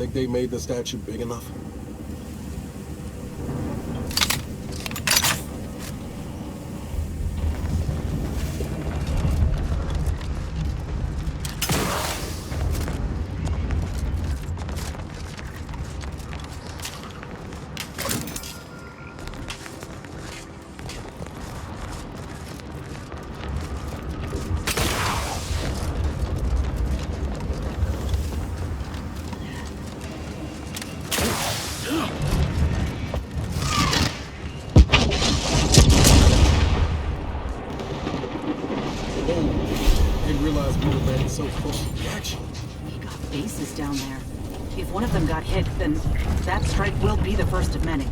Think they made the statue big enough? Bases down there. If one of them got hit, then that strike will be the first of many.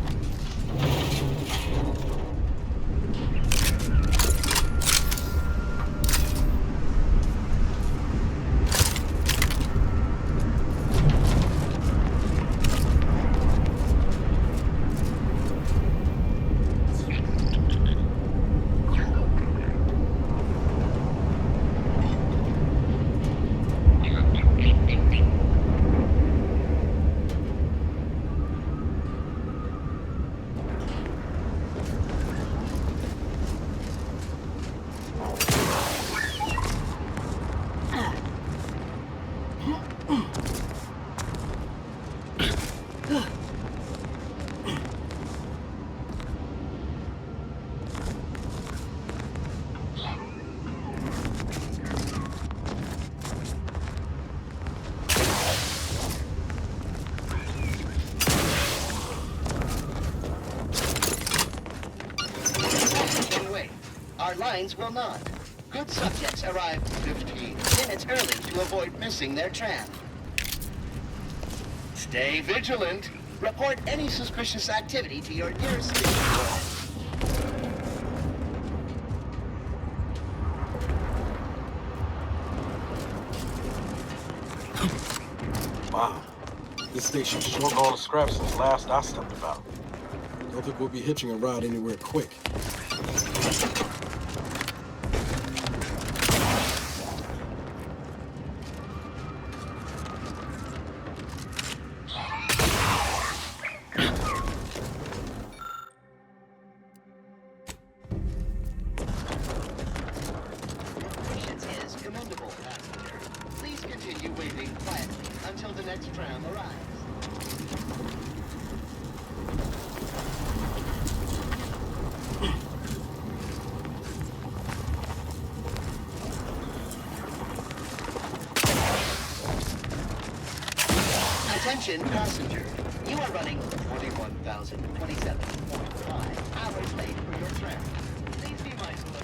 Our lines will not. Good subjects arrive 15 minutes early to avoid missing their tram. Stay vigilant. Report any suspicious activity to your nearest station. Wow. This station's short all the scraps since last I stepped about. Don't think we'll be hitching a ride anywhere quick. Attention passenger, you are running 41,027.5 hours late for your tram. Please be mindful of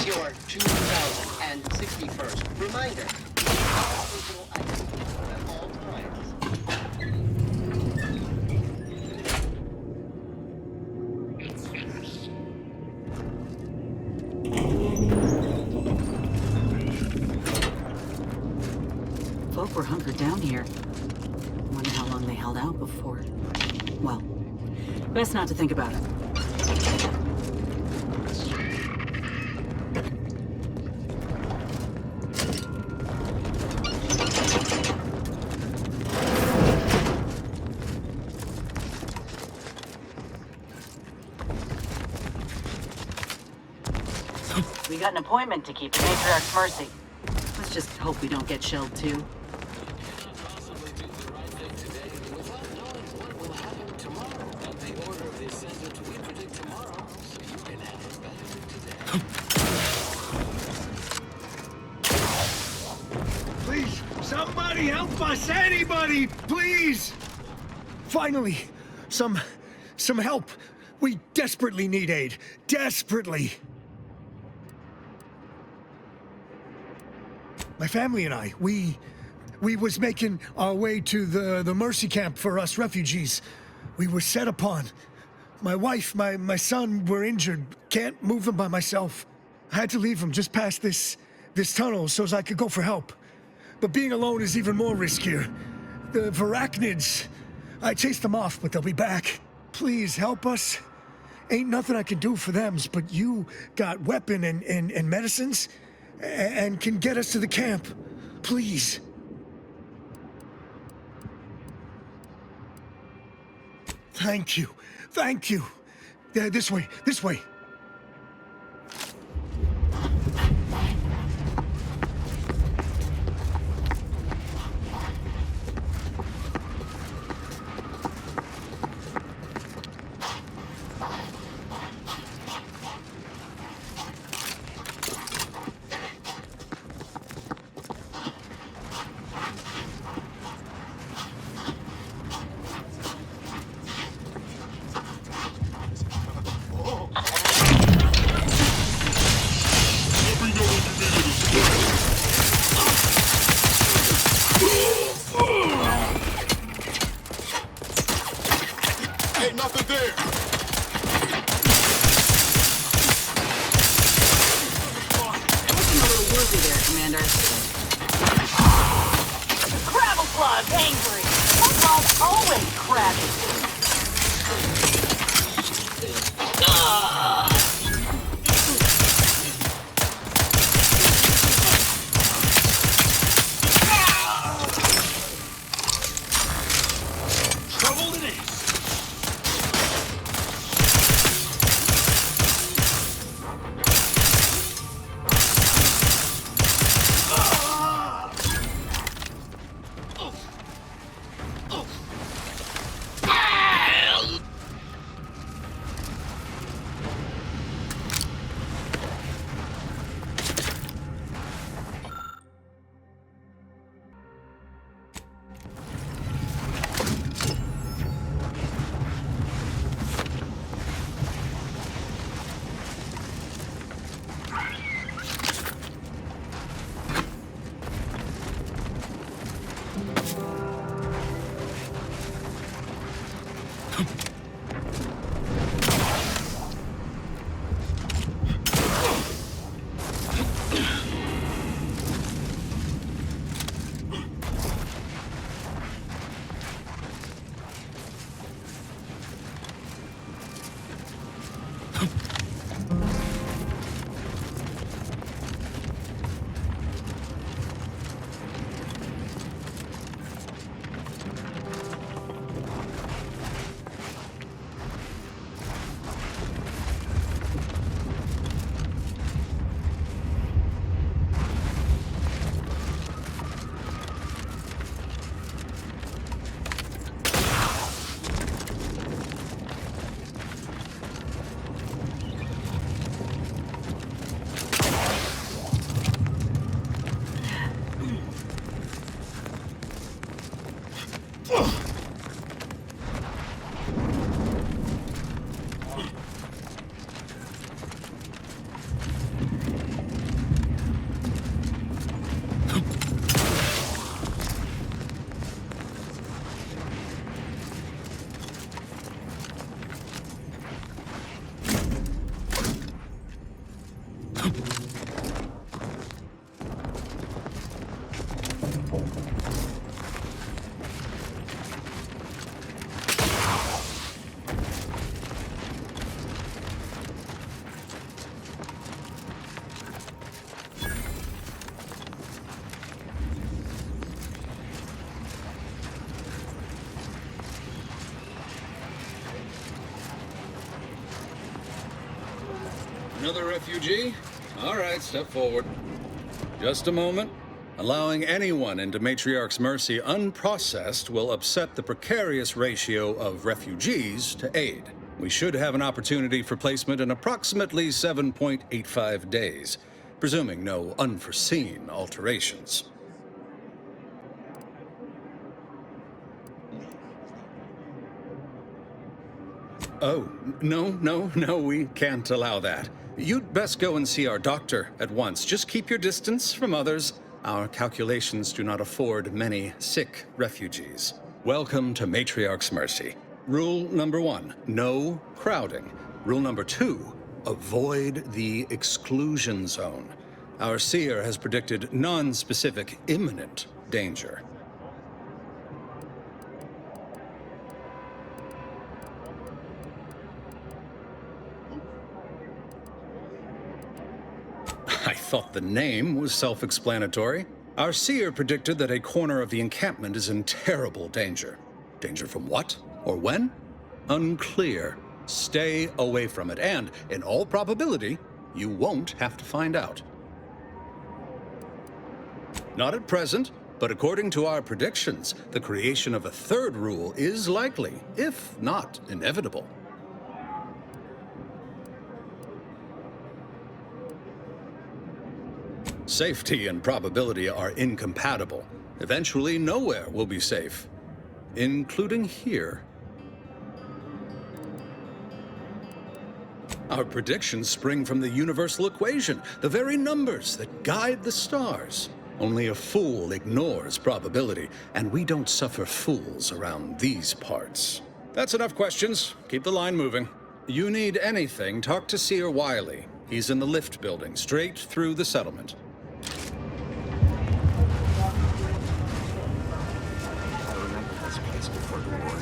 your 2061st reminder. Personal items at all times. were hunkered down here. Wonder how long they held out before. Well, best not to think about it. We got an appointment to keep at Matriarch's mercy. Let's just hope we don't get shelled too. Please, somebody help us! Anybody, please! Finally, some help. We desperately need aid. Desperately. My family and I, we was making our way to the mercy camp for us refugees. We were set upon. My wife, my son were injured. Can't move them by myself. I had to leave them just past this tunnel so as I could go for help. But being alone is even more riskier. The Varachnids, I chased them off, but they'll be back. Please help us. Ain't nothing I can do for them, but you got weapon and medicines and can get us to the camp. Please. Thank you. Thank you. This way. This way. Hey, nothing there! Looking a little woozy there, Commander. Crabble Claw's angry! That claw's always crabby! Trouble it is. Another refugee? All right, step forward. Just a moment. Allowing anyone into Matriarch's mercy unprocessed will upset the precarious ratio of refugees to aid. We should have an opportunity for placement in approximately 7.85 days, presuming no unforeseen alterations. Oh, no, we can't allow that. You'd best go and see our doctor at once. Just keep your distance from others. Our calculations do not afford many sick refugees. Welcome to Matriarch's Mercy. Rule number 1, no crowding. Rule number 2, avoid the exclusion zone. Our seer has predicted non-specific imminent danger. I thought the name was self-explanatory. Our seer predicted that a corner of the encampment is in terrible danger. Danger from what? Or when? Unclear. Stay away from it, and, in all probability, you won't have to find out. Not at present, but according to our predictions, the creation of a third rule is likely, if not inevitable. Safety and probability are incompatible. Eventually, nowhere will be safe, including here. Our predictions spring from the universal equation, the very numbers that guide the stars. Only a fool ignores probability, and we don't suffer fools around these parts. That's enough questions. Keep the line moving. You need anything, talk to Seer Wiley. He's in the lift building, straight through the settlement. I remember this place before the war.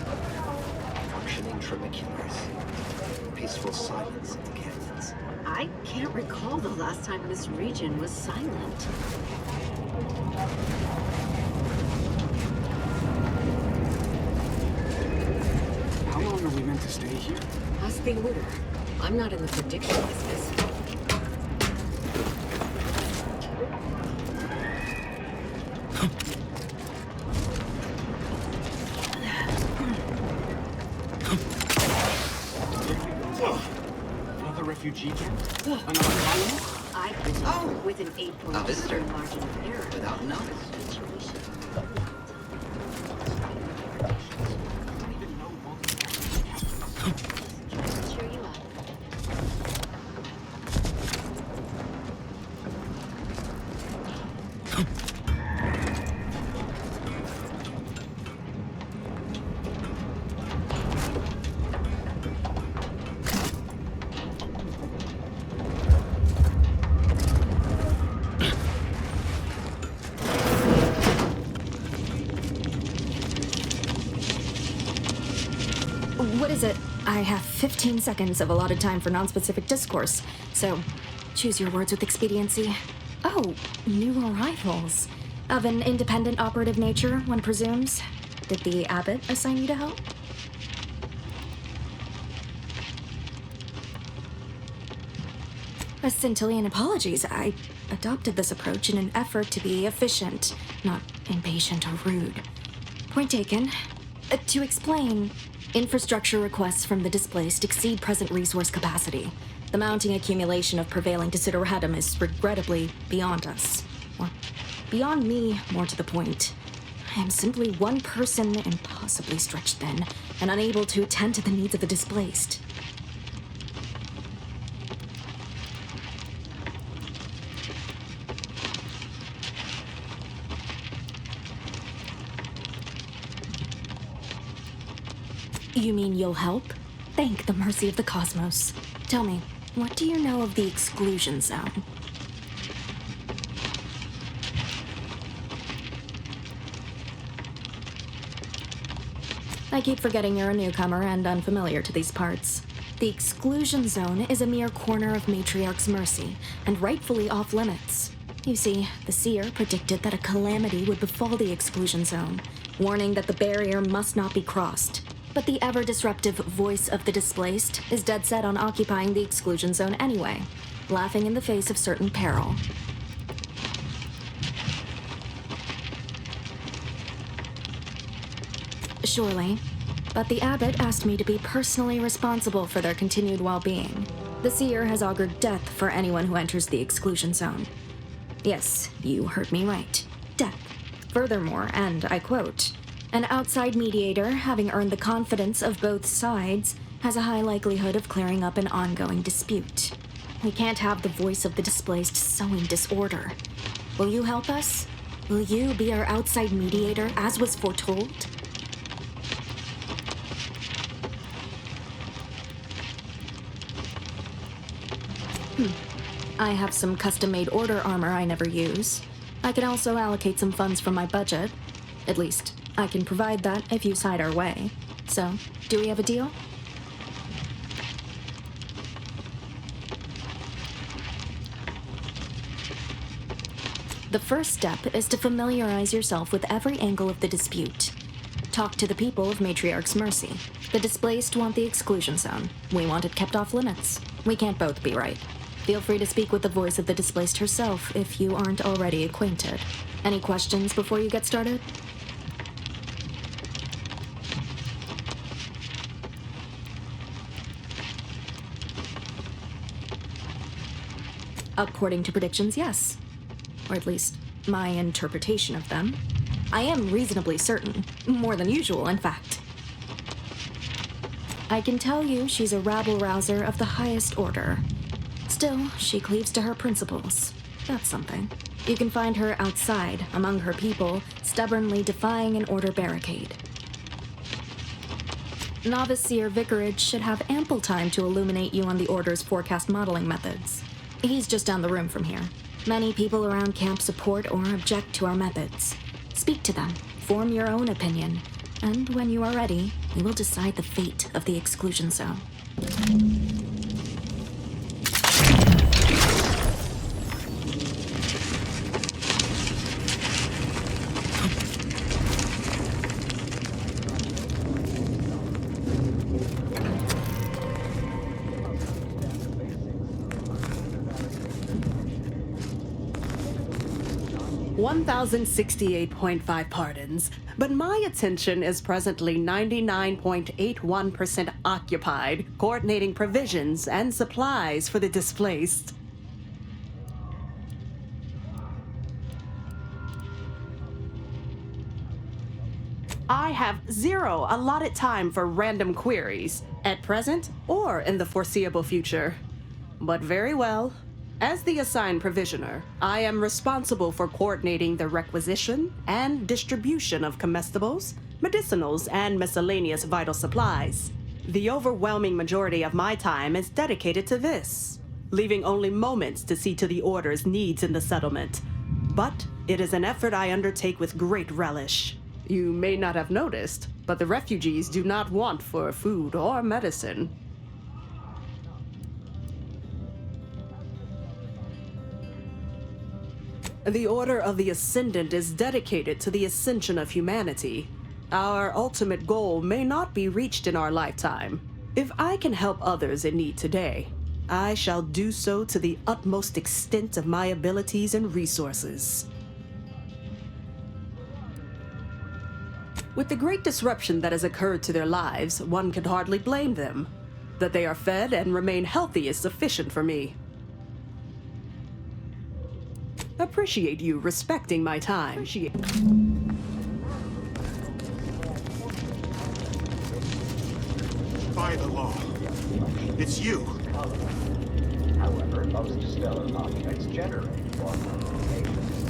Functioning tramaculars. Peaceful silence in the canyons. I can't recall the last time this region was silent. How long are we meant to stay here? Ask the order. I'm not in the prediction business. Another refugee camp? Another colony? I've been with an 8.2 A visitor. margin of error. Without notice. Situation. Cheer you up. What is it? I have 15 seconds of allotted time for non-specific discourse, so choose your words with expediency. Oh, new arrivals. Of an independent operative nature, one presumes. Did the abbot assign you to help? A centillion apologies. I adopted this approach in an effort to be efficient, not impatient or rude. Point taken. To explain, infrastructure requests from the displaced exceed present resource capacity. The mounting accumulation of prevailing desideratum is regrettably beyond us. Or beyond me, more to the point. I am simply one person, impossibly stretched thin, and unable to attend to the needs of the displaced. You mean you'll help? Thank the mercy of the cosmos. Tell me, what do you know of the exclusion zone? I keep forgetting you're a newcomer and unfamiliar to these parts. The exclusion zone is a mere corner of Matriarch's mercy, and rightfully off limits. You see, the seer predicted that a calamity would befall the exclusion zone, warning that the barrier must not be crossed. But the ever-disruptive voice of the displaced is dead set on occupying the exclusion zone anyway. laughing in the face of certain peril. Surely, but the abbot asked me to be personally responsible for their continued well-being. The seer has augured death for anyone who enters the exclusion zone. Yes, you heard me right. Death. Furthermore, and I quote, "An outside mediator, having earned the confidence of both sides, has a high likelihood of clearing up an ongoing dispute. We can't have the voice of the displaced sowing disorder. Will you help us? Will you be our outside mediator, as was foretold?" I have some custom-made order armor I never use. I can also allocate some funds from my budget. At least, I can provide that if you side our way. So, do we have a deal? The first step is to familiarize yourself with every angle of the dispute. Talk to the people of Matriarch's Mercy. The displaced want the exclusion zone. We want it kept off limits. We can't both be right. Feel free to speak with the voice of the displaced herself if you aren't already acquainted. Any questions before you get started? According to predictions, yes. Or at least, my interpretation of them. I am reasonably certain. More than usual, in fact. I can tell you she's a rabble-rouser of the highest order. Still, she cleaves to her principles. That's something. You can find her outside, among her people, stubbornly defying an order barricade. Novice Seer Vicarage should have ample time to illuminate you on the Order's forecast modeling methods. He's just down the room from here. Many people around camp support or object to our methods. Speak to them, form your own opinion, and when you are ready, we will decide the fate of the exclusion zone. 1,068.5 pardons, but my attention is presently 99.81% occupied, coordinating provisions and supplies for the displaced. I have zero allotted time for random queries, at present or in the foreseeable future. But very well. As the assigned provisioner, I am responsible for coordinating the requisition and distribution of comestibles, medicinals, and miscellaneous vital supplies. The overwhelming majority of my time is dedicated to this, leaving only moments to see to the Order's needs in the settlement. But it is an effort I undertake with great relish. You may not have noticed, but the refugees do not want for food or medicine. The Order of the Ascendant is dedicated to the ascension of humanity. Our ultimate goal may not be reached in our lifetime. If I can help others in need today, I shall do so to the utmost extent of my abilities and resources. With the great disruption that has occurred to their lives, one can hardly blame them. That they are fed and remain healthy is sufficient for me. Appreciate you respecting my time. By the law. It's you. However, most stellar objects generate quantum mutations.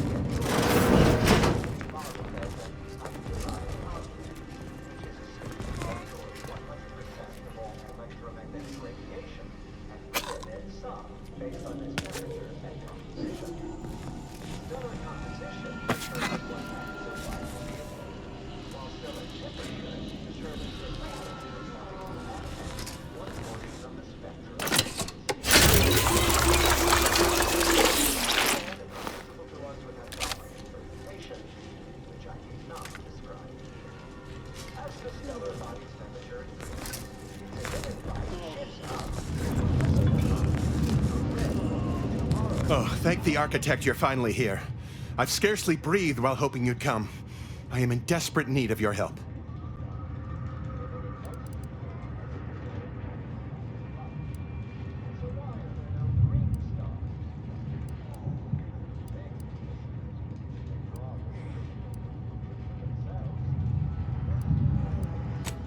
Oh, thank the architect you're finally here. I've scarcely breathed while hoping you'd come. I am in desperate need of your help.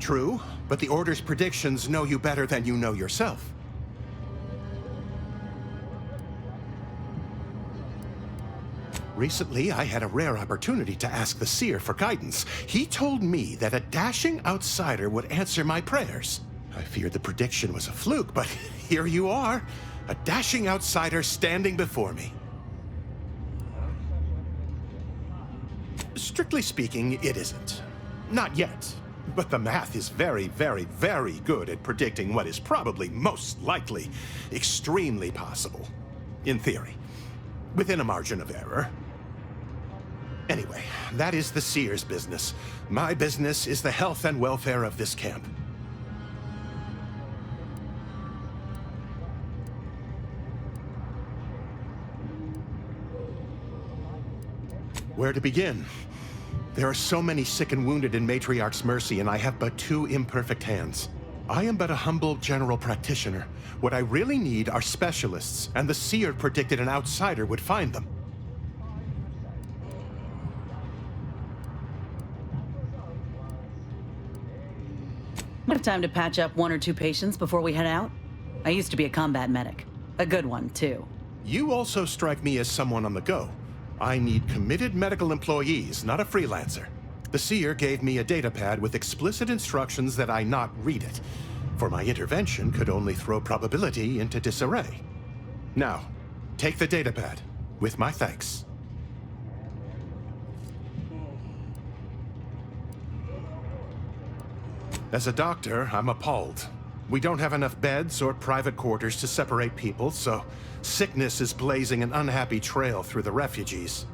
True, but the Order's predictions know you better than you know yourself. Recently, I had a rare opportunity to ask the Seer for guidance. He told me that a dashing outsider would answer my prayers. I feared the prediction was a fluke, but here you are, a dashing outsider standing before me. Strictly speaking, it isn't. Not yet. But the math is very, very, very good at predicting what is probably most likely extremely possible. In theory. Within a margin of error. Anyway, that is the Seer's business. My business is the health and welfare of this camp. Where to begin? There are so many sick and wounded in Matriarch's mercy, and I have but 2 imperfect hands. I am but a humble general practitioner. What I really need are specialists, and the Seer predicted an outsider would find them. Have time to patch up 1 or 2 patients before we head out? I used to be a combat medic. A good one, too. You also strike me as someone on the go. I need committed medical employees, not a freelancer. The Seer gave me a datapad with explicit instructions that I not read it, for my intervention could only throw probability into disarray. Now, take the datapad, with my thanks. As a doctor, I'm appalled. We don't have enough beds or private quarters to separate people, so sickness is blazing an unhappy trail through the refugees.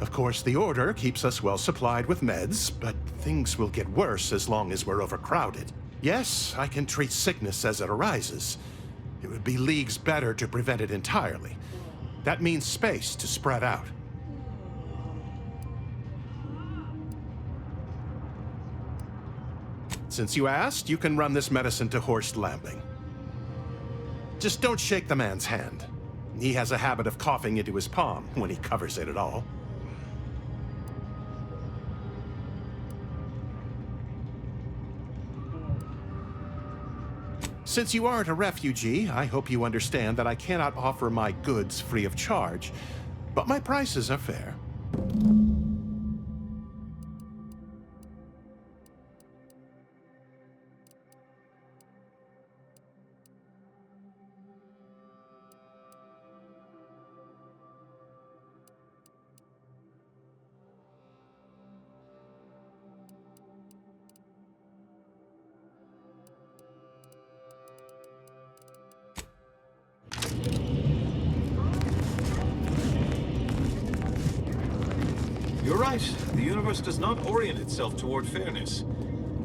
Of course, the Order keeps us well supplied with meds, but things will get worse as long as we're overcrowded. Yes, I can treat sickness as it arises. It would be leagues better to prevent it entirely. That means space to spread out. Since you asked, you can run this medicine to Horst Lambing. Just don't shake the man's hand. He has a habit of coughing into his palm when he covers it at all. Since you aren't a refugee, I hope you understand that I cannot offer my goods free of charge, but my prices are fair. You're right. The universe does not orient itself toward fairness.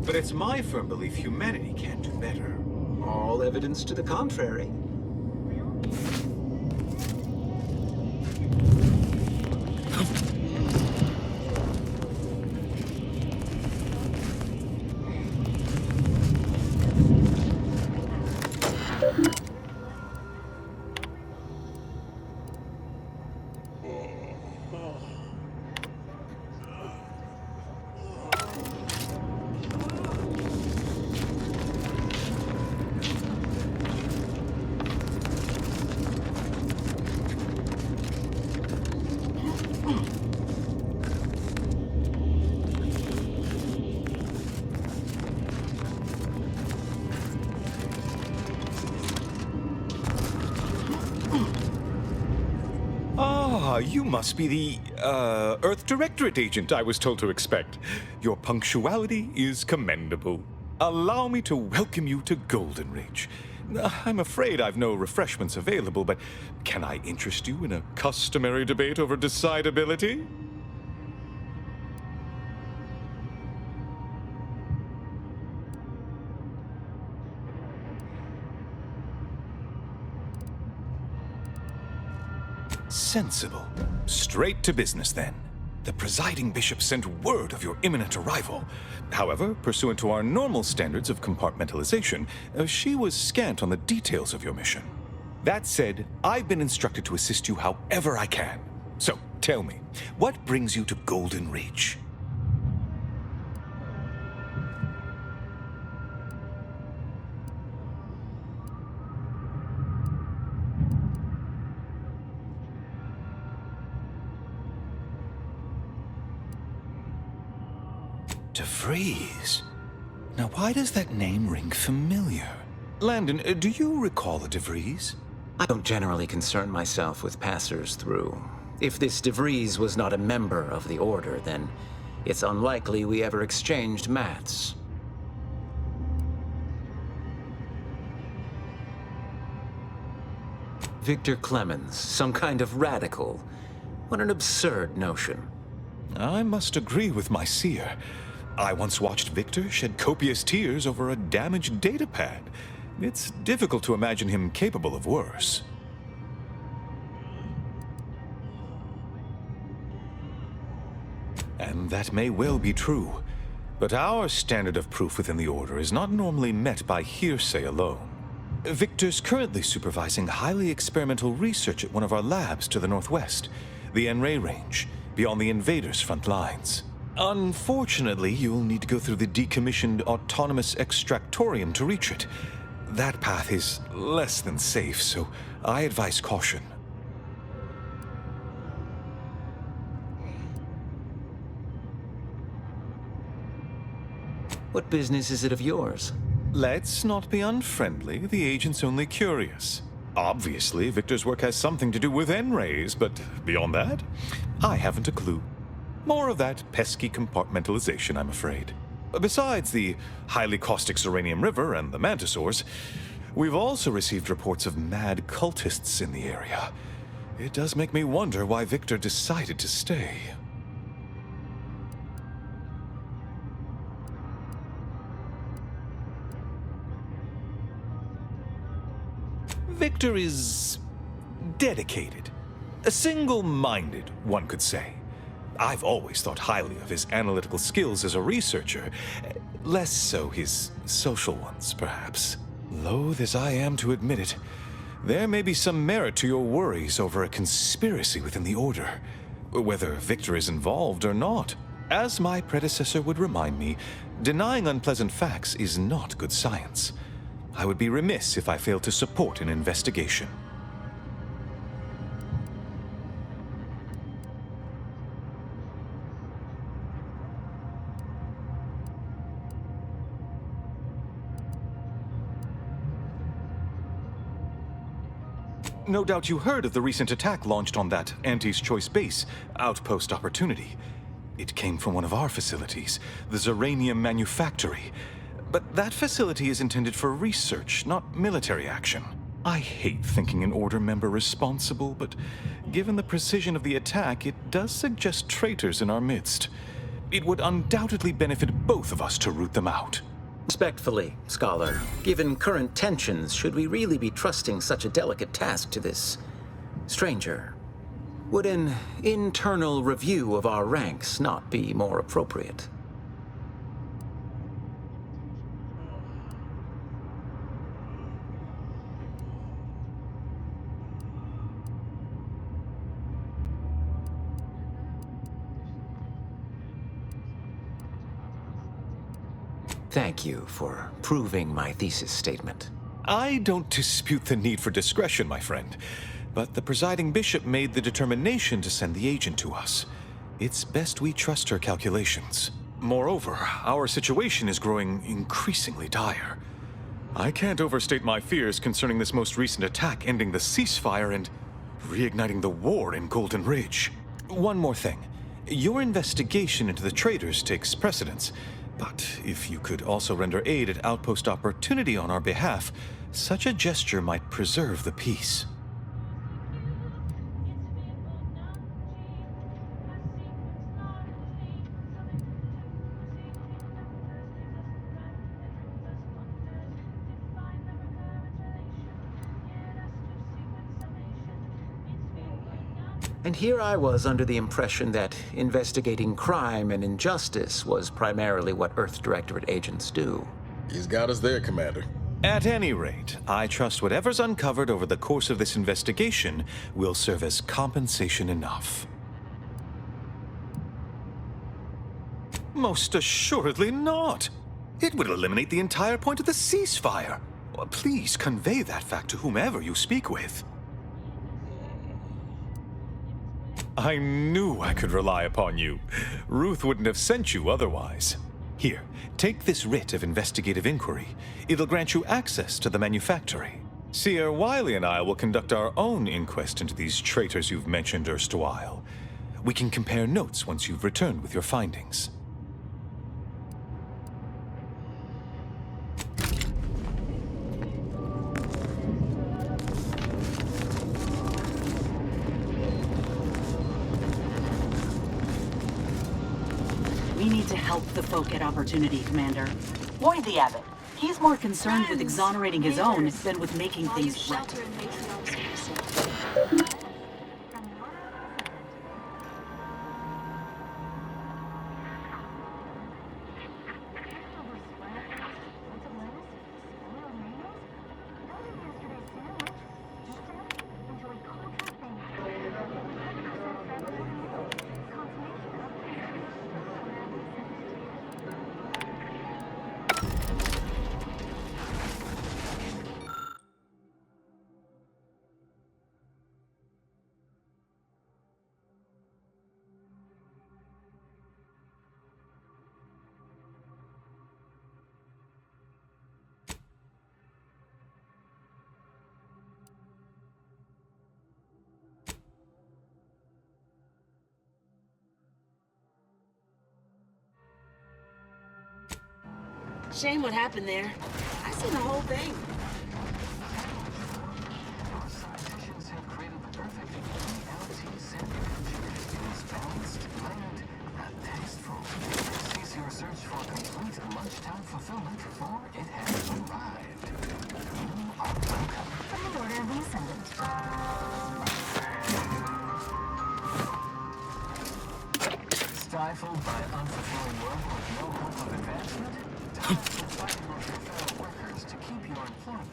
But it's my firm belief humanity can do better. All evidence to the contrary. Ah, you must be the, Earth Directorate agent I was told to expect. Your punctuality is commendable. Allow me to welcome you to Golden Ridge. I'm afraid I've no refreshments available, but can I interest you in a customary debate over decidability? Sensible. Straight to business, then. The presiding bishop sent word of your imminent arrival. However, pursuant to our normal standards of compartmentalization, she was scant on the details of your mission. That said, I've been instructed to assist you however I can. So, tell me, what brings you to Golden Ridge? DeVries. Now, why does that name ring familiar? Landon, do you recall a DeVries? I don't generally concern myself with passers through. If this DeVries was not a member of the Order, then it's unlikely we ever exchanged mats. Victor Clemens, some kind of radical. What an absurd notion. I must agree with my seer. I once watched Victor shed copious tears over a damaged datapad. It's difficult to imagine him capable of worse. And that may well be true. But our standard of proof within the Order is not normally met by hearsay alone. Victor's currently supervising highly experimental research at one of our labs to the northwest, the N-Ray range, beyond the invaders' front lines. Unfortunately, you'll need to go through the decommissioned autonomous extractorium to reach it. That path is less than safe, so I advise caution. What business is it of yours? Let's not be unfriendly. The agent's only curious. Obviously, Victor's work has something to do with N-rays, but beyond that, I haven't a clue. More of that pesky compartmentalization, I'm afraid. Besides the highly caustic Serenium River and the Mantisaurs, we've also received reports of mad cultists in the area. It does make me wonder why Victor decided to stay. Victor is dedicated. Single-minded, one could say. I've always thought highly of his analytical skills as a researcher, less so his social ones, perhaps. Loath as I am to admit it, there may be some merit to your worries over a conspiracy within the Order, whether Victor is involved or not. As my predecessor would remind me, denying unpleasant facts is not good science. I would be remiss if I failed to support an investigation. No doubt you heard of the recent attack launched on that Anti's Choice base, Outpost Opportunity. It came from one of our facilities, the Zeranium Manufactory. But that facility is intended for research, not military action. I hate thinking an Order member responsible, but given the precision of the attack, it does suggest traitors in our midst. It would undoubtedly benefit both of us to root them out. Respectfully, Scholar, given current tensions, should we really be trusting such a delicate task to this stranger? Would an internal review of our ranks not be more appropriate? Thank you for proving my thesis statement. I don't dispute the need for discretion, my friend, but the presiding bishop made the determination to send the agent to us. It's best we trust her calculations. Moreover, our situation is growing increasingly dire. I can't overstate my fears concerning this most recent attack ending the ceasefire and reigniting the war in Golden Ridge. One more thing. Your investigation into the traitors takes precedence. But if you could also render aid at Outpost Opportunity on our behalf, such a gesture might preserve the peace. And here I was under the impression that investigating crime and injustice was primarily what Earth Directorate agents do. He's got us there, Commander. At any rate, I trust whatever's uncovered over the course of this investigation will serve as compensation enough. Most assuredly not. It would eliminate the entire point of the ceasefire. Please convey that fact to whomever you speak with. I knew I could rely upon you. Ruth wouldn't have sent you otherwise. Here, take this writ of investigative inquiry. It'll grant you access to the manufactory. Seer Wiley and I will conduct our own inquest into these traitors you've mentioned erstwhile. We can compare notes once you've returned with your findings. We need to help the folk get opportunity, Commander. Why the Abbot? He's more concerned with exonerating his own than with making things right. Shame what happened there. I seen the whole thing. Scientists have created the perfect reality set. It is balanced, planned, and tasteful. Cease your search for complete lunchtime fulfillment, for it has arrived. You are welcome. From the Order of the Ascendant. Stifled by unfulfilling work with no hope of advancement? Time to fight with your fellow workers to keep your employment.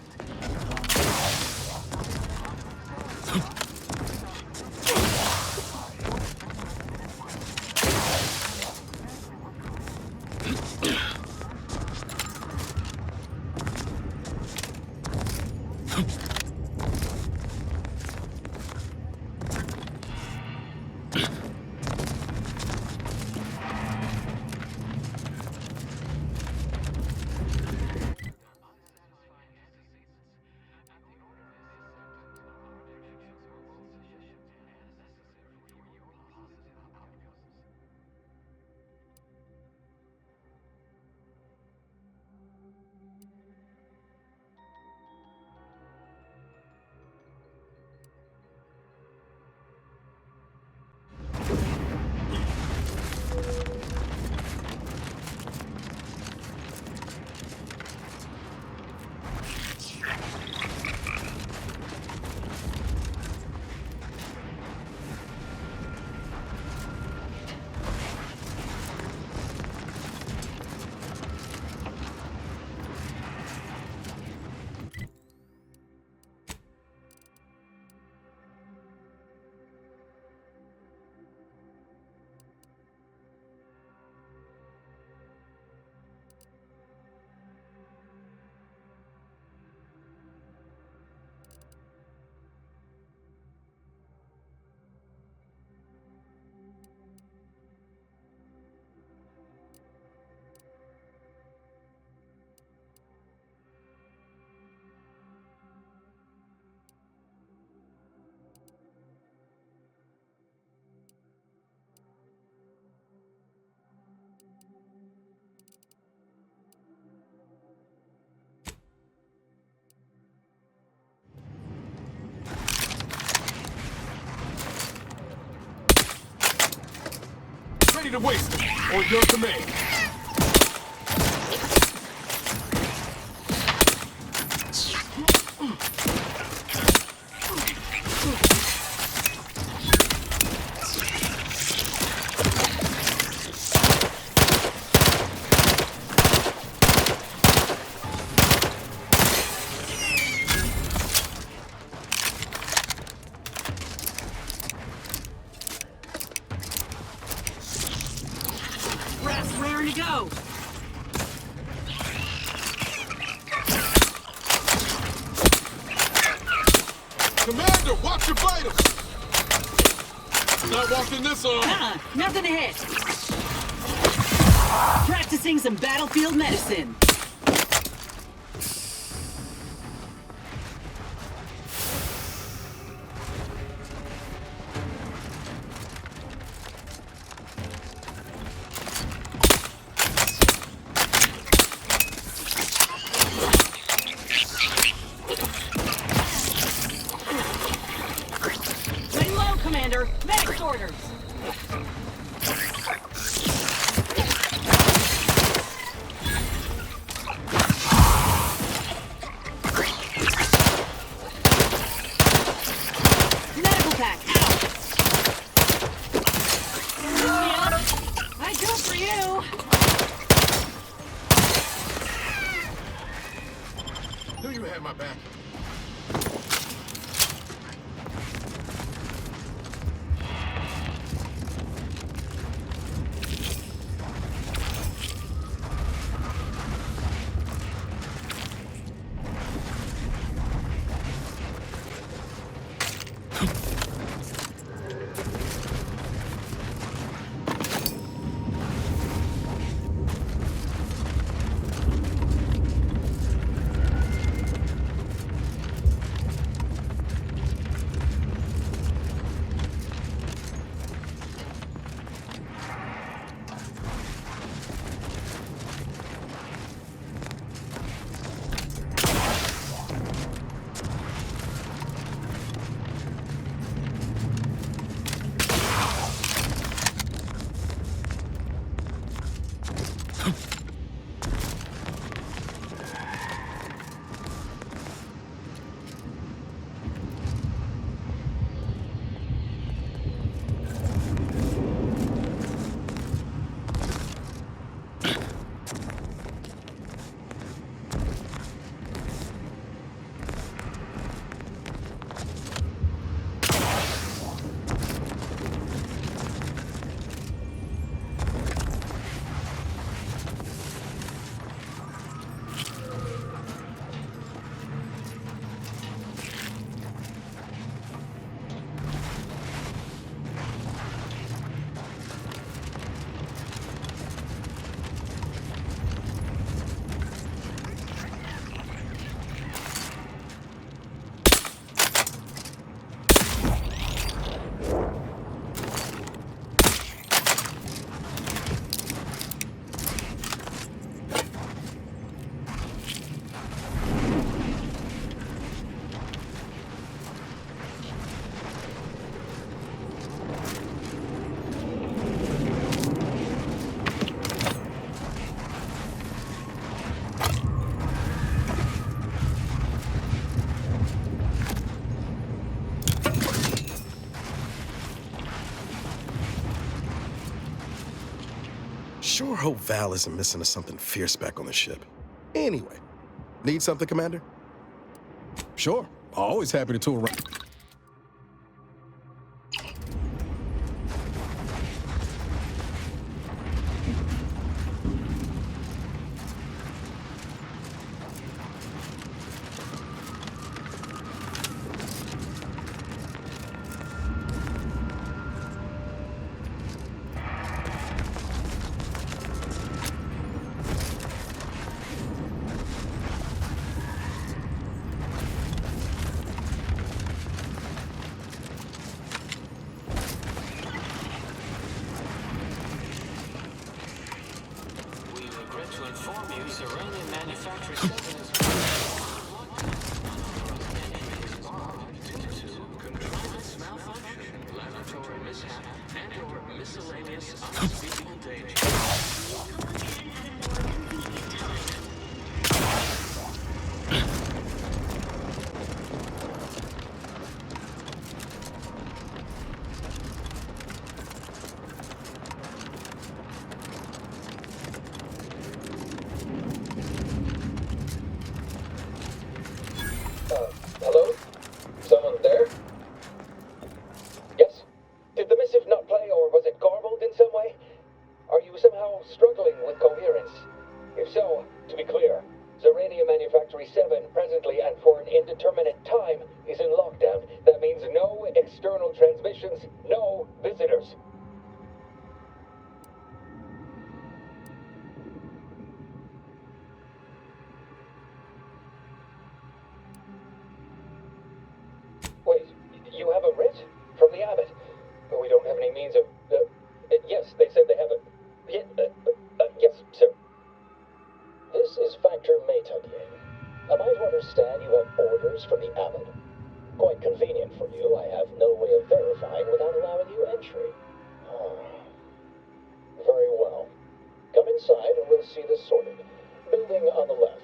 Ready to waste it, or your command. Commander, watch your vitals! Not walking this on. Nothing to hit. Practicing some battlefield medicine. Commander, medic's orders! Medical pack, out! Yep, I go for you! Knew you had my back. Sure hope Val isn't missing to something fierce back on the ship. Anyway, need something, Commander? Sure, always happy to tour around. Hello? Someone there? Yes? Did the missive not play, or was it garbled in some way? Are you somehow struggling with coherence? If so, to be clear, Zerania Manufactory 7 presently and for an indeterminate time is in lockdown. orders from the abbot. Quite convenient for you. I have no way of verifying without allowing you entry. Very well. Come inside and we'll see this sorted. Building on the left.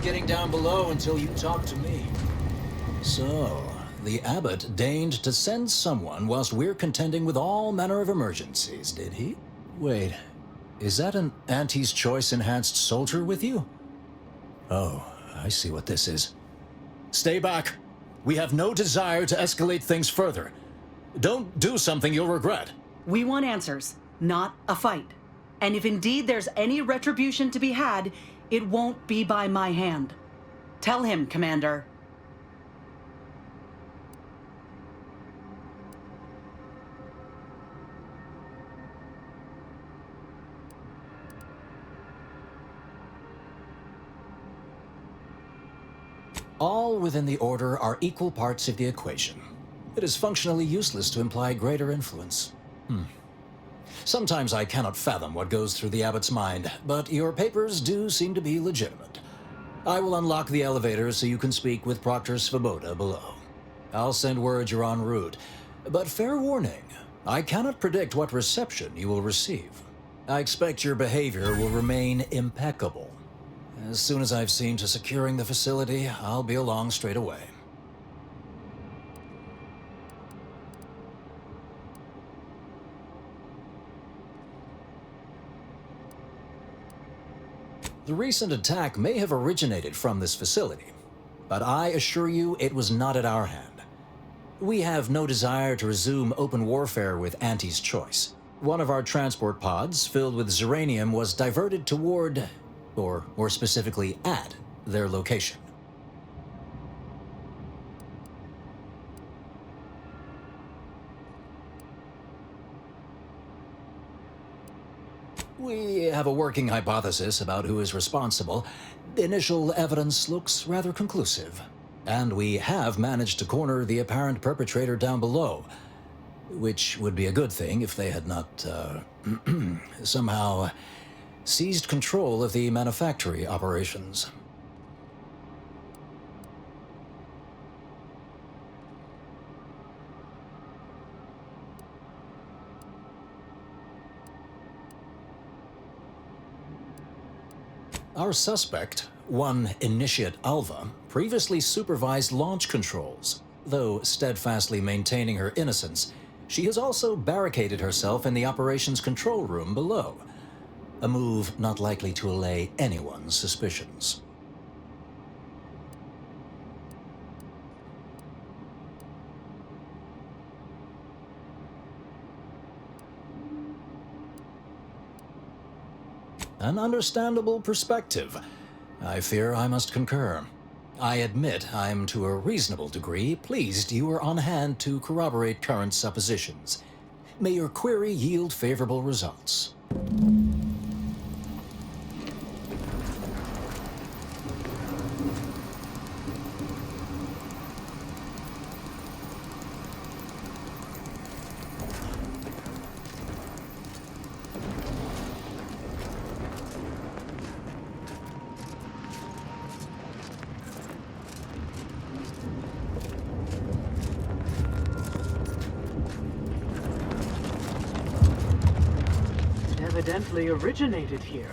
Getting down below until you talk to me. So, the abbot deigned to send someone whilst we're contending with all manner of emergencies, did he? Wait, is that an Auntie's Choice enhanced soldier with you? Oh, I see what this is. Stay back. We have no desire to escalate things further. Don't do something you'll regret. We want answers, not a fight. And if indeed there's any retribution to be had, it won't be by my hand. Tell him, Commander. All within the Order are equal parts of the equation. It is functionally useless to imply greater influence. Sometimes I cannot fathom what goes through the abbot's mind, but your papers do seem to be legitimate. I will unlock the elevator so you can speak with Proctor Svoboda below. I'll send word you're en route, but fair warning, I cannot predict what reception you will receive. I expect your behavior will remain impeccable. As soon as I've seen to securing the facility, I'll be along straight away. The recent attack may have originated from this facility, but I assure you it was not at our hand. We have no desire to resume open warfare with Auntie's Choice. One of our transport pods, filled with Zeranium, was diverted toward, or more specifically at, their location. We have a working hypothesis about who is responsible. Initial evidence looks rather conclusive. And we have managed to corner the apparent perpetrator down below, which would be a good thing if they had not, somehow seized control of the manufactory operations. Our suspect, one Initiate Alva, previously supervised launch controls. Though steadfastly maintaining her innocence, she has also barricaded herself in the operations control room below, a move not likely to allay anyone's suspicions. An understandable perspective. I fear I must concur. I admit I'm to a reasonable degree pleased you are on hand to corroborate current suppositions. May your query yield favorable results. Evidently originated here.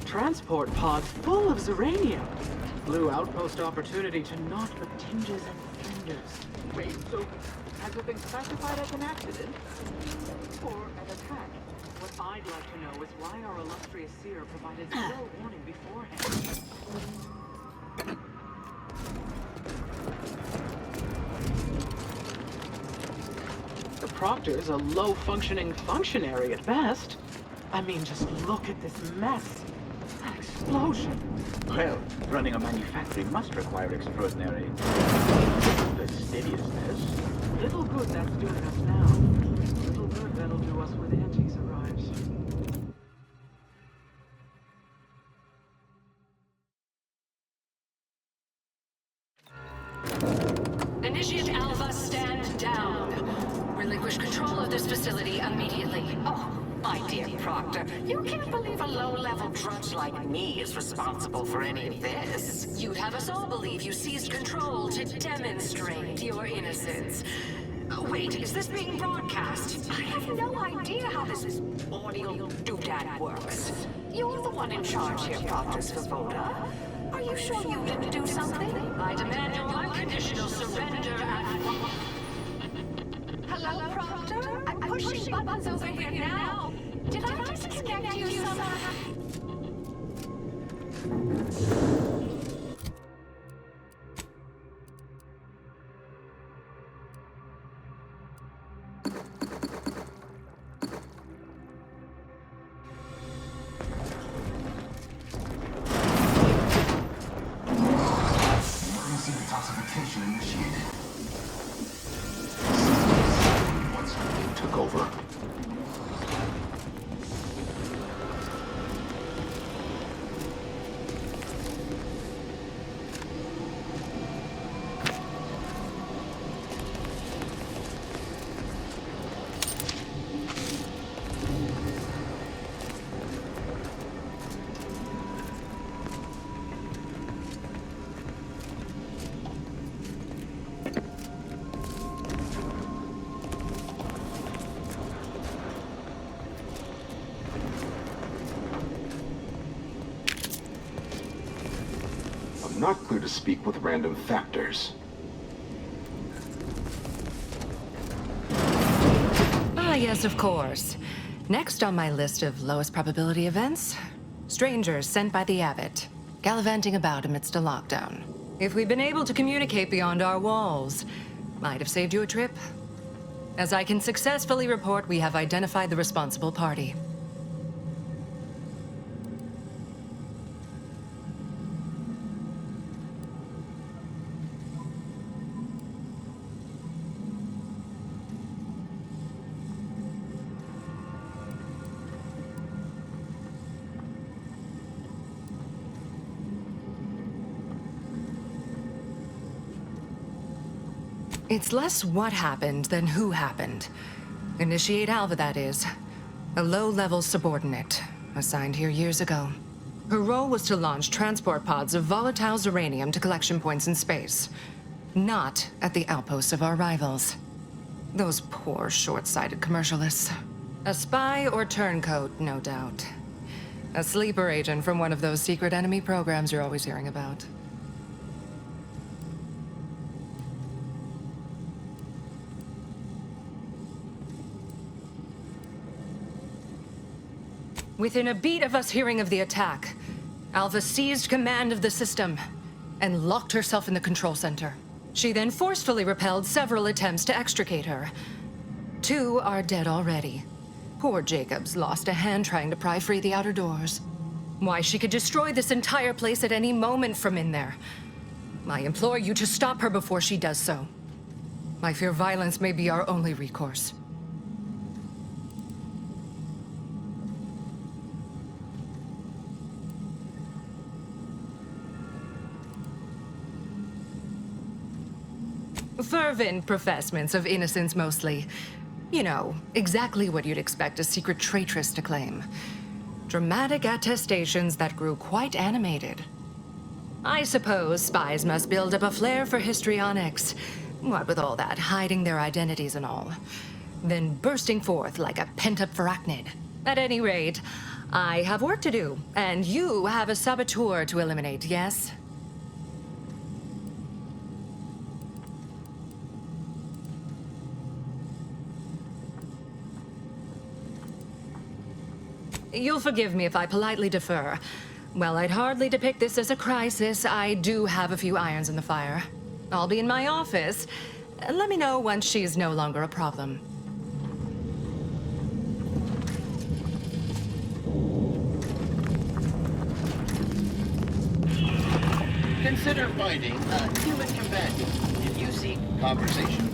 Transport pod full of Zeranium. Blue outpost opportunity to naught but tinges and fenders. Wait, so has it been classified as an accident? Or an attack? What I'd like to know is why our illustrious seer provided no warning beforehand. The Proctor's a low-functioning functionary at best. I mean, just look at this mess. explosion. Well, running a manufactory must require extraordinary fastidiousness. Little good that's doing us now. Little good that'll do us when Auntie's arrives. Initiate Alpha, stand down. Relinquish control of this facility immediately. Oh, my dear Proctor, you can't believe a low-level drudge like me is responsible for any of this. You'd have us all believe you seized control to demonstrate your innocence. Wait, is this being broadcast? I have no idea how this audio doodad works. You're the one in charge here, Proctor Svoboda. Are you sure you didn't do something? I demand your unconditional surrender and... Hello, Proctor? I'm pushing buttons over here now. Did I disconnect you somehow? Emergency detoxification initiated. Once took over. Not clear to speak with random factors. Ah, yes, of course. Next on my list of lowest probability events, strangers sent by the abbot, gallivanting about amidst a lockdown. If we'd been able to communicate beyond our walls, might have saved you a trip. As I can successfully report, we have identified the responsible party. It's less what happened than who happened. Initiate Alva, that is. A low-level subordinate, assigned here years ago. Her role was to launch transport pods of volatile uranium to collection points in space. Not at the outposts of our rivals. Those poor, short-sighted commercialists. A spy or turncoat, no doubt. A sleeper agent from one of those secret enemy programs you're always hearing about. Within a beat of us hearing of the attack, Alva seized command of the system and locked herself in the control center. She then forcefully repelled several attempts to extricate her. 2 are dead already. Poor Jacobs lost a hand trying to pry free the outer doors. Why, she could destroy this entire place at any moment from in there. I implore you to stop her before she does so. I fear violence may be our only recourse. Fervent professements of innocence, mostly. You know, exactly what you'd expect a secret traitress to claim. Dramatic attestations that grew quite animated. I suppose spies must build up a flair for histrionics. What with all that, hiding their identities and all. Then bursting forth like a pent-up arachnid. At any rate, I have work to do, and you have a saboteur to eliminate, yes? You'll forgive me if I politely defer. While I'd hardly depict this as a crisis, I do have a few irons in the fire. I'll be in my office. Let me know once she's no longer a problem. Consider finding a human companion if you seek conversation.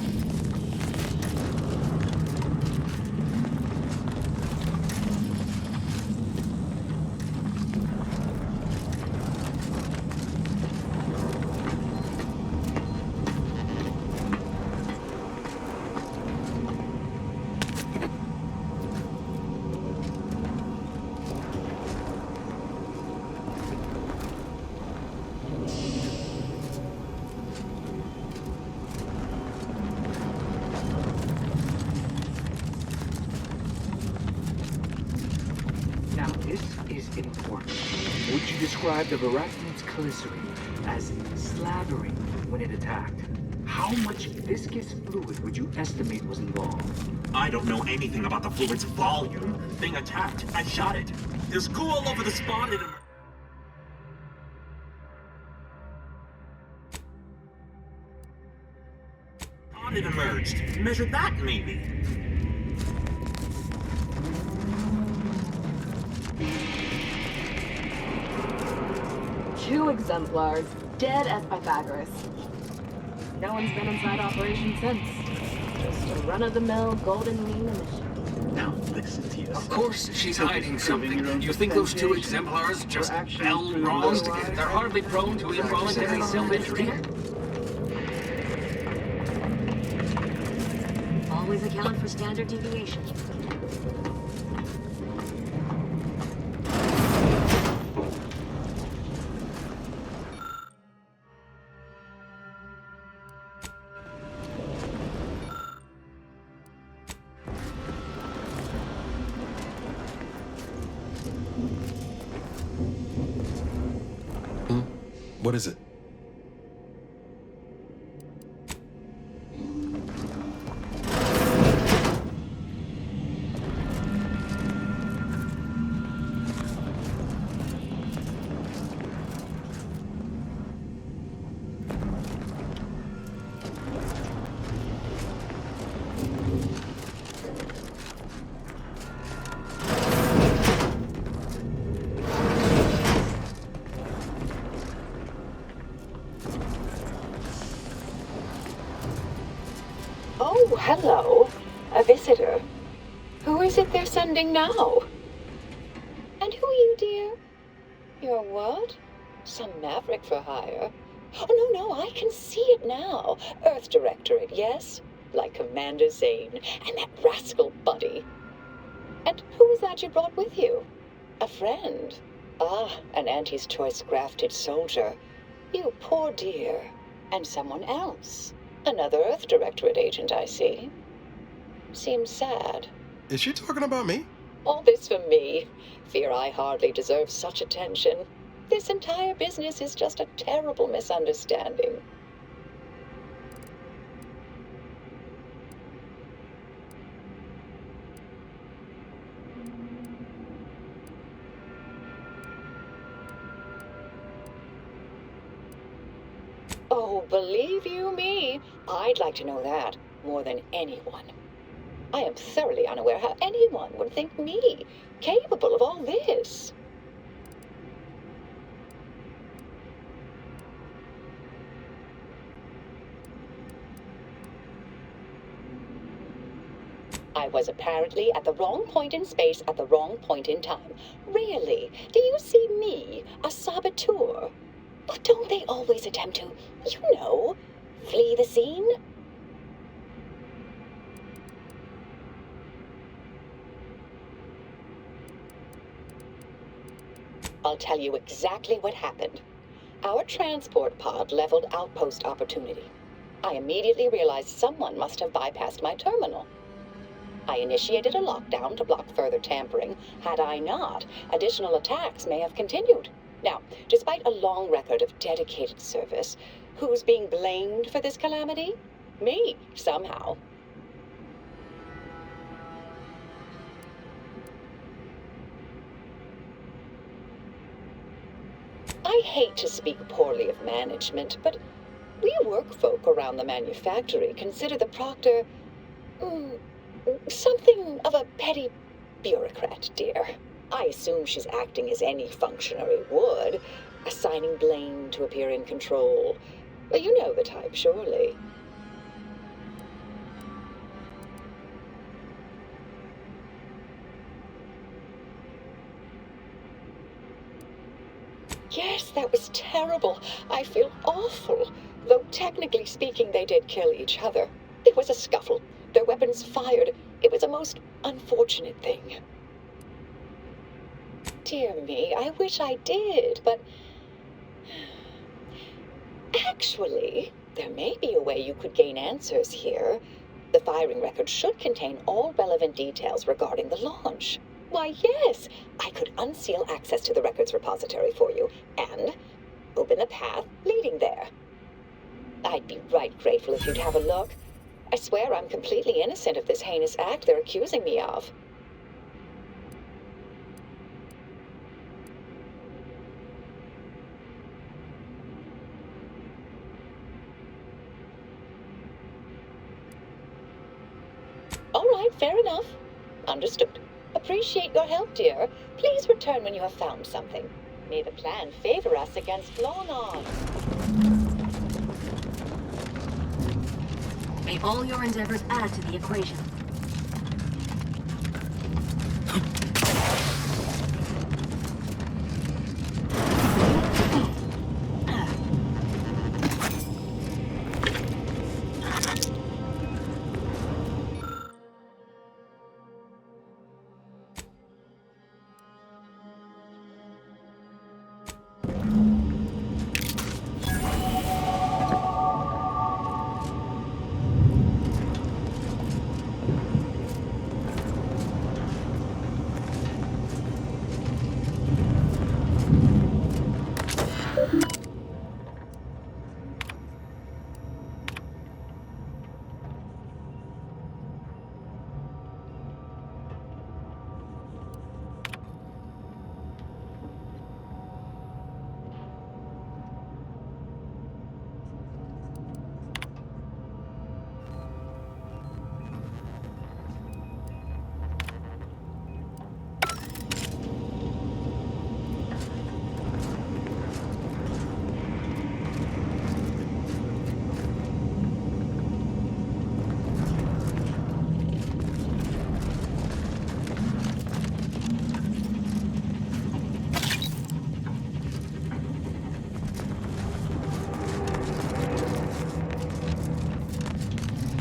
Now, this is important. Would you describe the arachnid's glycerin as slathering when it attacked? How much viscous fluid would you estimate was involved? I don't know anything about the fluid's volume. Thing attacked. I shot it. There's goo all over the spot. It emerged. Measure that, maybe. Two exemplars, dead as Pythagoras. No one's been inside operation since. Just a run-of-the-mill golden mean emission. Now, listen to yourself. Of course she's hiding something. You think those two exemplars just fell wrong? They're hardly prone to involuntary self-injury. Always account for standard deviation. What is it? Oh, hello. A visitor. Who is it they're sending now? And who are you, dear? You're what? Some maverick for hire? Oh, no, I can see it now. Earth Directorate, yes? Like Commander Zane and that rascal Buddy. And who is that you brought with you? A friend? Ah, an Auntie's Choice grafted soldier. You poor dear. And someone else. Another Earth Directorate agent, I see. Seems sad. Is she talking about me? All this for me. Fear I hardly deserve such attention. This entire business is just a terrible misunderstanding. Oh, believe you me, I'd like to know that more than anyone. I am thoroughly unaware how anyone would think me capable of all this. I was apparently at the wrong point in space at the wrong point in time. Really? Do you see me, a saboteur? But don't they always attempt to, flee the scene? I'll tell you exactly what happened. Our transport pod leveled outpost opportunity. I immediately realized someone must have bypassed my terminal. I initiated a lockdown to block further tampering. Had I not, additional attacks may have continued. Now, despite a long record of dedicated service, who's being blamed for this calamity? Me, somehow. I hate to speak poorly of management, but we work folk around the manufactory consider the proctor something of a petty bureaucrat, dear. I assume she's acting as any functionary would, assigning blame to appear in control. But you know the type, surely. Yes, that was terrible. I feel awful. Though technically speaking, they did kill each other. It was a scuffle. Their weapons fired. It was a most unfortunate thing. Dear me, I wish I did, but... Actually, there may be a way you could gain answers here. The firing record should contain all relevant details regarding the launch. Why, yes, I could unseal access to the records repository for you, and open the path leading there. I'd be right grateful if you'd have a look. I swear I'm completely innocent of this heinous act they're accusing me of. All right, fair enough. Understood. Appreciate your help, dear. Please return when you have found something. May the plan favor us against long odds. May all your endeavors add to the equation.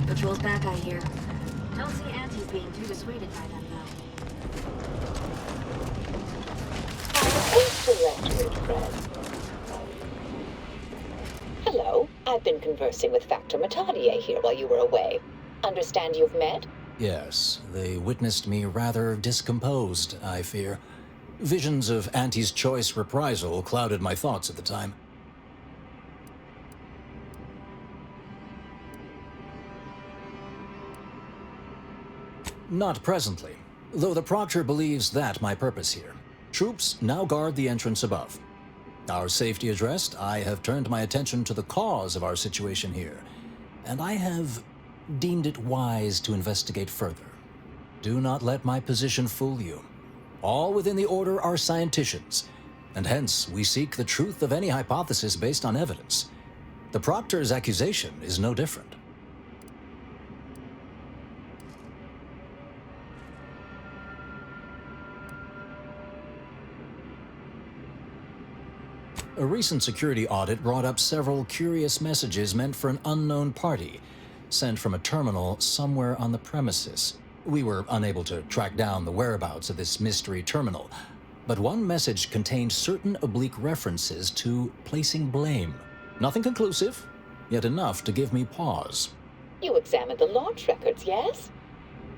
Patrol's back, I hear. Don't see Auntie's being too dissuaded by them, though. Hello. I've been conversing with Factor Matadier here while you were away. Understand you've met? Yes, they witnessed me rather discomposed, I fear. Visions of Auntie's choice reprisal clouded my thoughts at the time. Not presently, though the Proctor believes that my purpose here. Troops now guard the entrance above. Our safety addressed, I have turned my attention to the cause of our situation here, and I have deemed it wise to investigate further. Do not let my position fool you. All within the Order are scienticians, and hence we seek the truth of any hypothesis based on evidence. The Proctor's accusation is no different. A recent security audit brought up several curious messages meant for an unknown party, sent from a terminal somewhere on the premises. We were unable to track down the whereabouts of this mystery terminal, but one message contained certain oblique references to placing blame. Nothing conclusive, yet enough to give me pause. You examined the launch records, yes?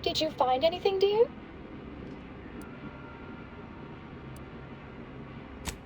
Did you find anything, dear?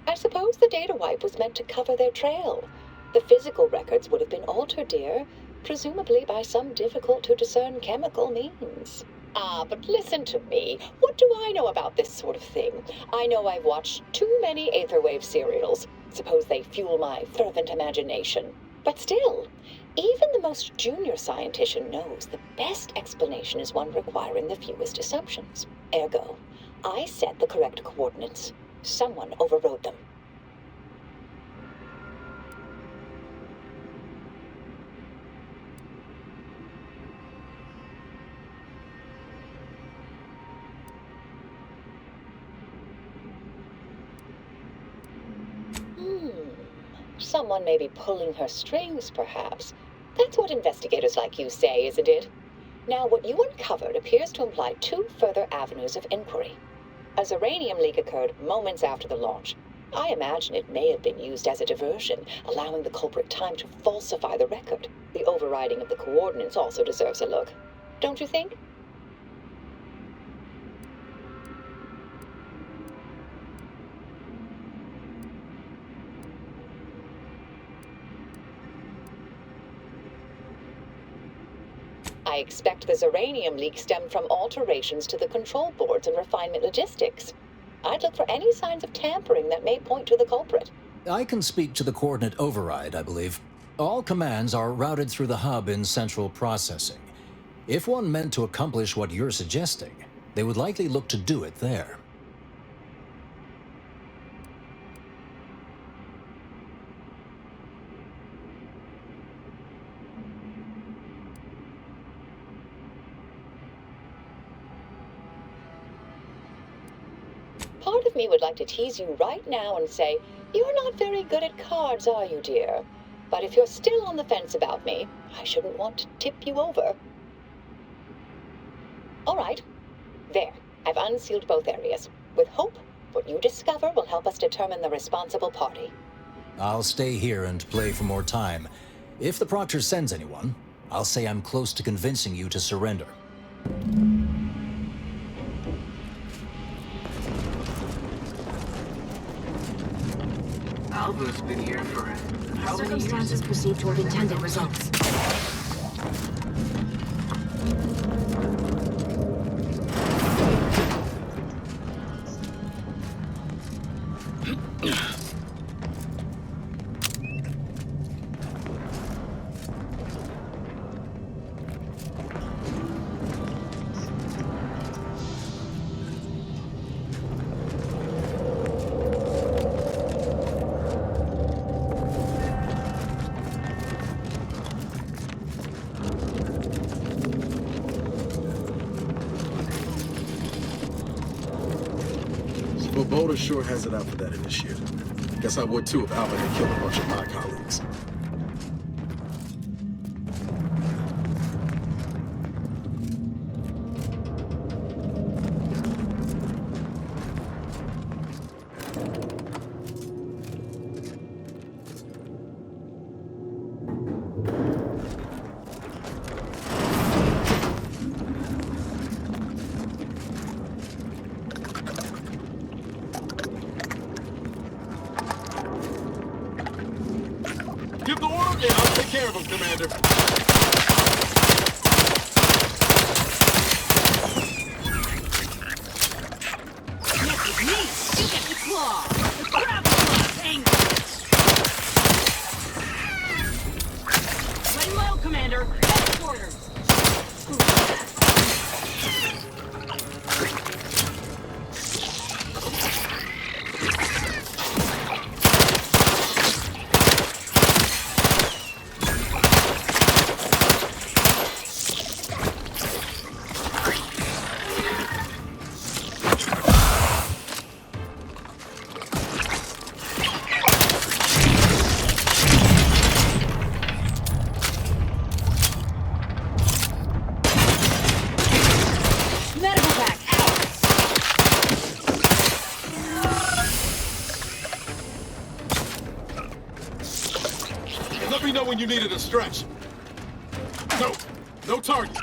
I suppose the data wipe was meant to cover their trail. The physical records would have been altered, dear, presumably by some difficult-to-discern chemical means. Ah, but listen to me. What do I know about this sort of thing? I know I've watched too many Aetherwave serials. Suppose they fuel my fervent imagination. But still, even the most junior scientist knows the best explanation is one requiring the fewest assumptions. Ergo, I set the correct coordinates. Someone overrode them. Someone may be pulling her strings, perhaps. That's what investigators like you say, isn't it? Now, what you uncovered appears to imply 2 further avenues of inquiry. A Zeranium leak occurred moments after the launch. I imagine it may have been used as a diversion, allowing the culprit time to falsify the record. The overriding of the coordinates also deserves a look. Don't you think? I expect the Zeranium leak stemmed from alterations to the control boards and refinement logistics. I'd look for any signs of tampering that may point to the culprit. I can speak to the coordinate override, I believe. All commands are routed through the hub in central processing. If one meant to accomplish what you're suggesting, they would likely look to do it there. Part of me would like to tease you right now and say, you're not very good at cards, are you, dear? But if you're still on the fence about me, I shouldn't want to tip you over. All right. There. I've unsealed both areas. With hope, what you discover will help us determine the responsible party. I'll stay here and play for more time. If the Proctor sends anyone, I'll say I'm close to convincing you to surrender. Alva's been here for how many years? Circumstances proceed toward intended results. Well, Boulder sure has it out for that initiate. Guess I would too if Alva had killed a bunch of my colleagues. Give the order and I'll take care of him, Commander. Look at me! You get the claw! The crab claw! Angry! Lay low, Commander! Headquarters! Let me know when you needed a stretch. No, no target.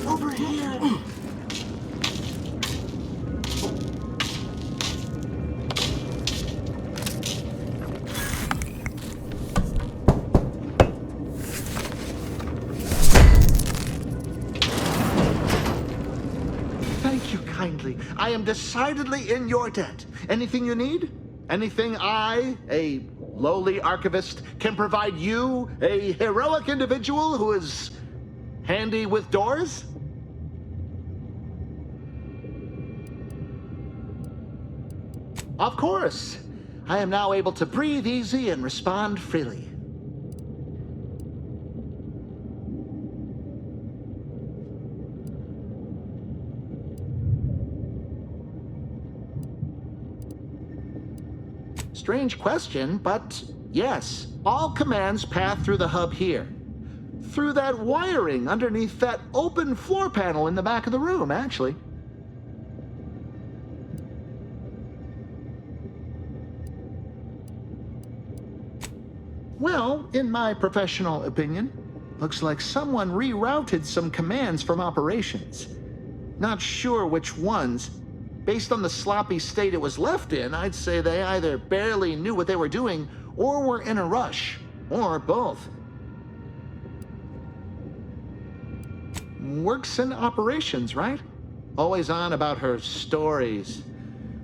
Over here! Thank you kindly. I am decidedly in your debt. Anything you need? Anything I, a lowly archivist, can provide you, a heroic individual who is handy with doors? Of course. I am now able to breathe easy and respond freely. Strange question, but yes, all commands pass through the hub here. Through that wiring underneath that open floor panel in the back of the room, actually. Well, in my professional opinion, looks like someone rerouted some commands from operations. Not sure which ones. Based on the sloppy state it was left in, I'd say they either barely knew what they were doing or were in a rush, or both. Works in operations, right? Always on about her stories.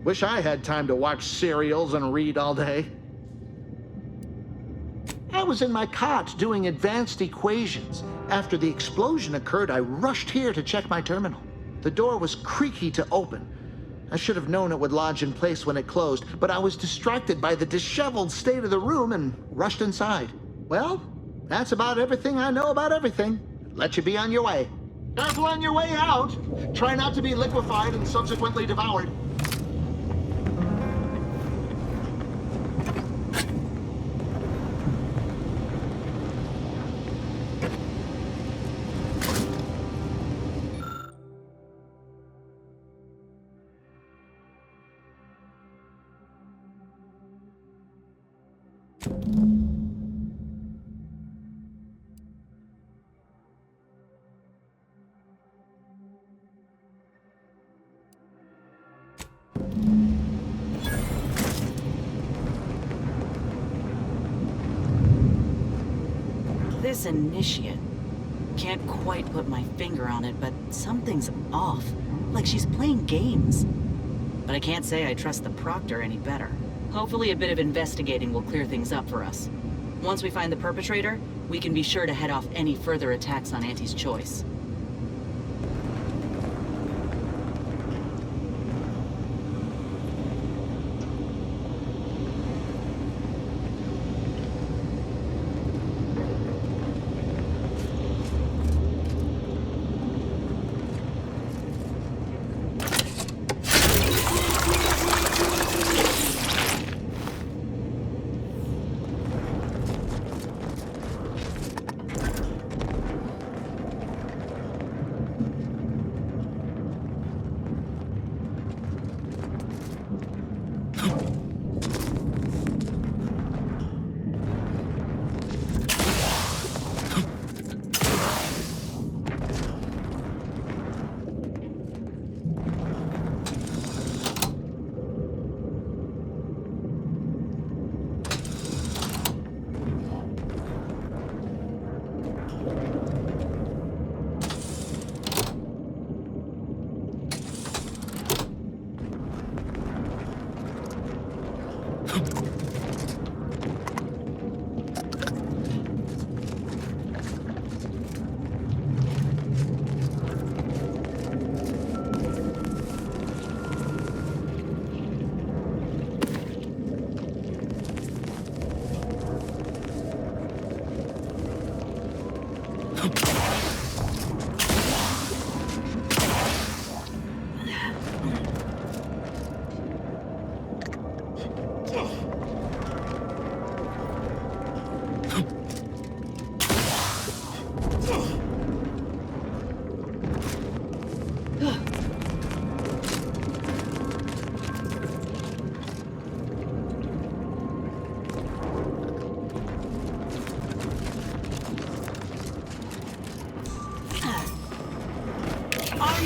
Wish I had time to watch serials and read all day. I was in my cot doing advanced equations. After the explosion occurred, I rushed here to check my terminal. The door was creaky to open. I should have known it would lodge in place when it closed, but I was distracted by the disheveled state of the room and rushed inside. Well, that's about everything I know about everything. Let you be on your way. Careful on your way out. Try not to be liquefied and subsequently devoured. This initiate. Can't quite put my finger on it, but something's off. Like she's playing games. But I can't say I trust the Proctor any better. Hopefully a bit of investigating will clear things up for us. Once we find the perpetrator, we can be sure to head off any further attacks on Auntie's choice.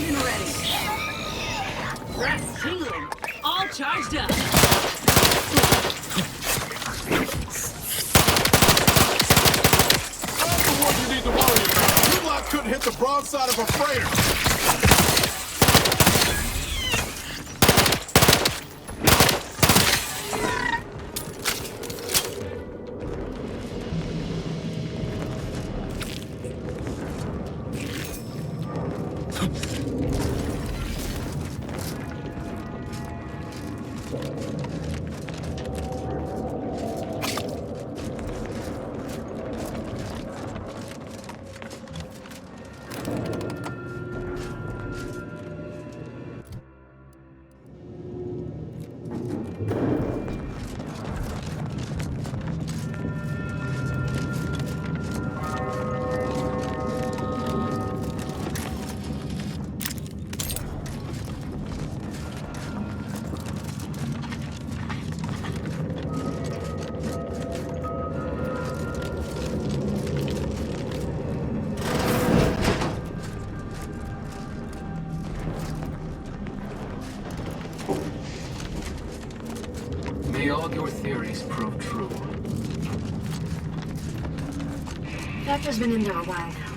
Primed and ready. Breath tingling. All charged up. I'm the one you need to worry about. You lot couldn't hit the broadside of a freighter. May all your theories prove true. Vector's been in there a while now.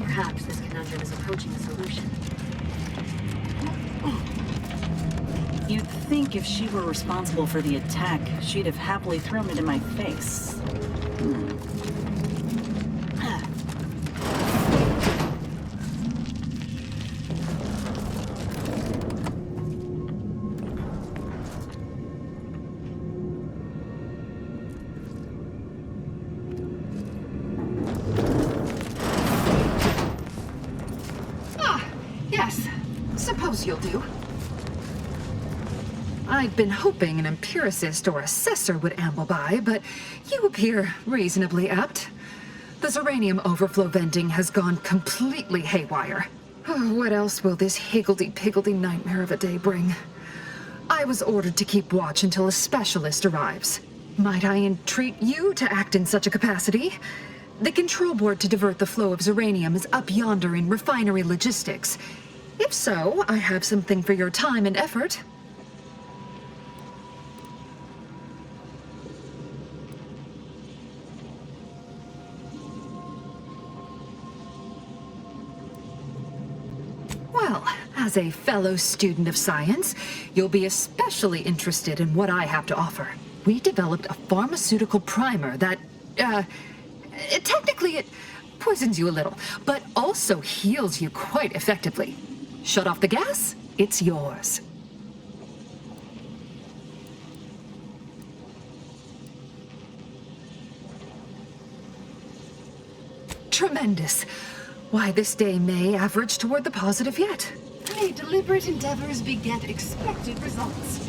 Perhaps this conundrum is approaching a solution. You'd think if she were responsible for the attack, she'd have happily thrown it in my face. Yes, suppose you'll do. I'd been hoping an empiricist or assessor would amble by, but you appear reasonably apt. The Zeranium overflow venting has gone completely haywire. Oh, what else will this higgledy-piggledy nightmare of a day bring? I was ordered to keep watch until a specialist arrives. Might I entreat you to act in such a capacity? The control board to divert the flow of Zeranium is up yonder in refinery logistics. If so, I have something for your time and effort. Well, as a fellow student of science, you'll be especially interested in what I have to offer. We developed a pharmaceutical primer that, technically it poisons you a little, but also heals you quite effectively. Shut off the gas, it's yours. Tremendous. Why, this day may average toward the positive yet. May deliberate endeavors beget expected results.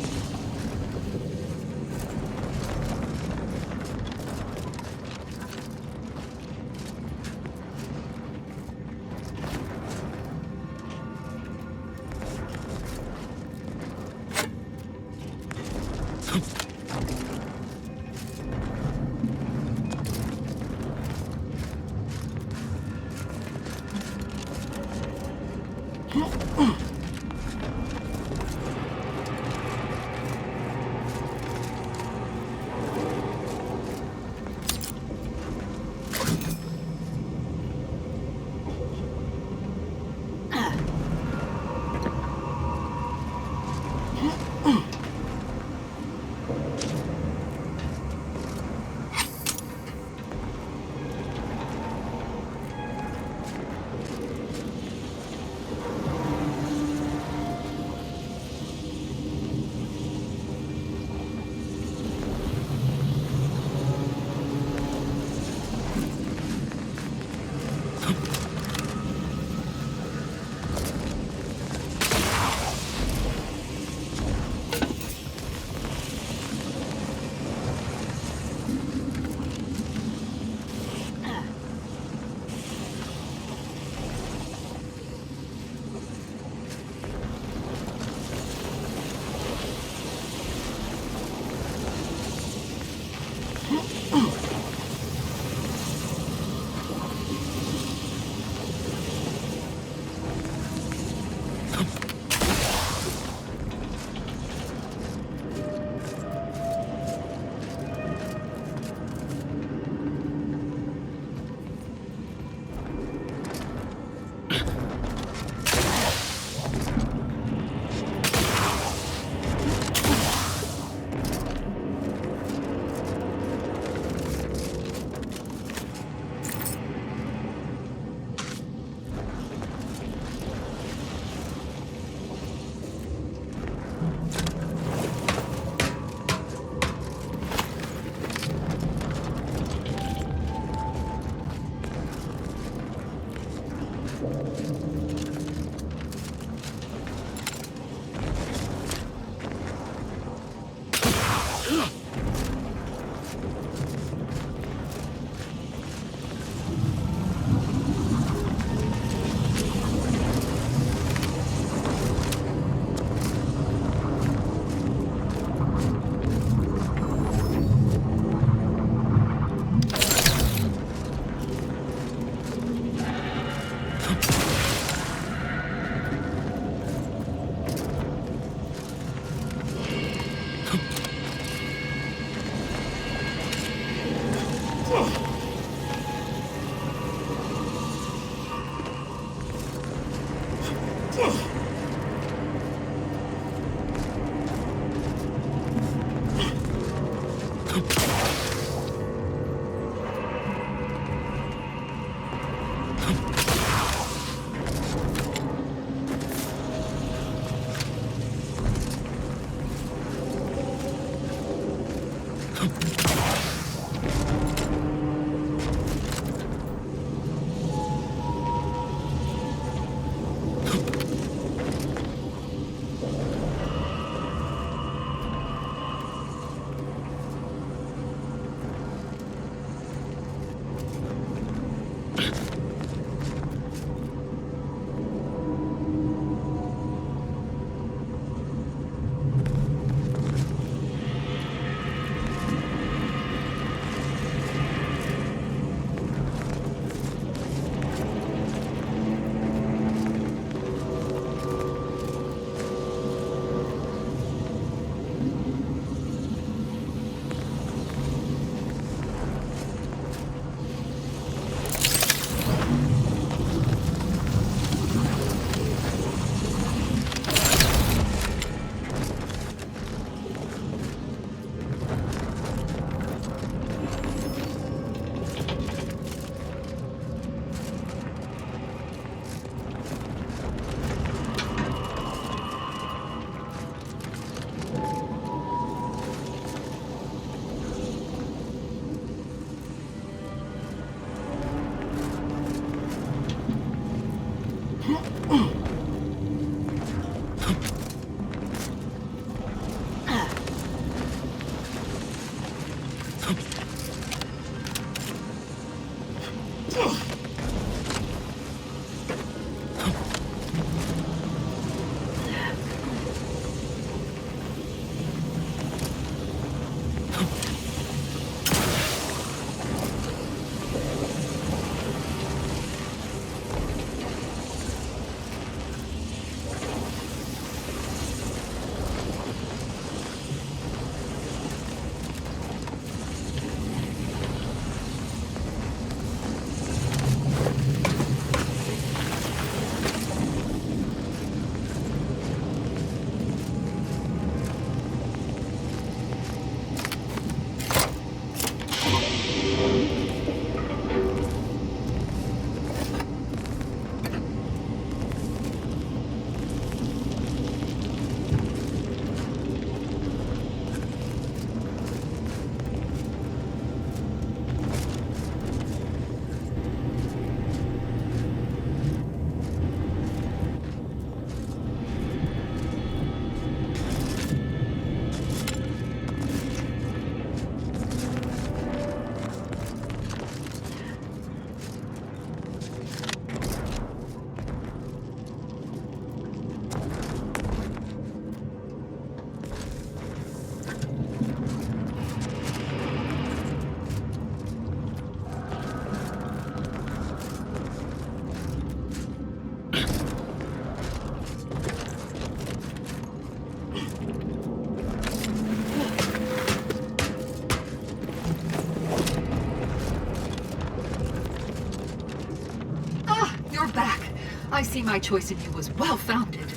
I see my choice in you was well-founded.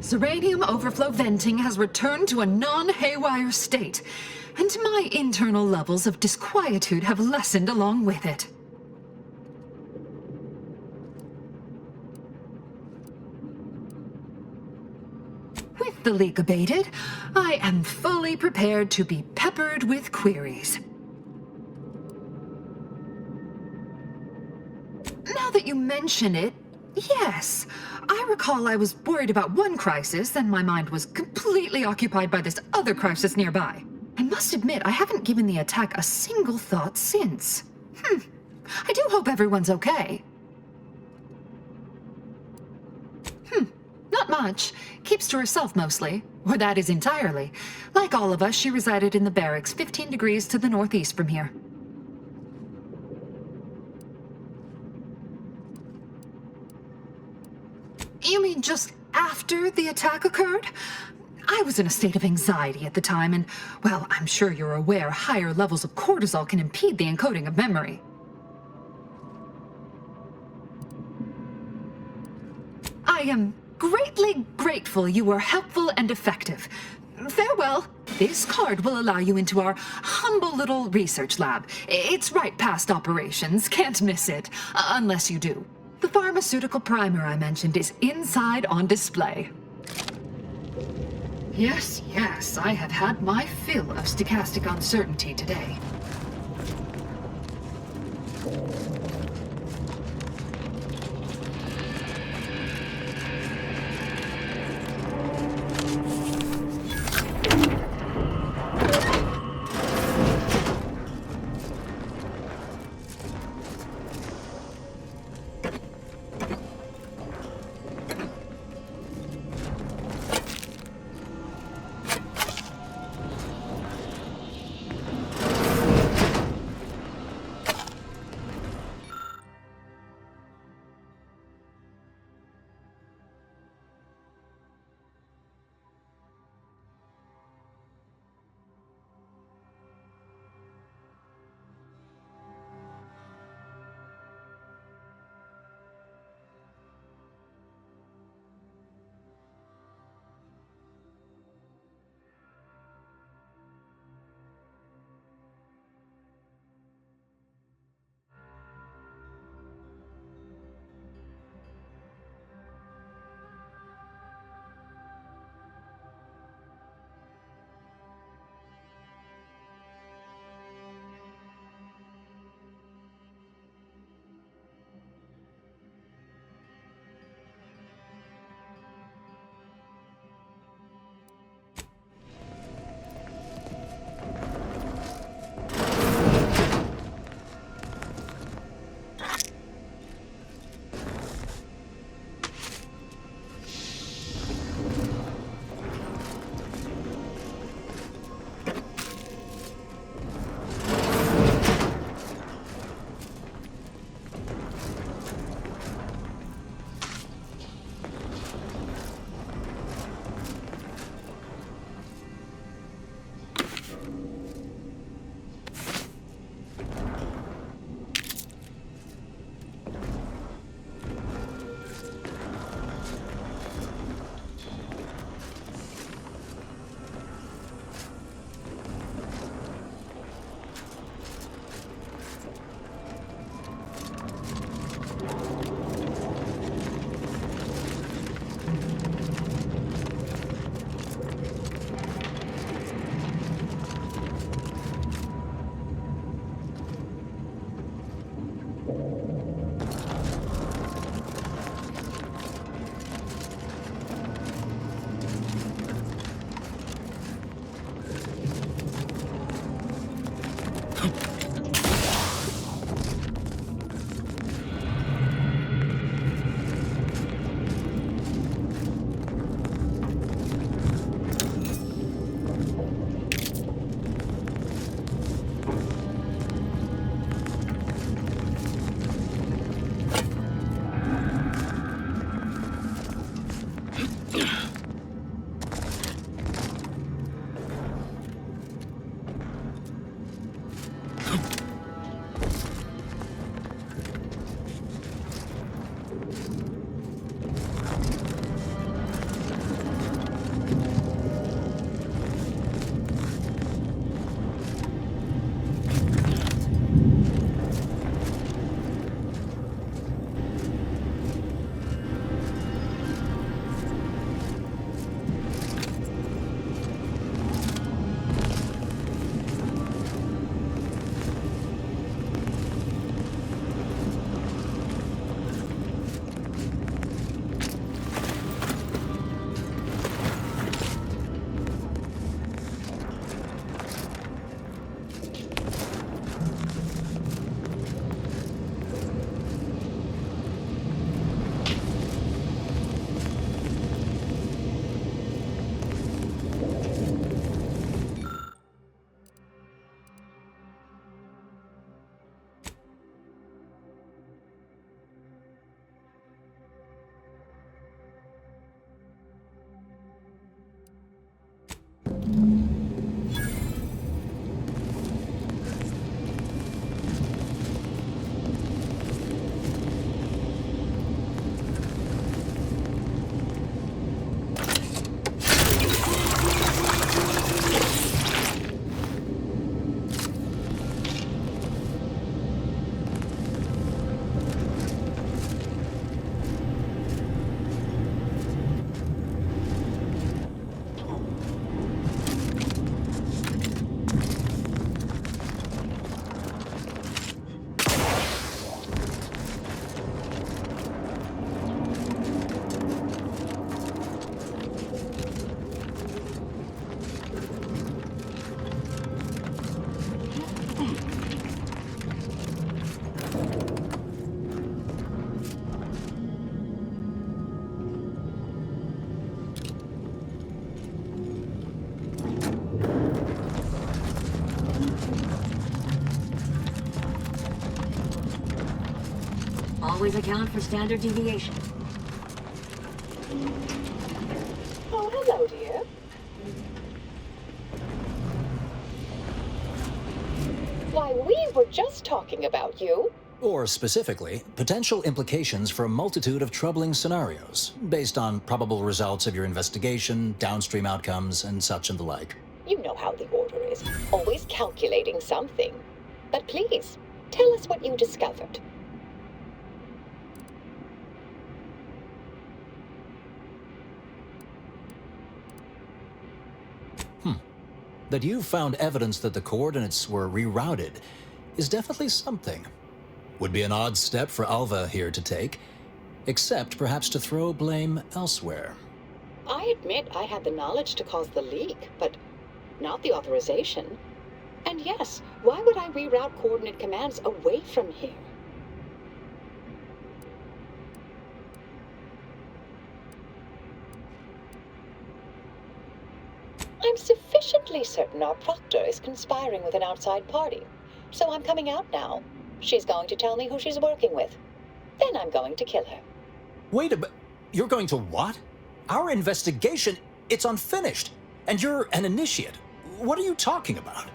Zeranium overflow venting has returned to a non-haywire state, and my internal levels of disquietude have lessened along with it. With the leak abated, I am fully prepared to be peppered with queries. Now that you mention it, yes, I recall I was worried about one crisis, then my mind was completely occupied by this other crisis nearby. I must admit, I haven't given the attack a single thought since. I do hope everyone's okay. Not much. Keeps to herself mostly. Or that is entirely. Like all of us, she resided in the barracks 15 degrees to the northeast from here. You mean just after the attack occurred? I was in a state of anxiety at the time, and, well, I'm sure you're aware higher levels of cortisol can impede the encoding of memory. I am greatly grateful you were helpful and effective. Farewell. This card will allow you into our humble little research lab. It's right past operations. Can't miss it. Unless you do. The pharmaceutical primer I mentioned is inside on display. Yes, I have had my fill of stochastic uncertainty today. does account for standard deviation. Oh, hello, dear. Why, we were just talking about you. Or specifically, potential implications for a multitude of troubling scenarios, based on probable results of your investigation, downstream outcomes, and such and the like. You know how the Order is, always calculating something. But please, tell us what you discovered. That you found evidence that the coordinates were rerouted is definitely something. Would be an odd step for Alva here to take, except perhaps to throw blame elsewhere. I admit I had the knowledge to cause the leak, but not the authorization. And yes, why would I reroute coordinate commands away from here? I'm sufficiently certain our proctor is conspiring with an outside party, so I'm coming out now. She's going to tell me who she's working with. Then I'm going to kill her. Wait a minute. You're going to what? Our investigation, it's unfinished. And you're an initiate. What are you talking about?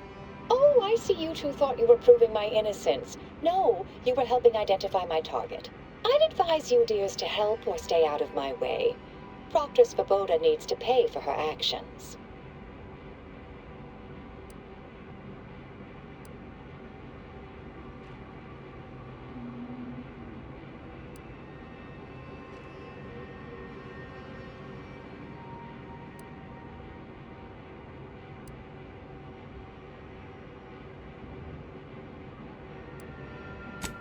Oh, I see you two thought you were proving my innocence. No, you were helping identify my target. I'd advise you dears to help or stay out of my way. Proctor Svoboda needs to pay for her actions.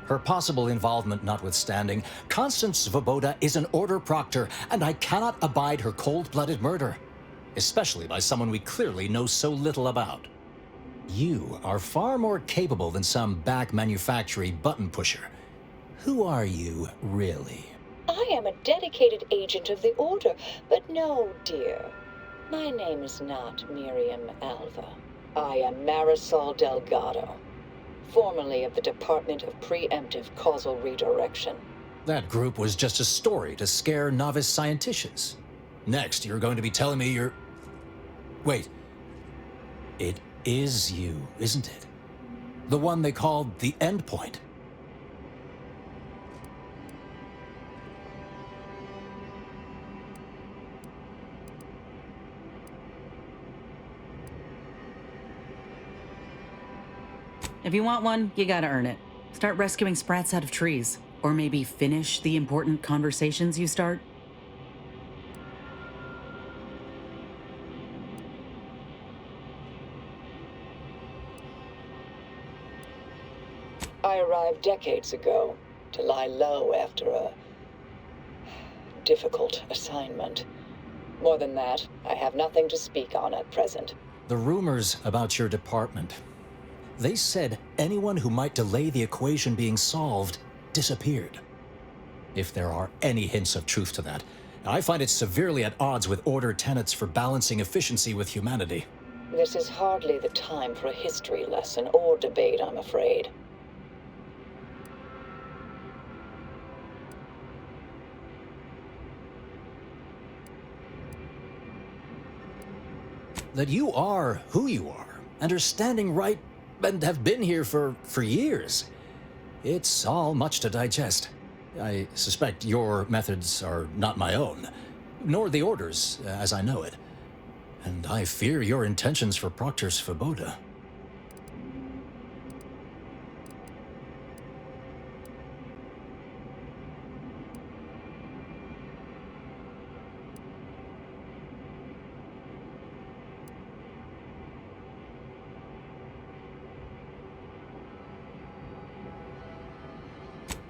Her possible involvement notwithstanding, Constance Svoboda is an Order proctor, and I cannot abide her cold-blooded murder. Especially by someone we clearly know so little about. You are far more capable than some back-manufactory button pusher. Who are you, really? I am a dedicated agent of the Order, but no, dear. My name is not Miriam Alva. I am Marisol Delgado, formerly of the Department of Preemptive Causal Redirection. That group was just a story to scare novice scienticians. Next, you're going to be telling me you're... Wait. It is you, isn't it? The one they called the Endpoint. If you want one, you gotta earn it. Start rescuing sprats out of trees. Or maybe finish the important conversations you start. I arrived decades ago to lie low after a difficult assignment. More than that, I have nothing to speak on at present. The rumors about your department. They said anyone who might delay the equation being solved disappeared. If there are any hints of truth to that, I find it severely at odds with Order tenets for balancing efficiency with humanity. This is hardly the time for a history lesson or debate, I'm afraid. That you are who you are, and are standing right, and have been here for years. It's all much to digest. I suspect your methods are not my own, nor the Order's, as I know it. And I fear your intentions for Proctor Svoboda.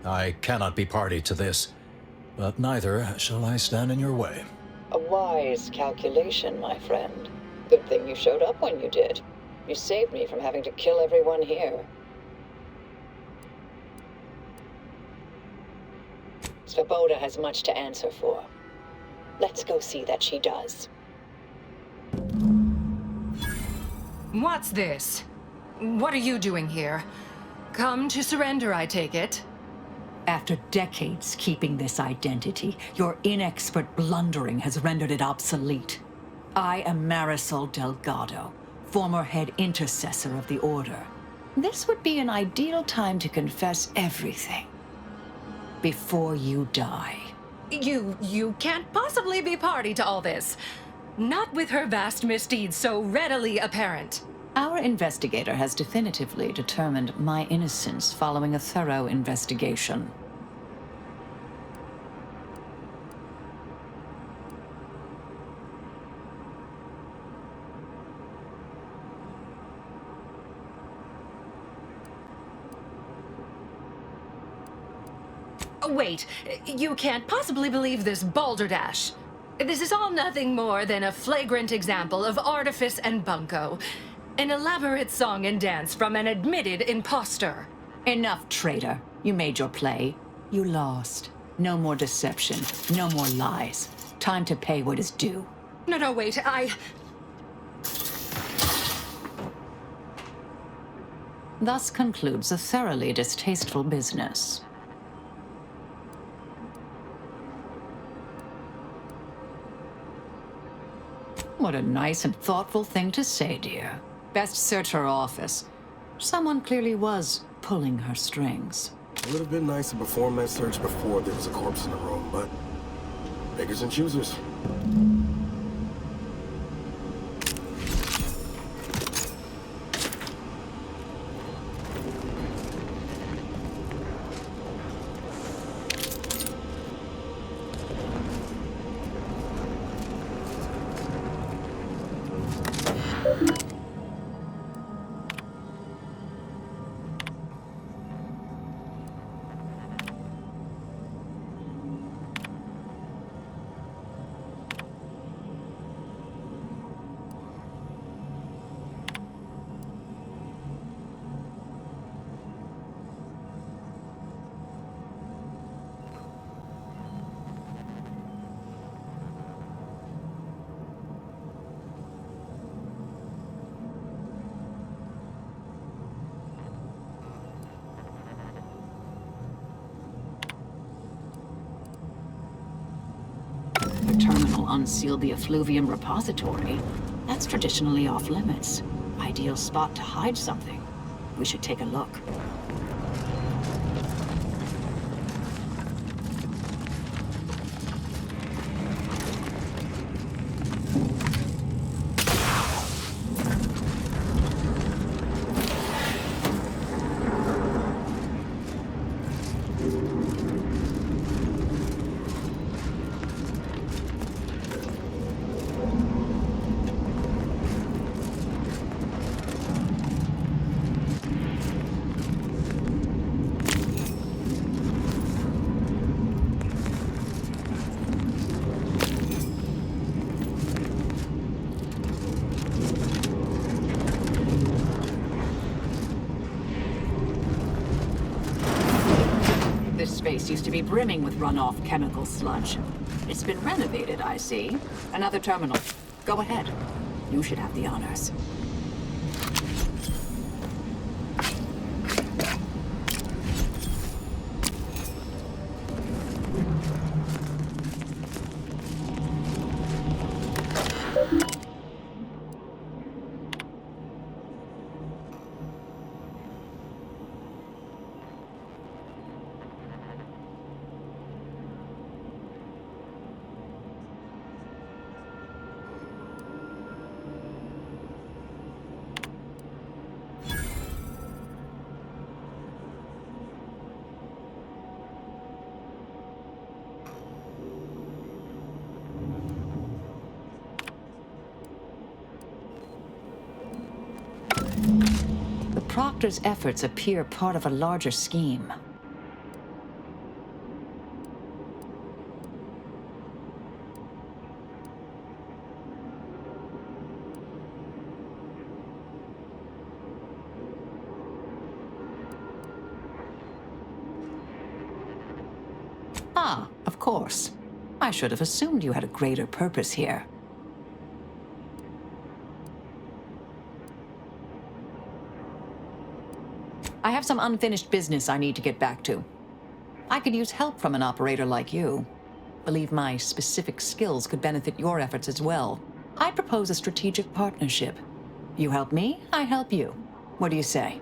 I cannot be party to this, but neither shall I stand in your way. A wise calculation, my friend. Good thing you showed up when you did. You saved me from having to kill everyone here. Svoboda has much to answer for. Let's go see that she does. What's this? What are you doing here? Come to surrender, I take it. After decades keeping this identity, your inexpert blundering has rendered it obsolete. I am Marisol Delgado, former head intercessor of the Order. This would be an ideal time to confess everything. Before you die. You can't possibly be party to all this. Not with her vast misdeeds so readily apparent. Our investigator has definitively determined my innocence following a thorough investigation. Wait, you can't possibly believe this balderdash. This is all nothing more than a flagrant example of artifice and bunco. An elaborate song and dance from an admitted imposter. Enough, traitor. You made your play. You lost. No more deception. No more lies. Time to pay what is due. No, wait, Thus concludes a thoroughly distasteful business. What a nice and thoughtful thing to say, dear. Best search her office. Someone clearly was pulling her strings. It would have been nice to perform that search before there was a corpse in the room, but beggars and choosers. The terminal unsealed the effluvium repository. That's traditionally off limits. Ideal spot to hide something. We should take a look. This space used to be brimming with runoff chemical sludge. It's been renovated, I see. Another terminal. Go ahead. You should have the honors. The Proctor's efforts appear part of a larger scheme. Ah, of course. I should have assumed you had a greater purpose here. I have some unfinished business I need to get back to. I could use help from an operator like you. Believe my specific skills could benefit your efforts as well. I propose a strategic partnership. You help me, I help you. What do you say?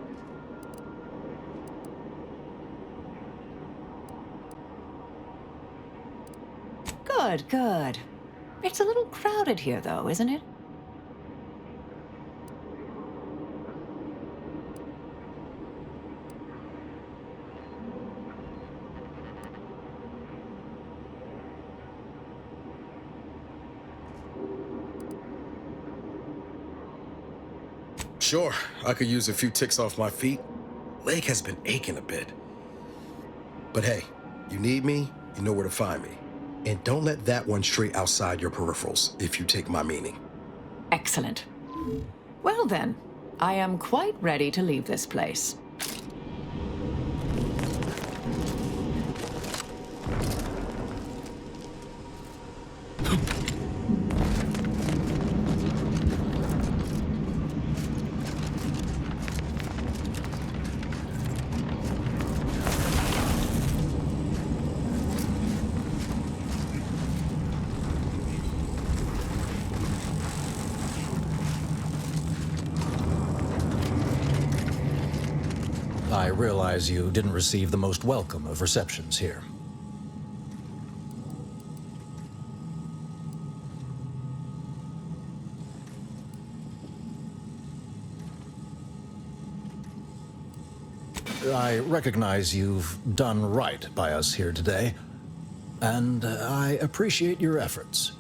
Good, good. It's a little crowded here, though, isn't it? Sure, I could use a few ticks off my feet. Leg has been aching a bit. But hey, you need me, you know where to find me. And don't let that one stray outside your peripherals, if you take my meaning. Excellent. Well then, I am quite ready to leave this place. I realize you didn't receive the most welcome of receptions here. I recognize you've done right by us here today, and I appreciate your efforts.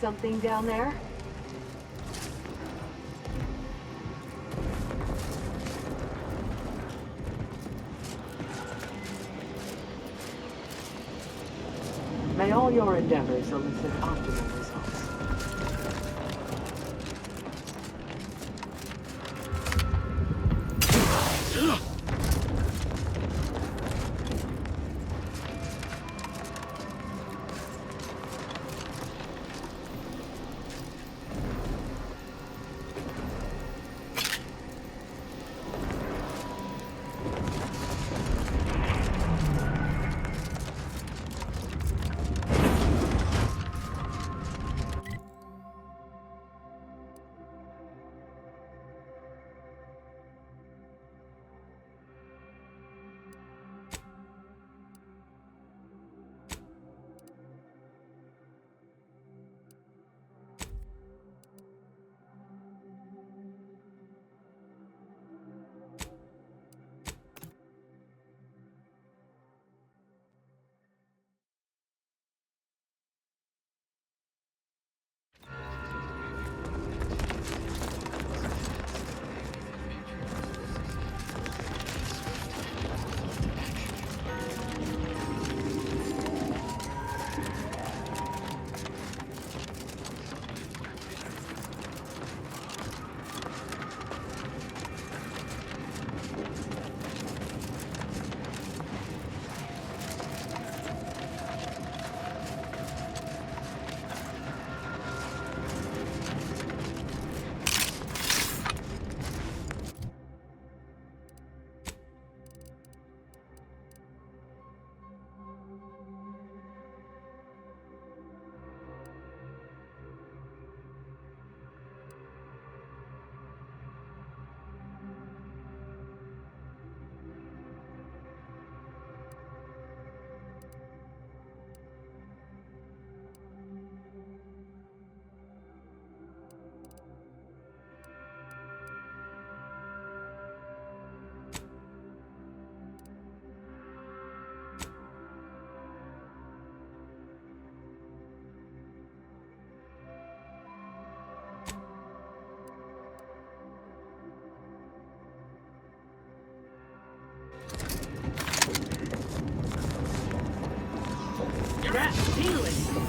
Something down there? May all your endeavors elicit optimal results.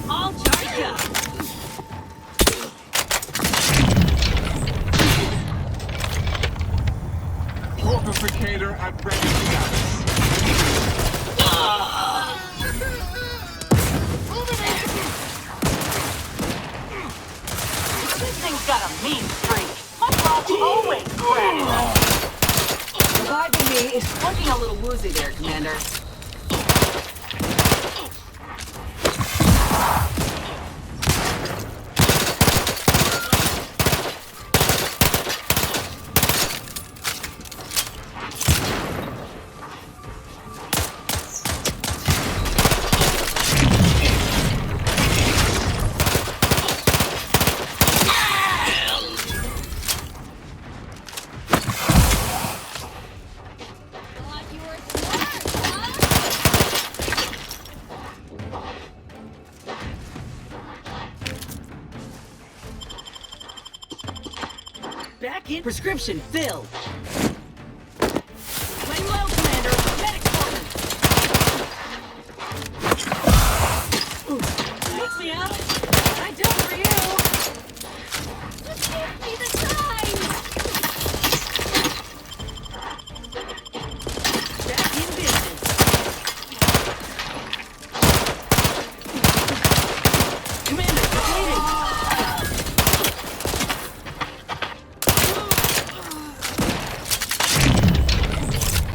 All charged up. Corpificator at ready status. This thing's got a mean streak. My boss always cracks. Reviving me is looking a little woozy there, Commander. Back in. Prescription filled. Flame low, Commander. Medic order. Takes me out. I do it for you. Just give me the time. Back in business. Commander, completing.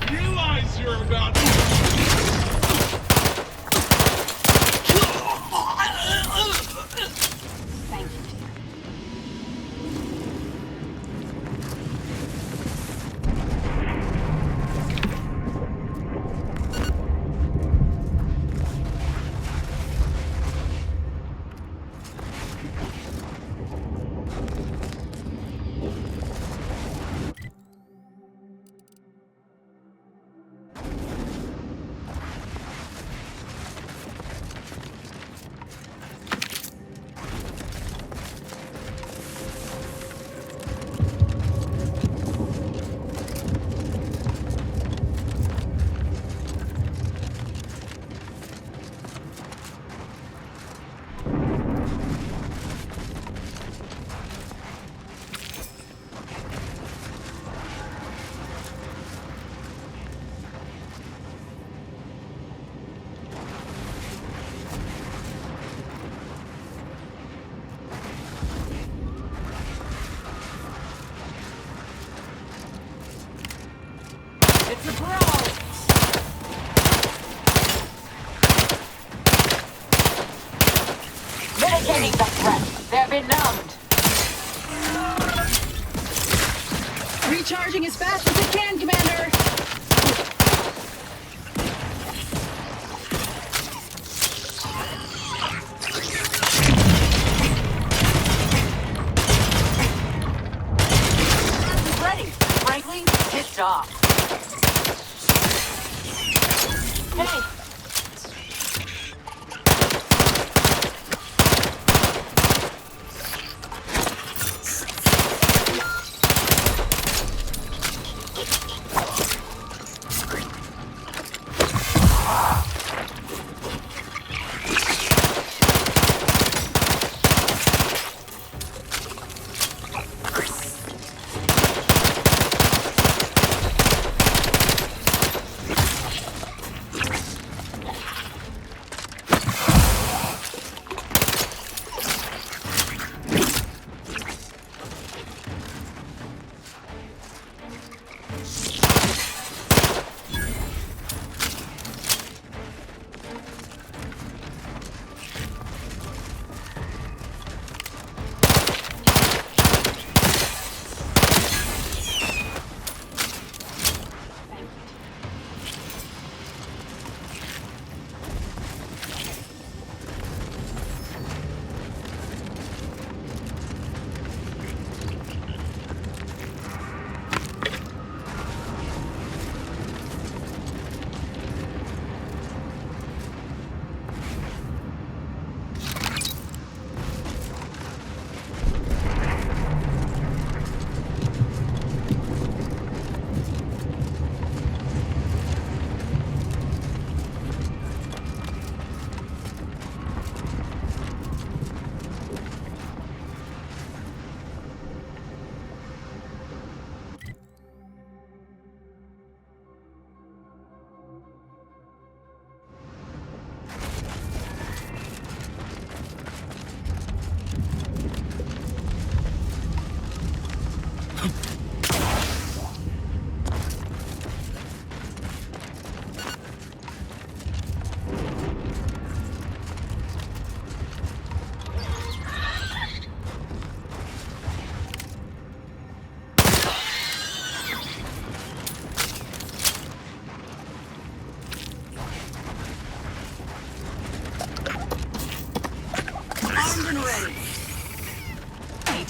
Realize you're about to... Thank you, dear. It's a brawl! Mitigating the threat. They're benumbed. Recharging as fast as it can, Commander! Ready. Frankly, pissed off. Hey!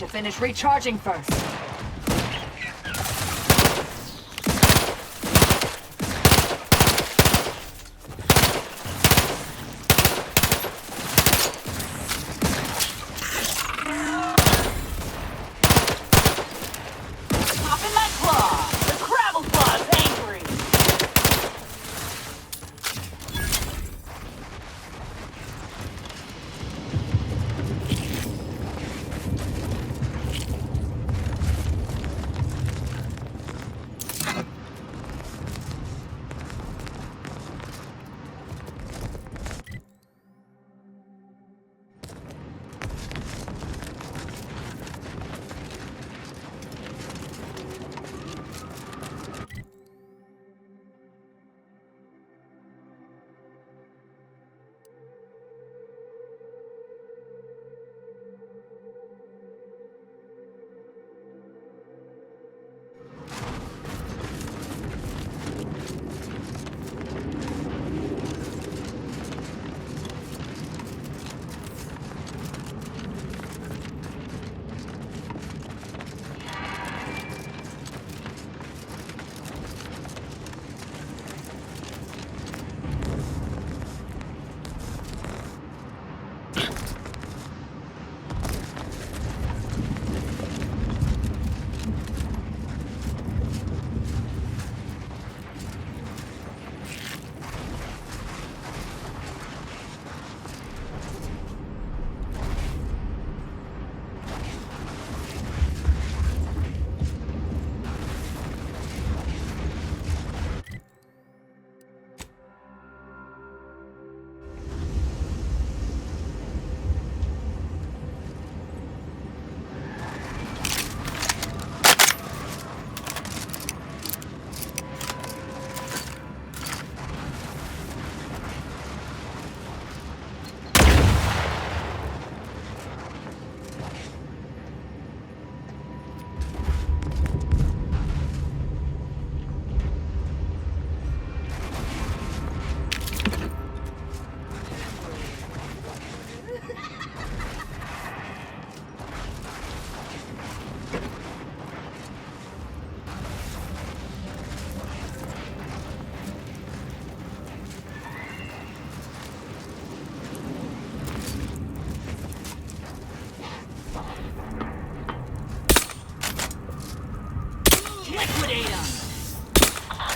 to finish recharging first. Popping my claw! The Crabble Claw's angry!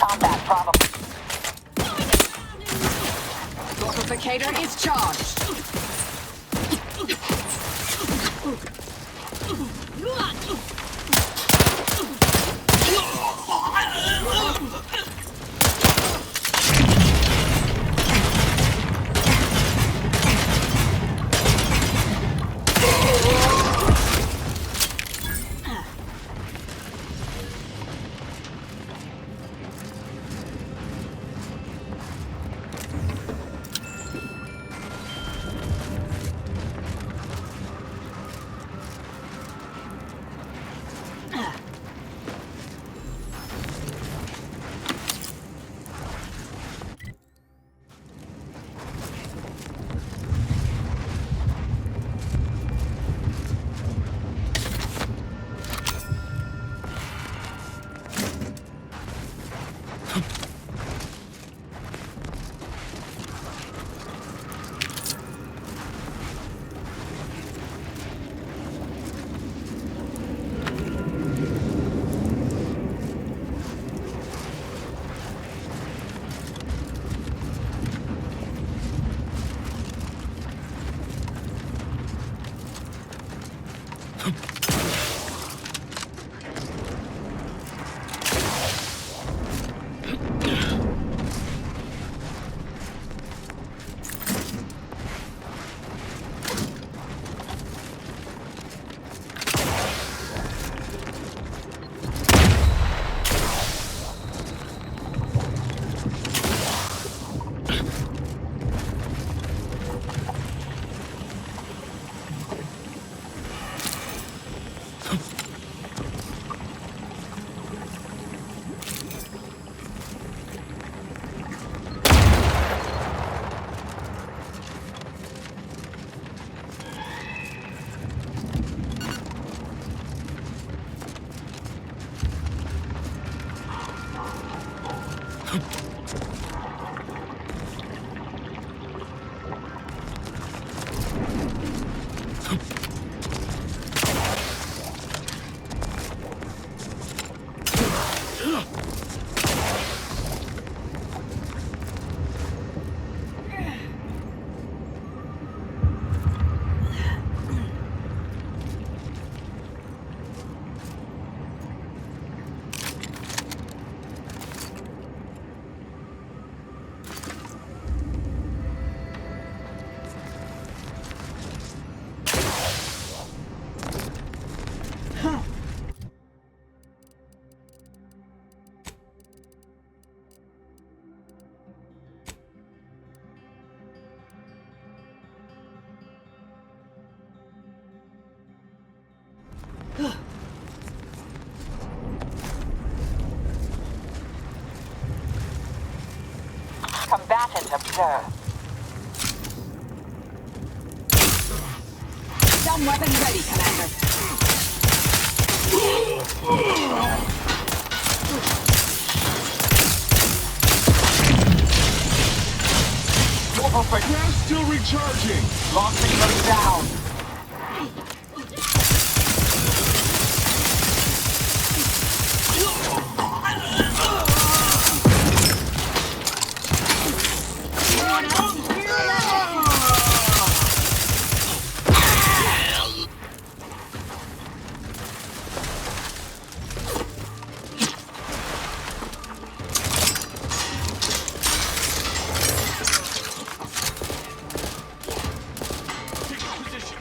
Combat probably. Torpificator is charged. Combatant observed. Stun weapon ready, Commander. Gas still recharging. Launching them down. Position.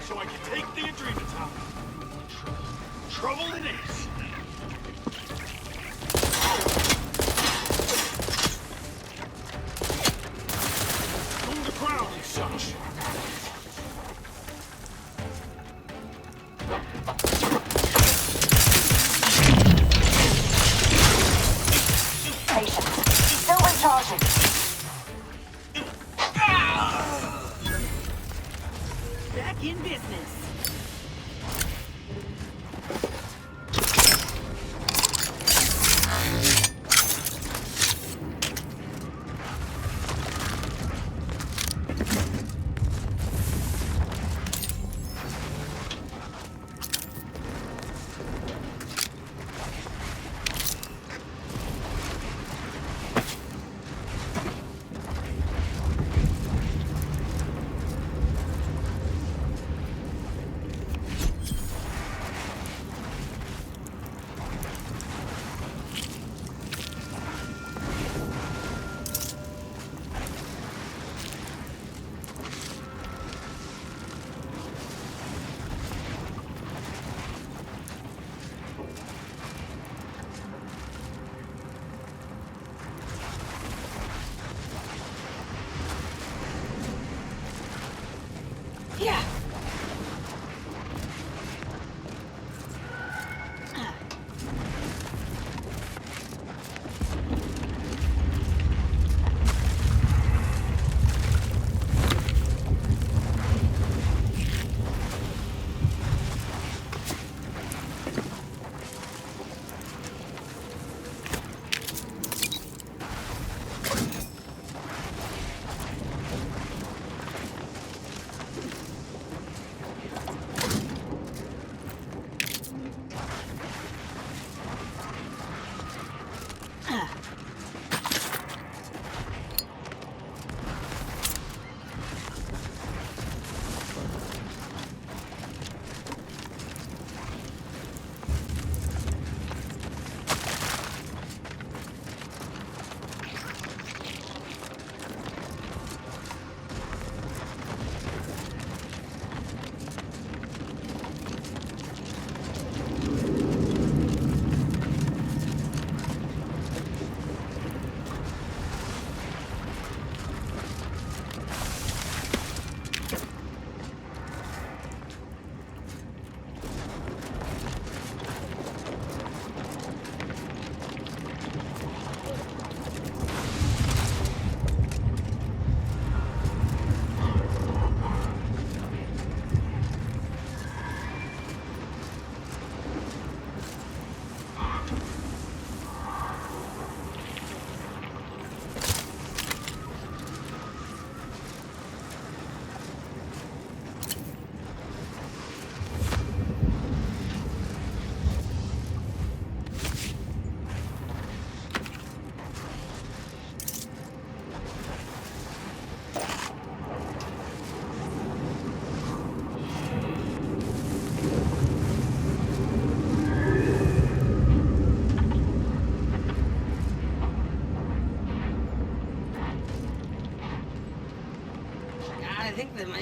think that my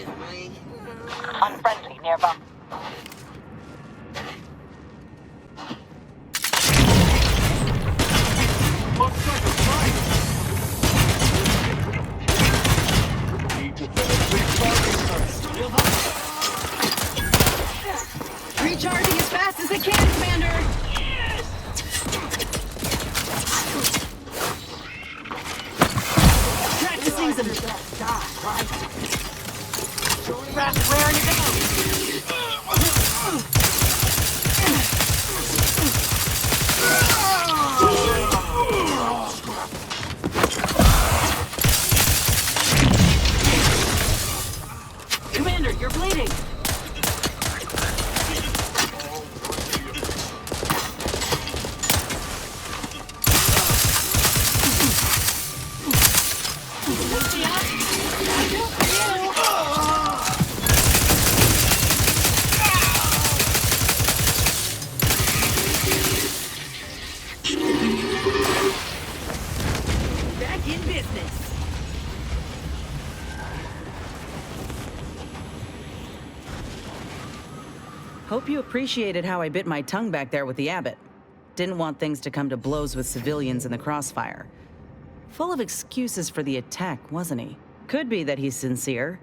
Unfriendly nearby. Looks like a fight. Need to penetrate target sites. Recharging as fast as I can, Commander! Practicing some stuff, right? Fast, where you Commander, you're bleeding! Back in business. Hope you appreciated how I bit my tongue back there with the abbot. Didn't want things to come to blows with civilians in the crossfire. Full of excuses for the attack, wasn't he? Could be that he's sincere.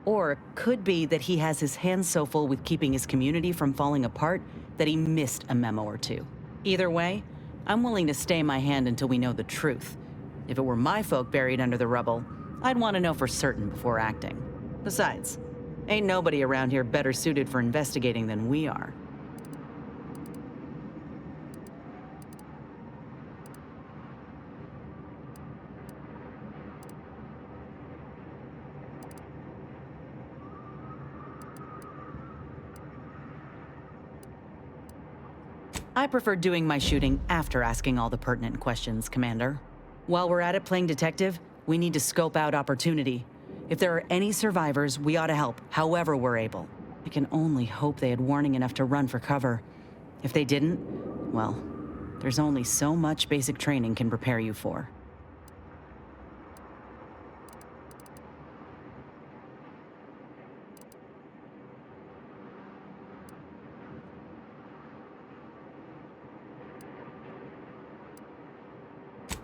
Or could be that he has his hands so full with keeping his community from falling apart that he missed a memo or two. Either way, I'm willing to stay my hand until we know the truth. If it were my folk buried under the rubble, I'd want to know for certain before acting. Besides, ain't nobody around here better suited for investigating than we are. I prefer doing my shooting after asking all the pertinent questions, Commander. While we're at it playing detective, we need to scope out opportunity. If there are any survivors, we ought to help, however we're able. I can only hope they had warning enough to run for cover. If they didn't, well, there's only so much basic training can prepare you for.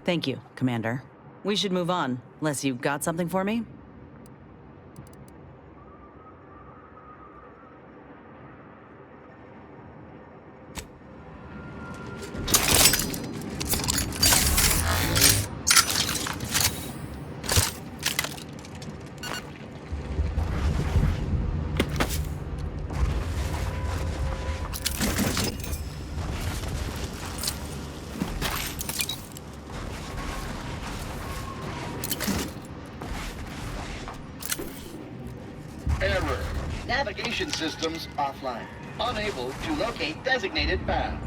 Thank you, Commander. We should move on, unless you got something for me? Error. Navigation systems offline. Unable to locate designated path.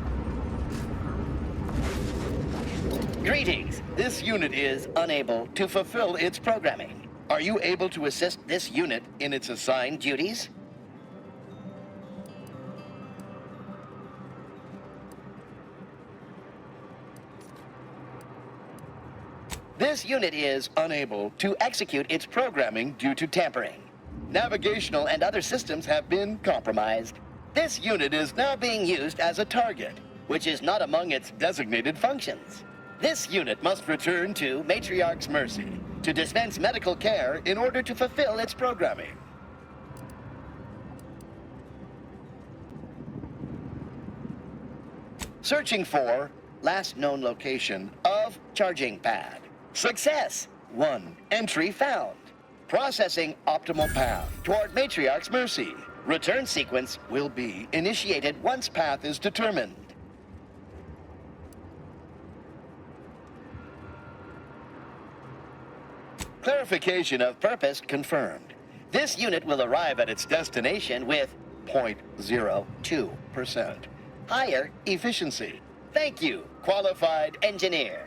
Greetings. This unit is unable to fulfill its programming. Are you able to assist this unit in its assigned duties? This unit is unable to execute its programming due to tampering. Navigational and other systems have been compromised. This unit is now being used as a target, which is not among its designated functions. This unit must return to Matriarch's mercy to dispense medical care in order to fulfill its programming. Searching for last known location of charging pad. Success! 1 entry found. Processing optimal path toward Matriarch's mercy. Return sequence will be initiated once path is determined. Clarification of purpose confirmed. This unit will arrive at its destination with 0.02% higher efficiency. Thank you, qualified engineer.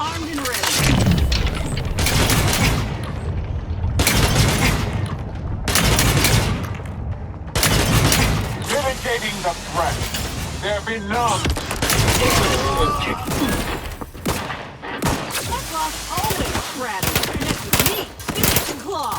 Armed and ready. Mitigating the threat. There be none. That claw's always scrappy. Next with me, finish and claw.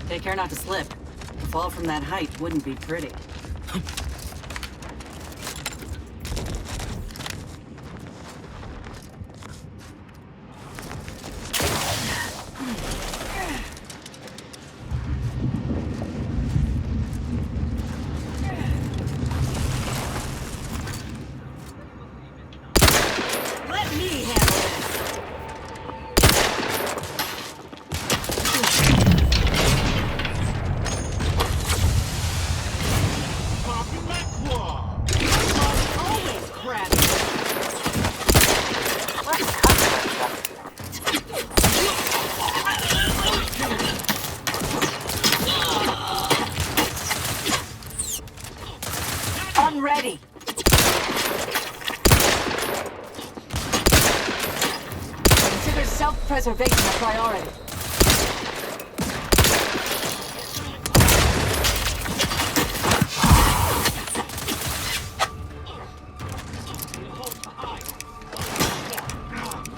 Take care not to slip. A fall from that height wouldn't be pretty. Let me handle this. Always crabby. I'm ready. Consider self-preservation a priority.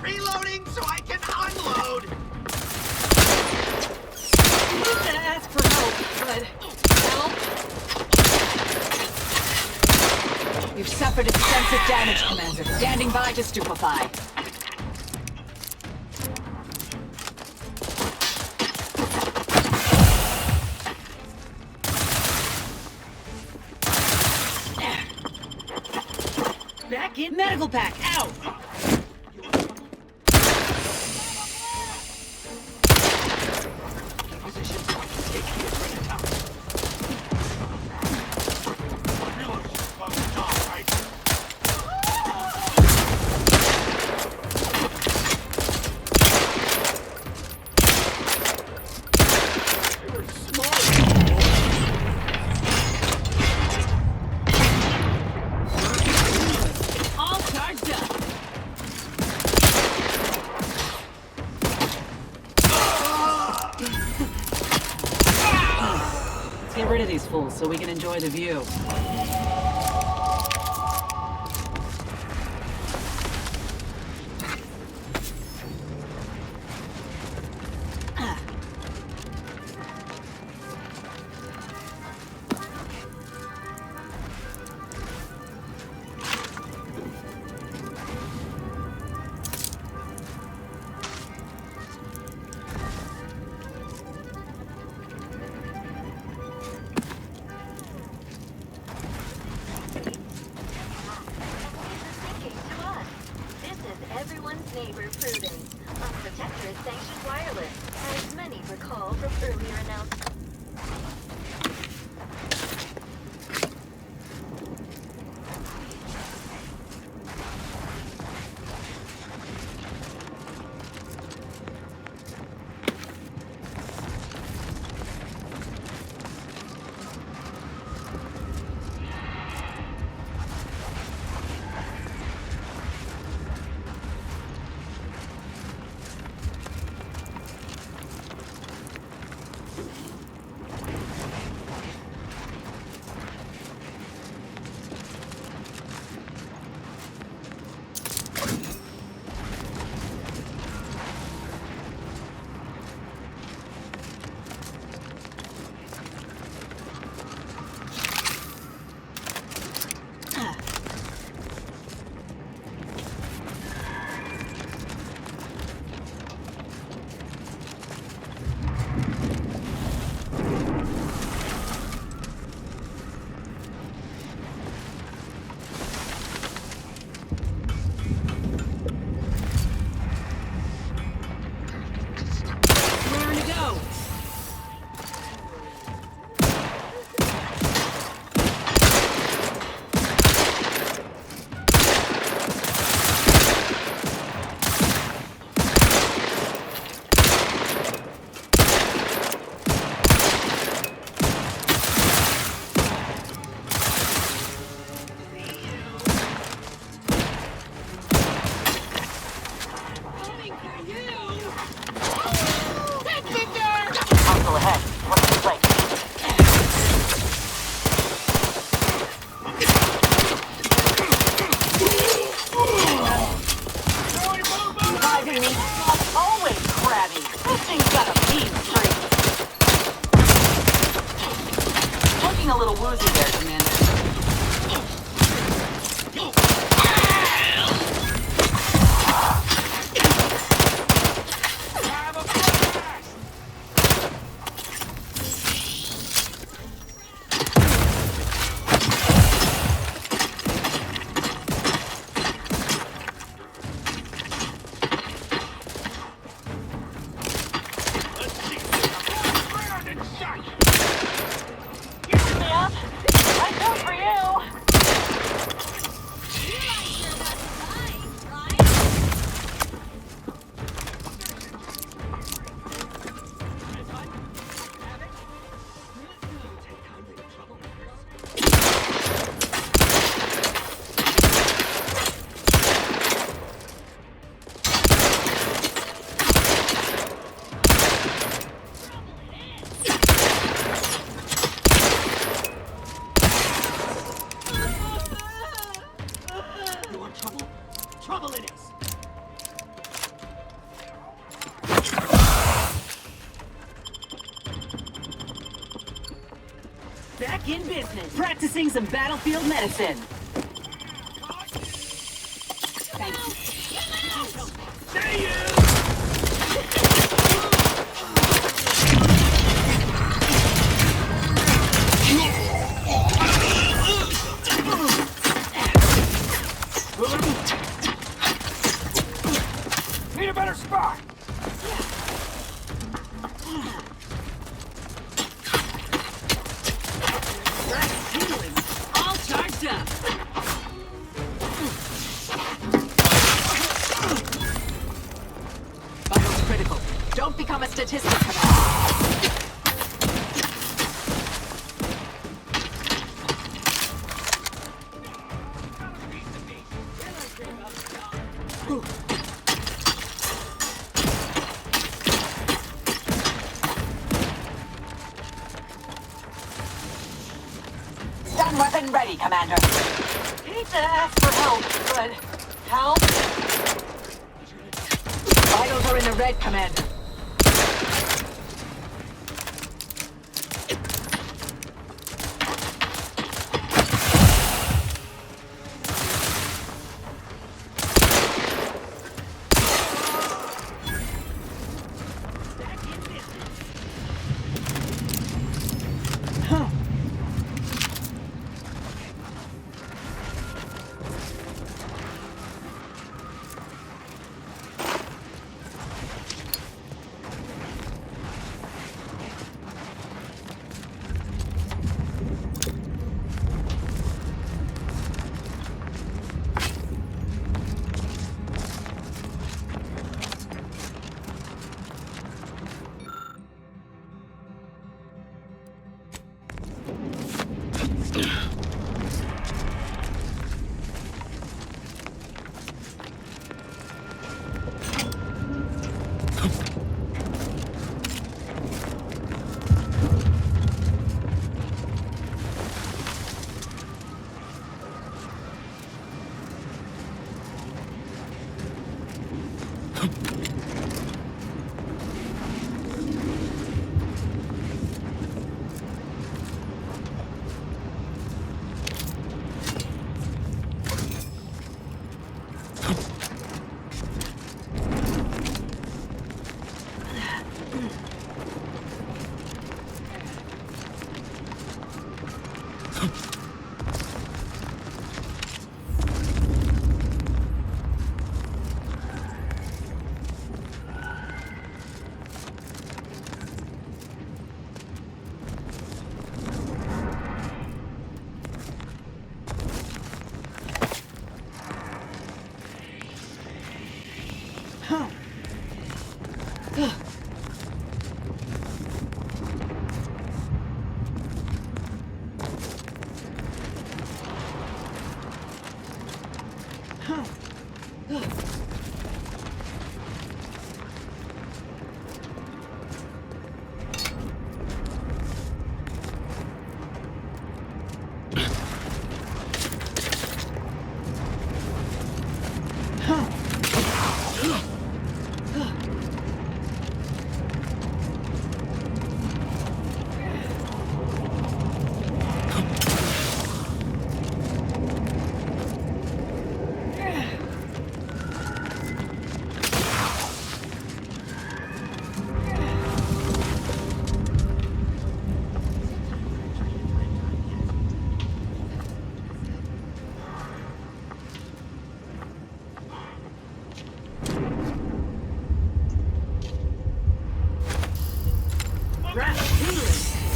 Reloading so I can unload! I used to ask for help, but help? You've suffered extensive damage, Commander. Standing by to stupefy. Back in medical pack. Out. All charged up. Let's get rid of these fools so we can enjoy the view. Everyone's neighbor Prudence on Protectorate sanctioned wireless, as many recall from earlier announcements. Back in business. Practicing some battlefield medicine. Thank you. Stay in! Need a better spot! All charged up. Vitals critical. Don't become a statistic. Stun weapon ready, Commander. Hate to ask for help, but help? Vitals are in the red, Commander.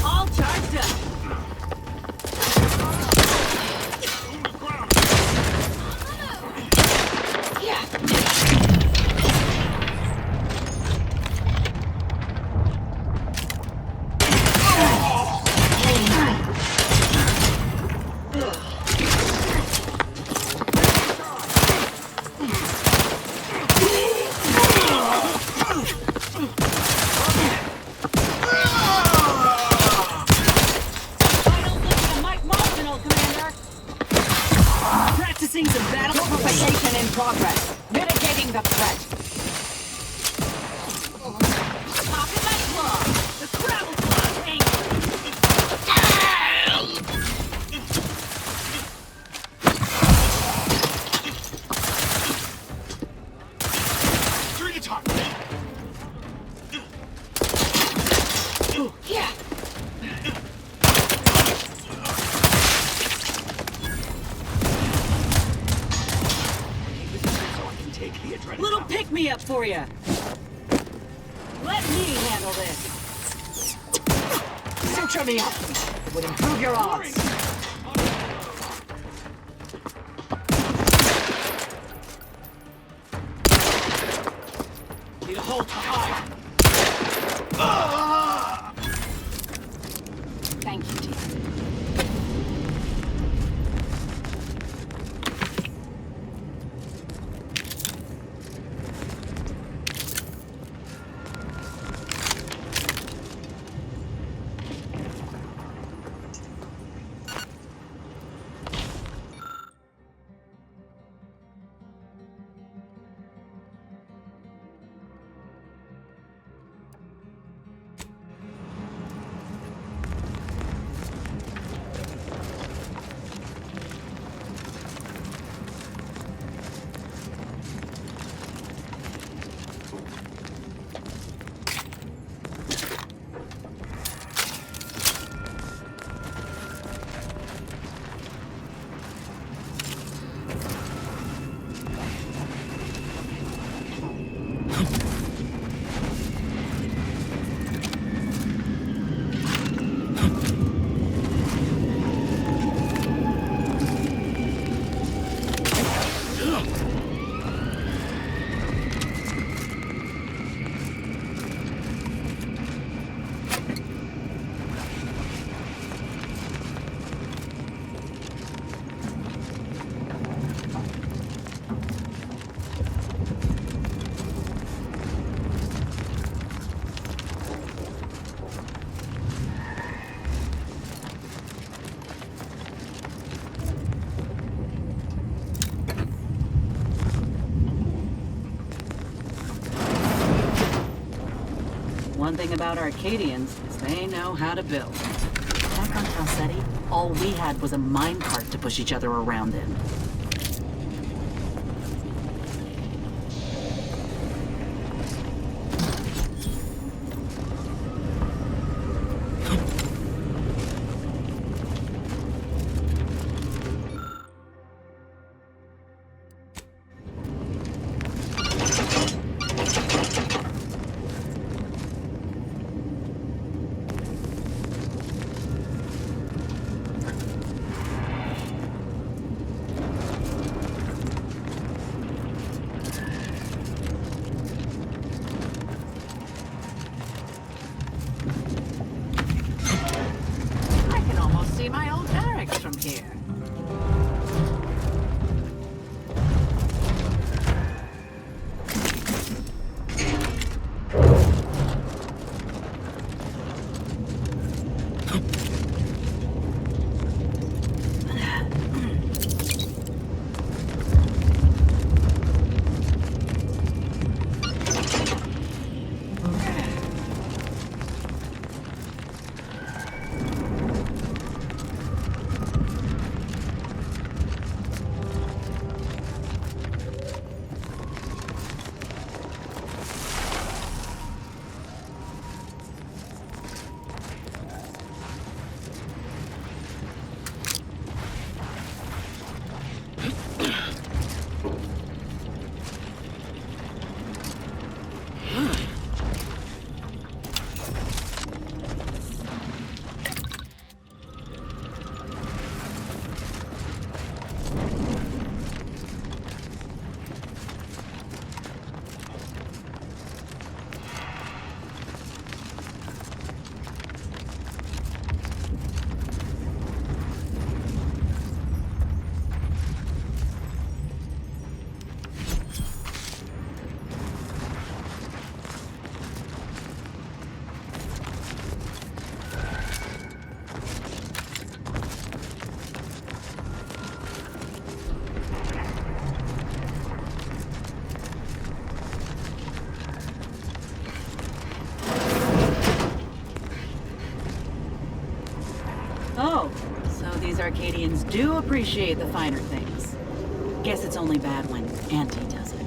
All charged up. Practicing some battle fortification in progress. Mitigating the threat. Pocket my claw. The gravel claw angry. time. Yeah. Little pick-me-up for you. Let me handle this. Suture me up. It would improve your odds. Need a hold time. Thank you, team. One thing about Arcadians is they know how to build. Back on Falsetti, all we had was a minecart to push each other around in. These Arcadians do appreciate the finer things. Guess it's only bad when Auntie does it.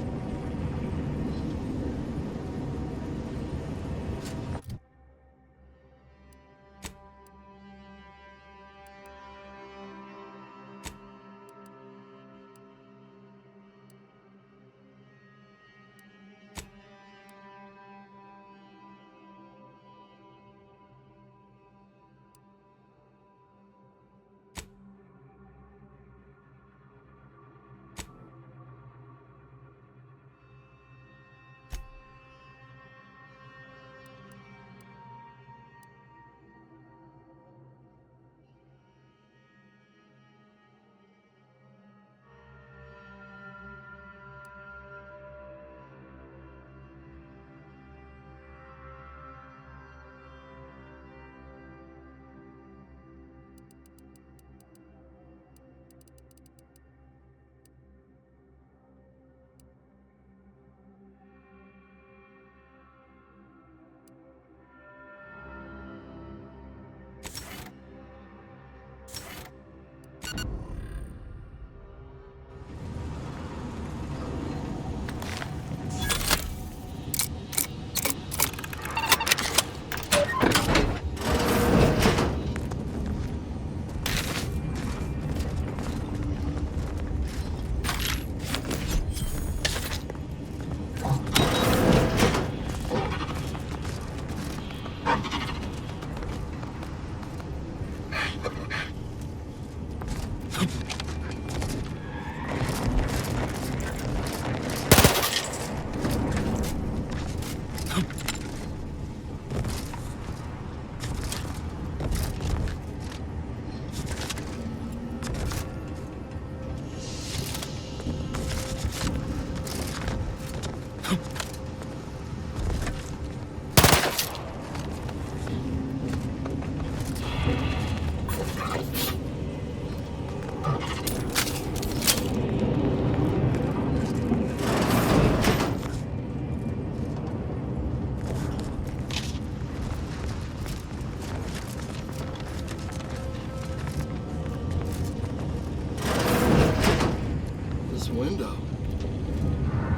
Window.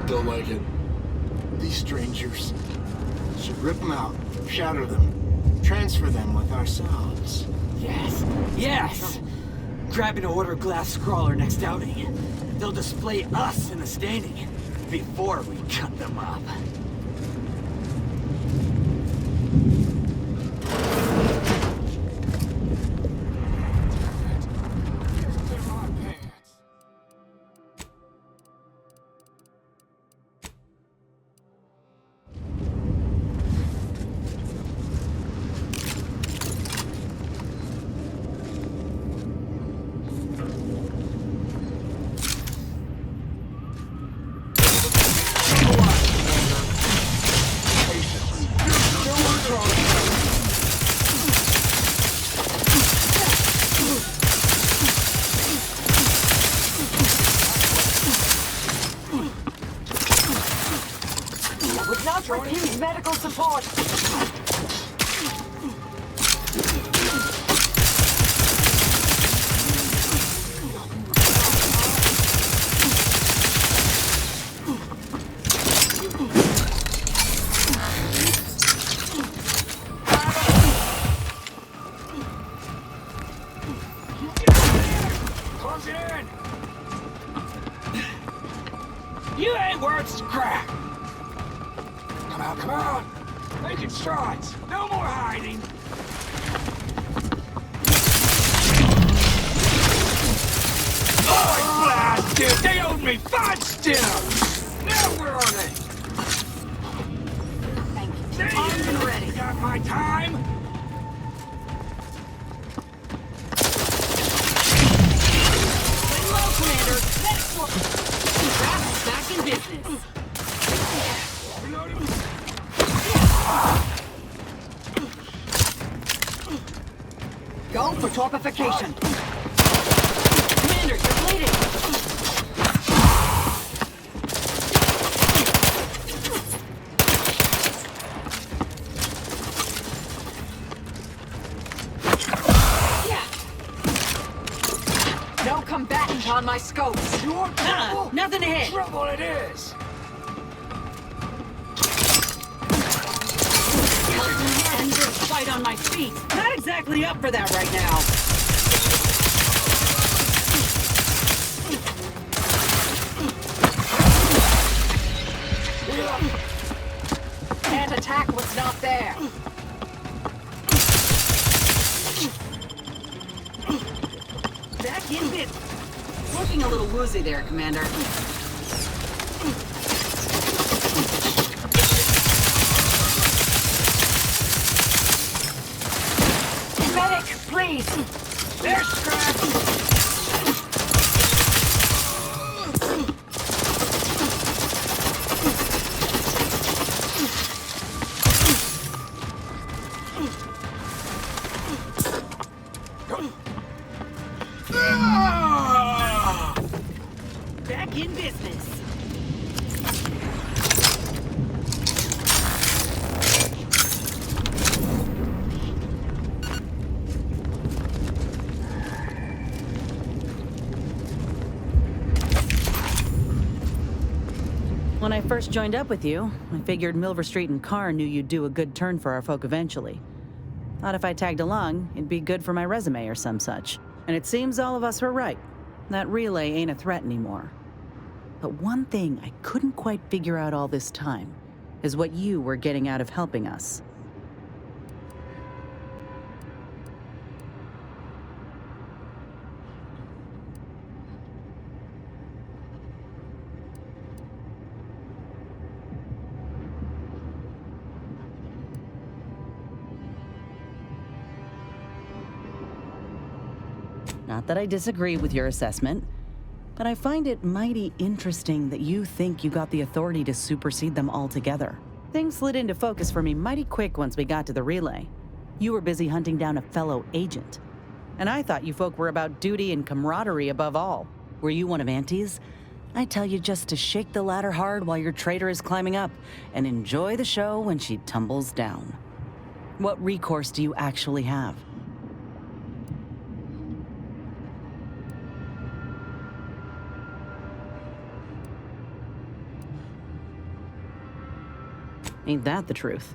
Don't like it. These strangers. Should rip them out, shatter them, transfer them with ourselves. Yes! Yes! Grab an order glass scrawler next outing. They'll display us in the standing before we cut them up. Medical support! Close it in! You ain't worth scrap! Come on! Making strides! No more hiding! Oh, blast, dude! They owed me 5 stills! Now where are they? Thank you. I'm ready. Got my time? Lay low, Commander! That's back in business! Go for torpification. Commander, you're bleeding! No combatant on my scopes. You want trouble? Nothing ahead. Trouble it is. Fight on my feet. Not exactly up for that right now. Can't attack what's not there. Back in it. Looking a little woozy there, Commander. Medic, please! There's scrap! Back in business. When I first joined up with you, I figured Milver Street and Carr knew you'd do a good turn for our folk eventually. Thought if I tagged along, it'd be good for my resume or some such. And it seems all of us were right. That relay ain't a threat anymore. But one thing I couldn't quite figure out all this time is what you were getting out of helping us. Not that I disagree with your assessment. But I find it mighty interesting that you think you got the authority to supersede them altogether. Things slid into focus for me mighty quick once we got to the relay. You were busy hunting down a fellow agent. And I thought you folk were about duty and camaraderie above all. Were you one of Auntie's? I tell you just to shake the ladder hard while your traitor is climbing up, and enjoy the show when she tumbles down. What recourse do you actually have? Ain't that the truth?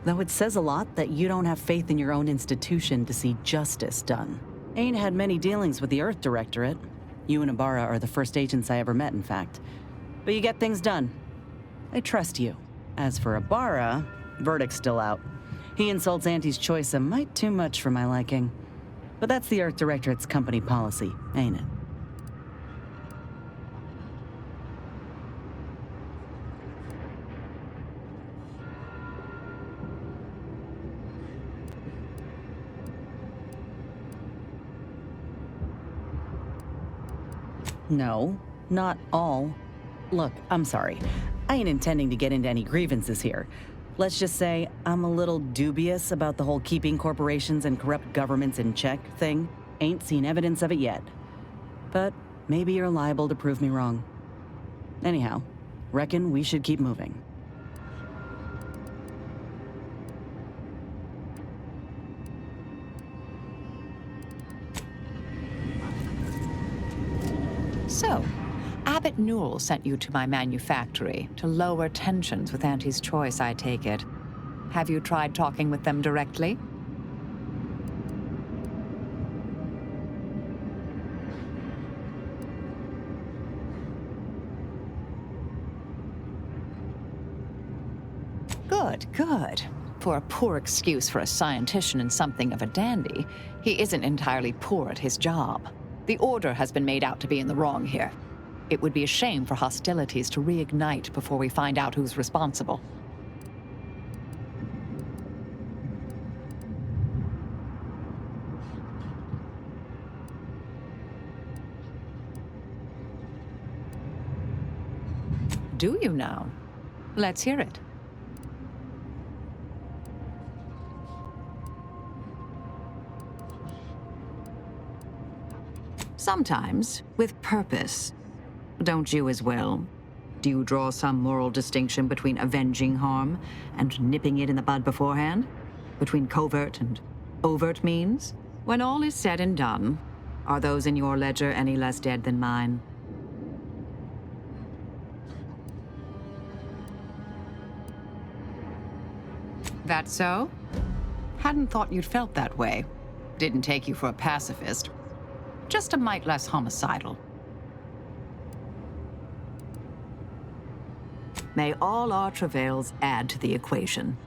Though it says a lot that you don't have faith in your own institution to see justice done. Ain't had many dealings with the Earth Directorate. You and Ibarra are the first agents I ever met, in fact. But you get things done. I trust you. As for Ibarra, verdict's still out. He insults Auntie's choice a mite too much for my liking. But that's the Earth Directorate's company policy, ain't it? No, not all. Look, I'm sorry. I ain't intending to get into any grievances here. Let's just say I'm a little dubious about the whole keeping corporations and corrupt governments in check thing. Ain't seen evidence of it yet. But maybe you're liable to prove me wrong. Anyhow, reckon we should keep moving. So, Abbot Newell sent you to my manufactory to lower tensions with Auntie's choice, I take it. Have you tried talking with them directly? Good, good. For a poor excuse for a scientician and something of a dandy, he isn't entirely poor at his job. The Order has been made out to be in the wrong here. It would be a shame for hostilities to reignite before we find out who's responsible. Do you now? Let's hear it. Sometimes, with purpose. Don't you as well? Do you draw some moral distinction between avenging harm and nipping it in the bud beforehand? Between covert and overt means? When all is said and done, are those in your ledger any less dead than mine? That so? Hadn't thought you'd felt that way. Didn't take you for a pacifist. Just a mite less homicidal. May all our travails add to the equation.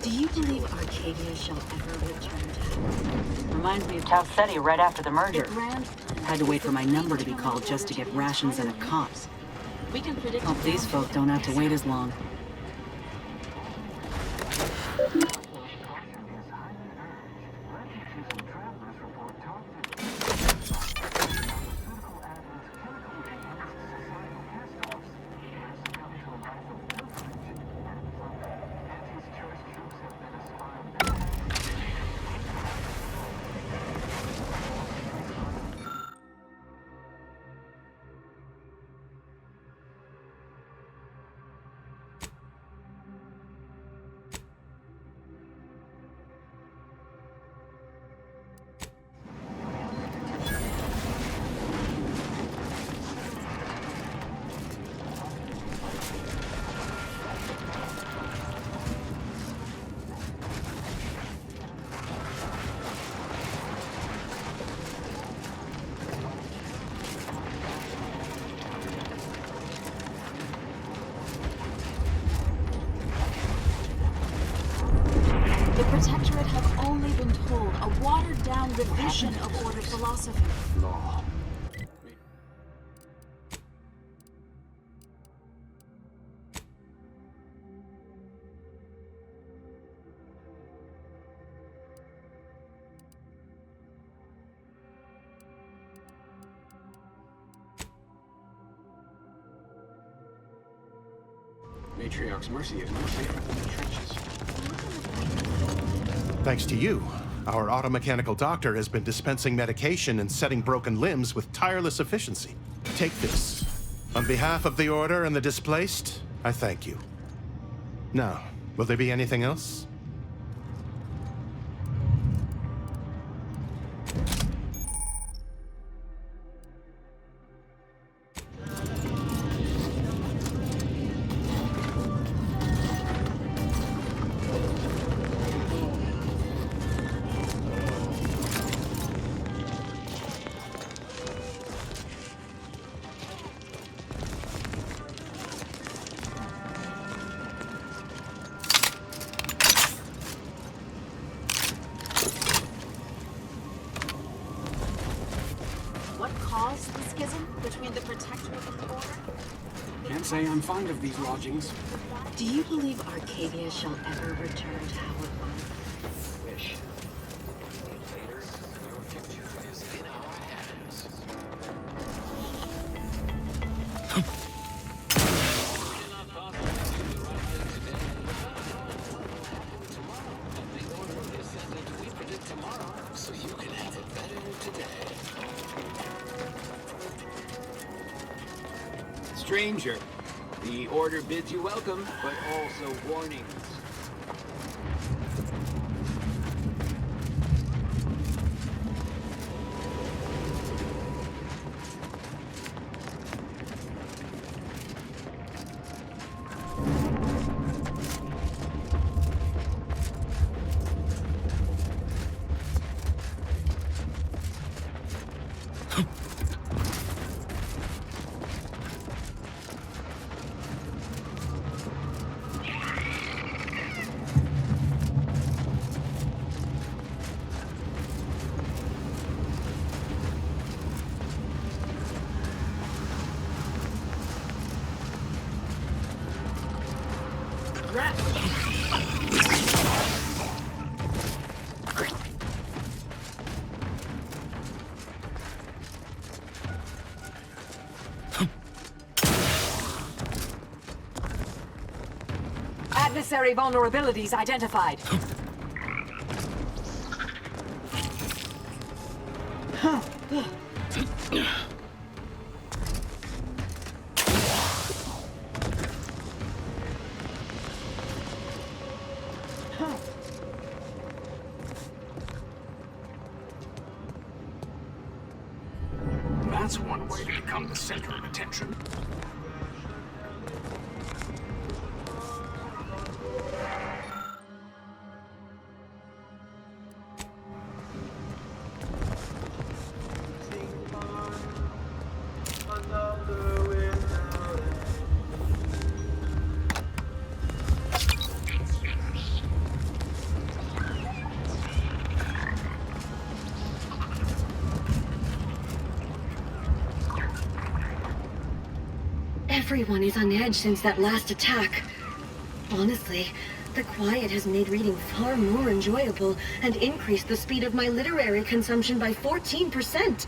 Do you believe Arcádia shall ever return to Reminds me of Tau Ceti right after the merger. Had to wait for my number to be called just to get rations and a cot. We can predict. Hope these folk don't have to wait as long. Protectorate have only been told a watered-down revision of Order philosophy. Law. Matriarch's mercy is no safer than the trenches. Thanks to you, our automechanical doctor has been dispensing medication and setting broken limbs with tireless efficiency. Take this. On behalf of the Order and the displaced, I thank you. Now, will there be anything else? Say I'm fond of these lodgings. Do you believe Arcádia shall ever return to how it was? Wish. Stranger. The Order bids you welcome, but also warnings. Adversary vulnerabilities identified. That's one way to become the center of attention. Everyone is on edge since that last attack. Honestly, the quiet has made reading far more enjoyable and increased the speed of my literary consumption by 14%.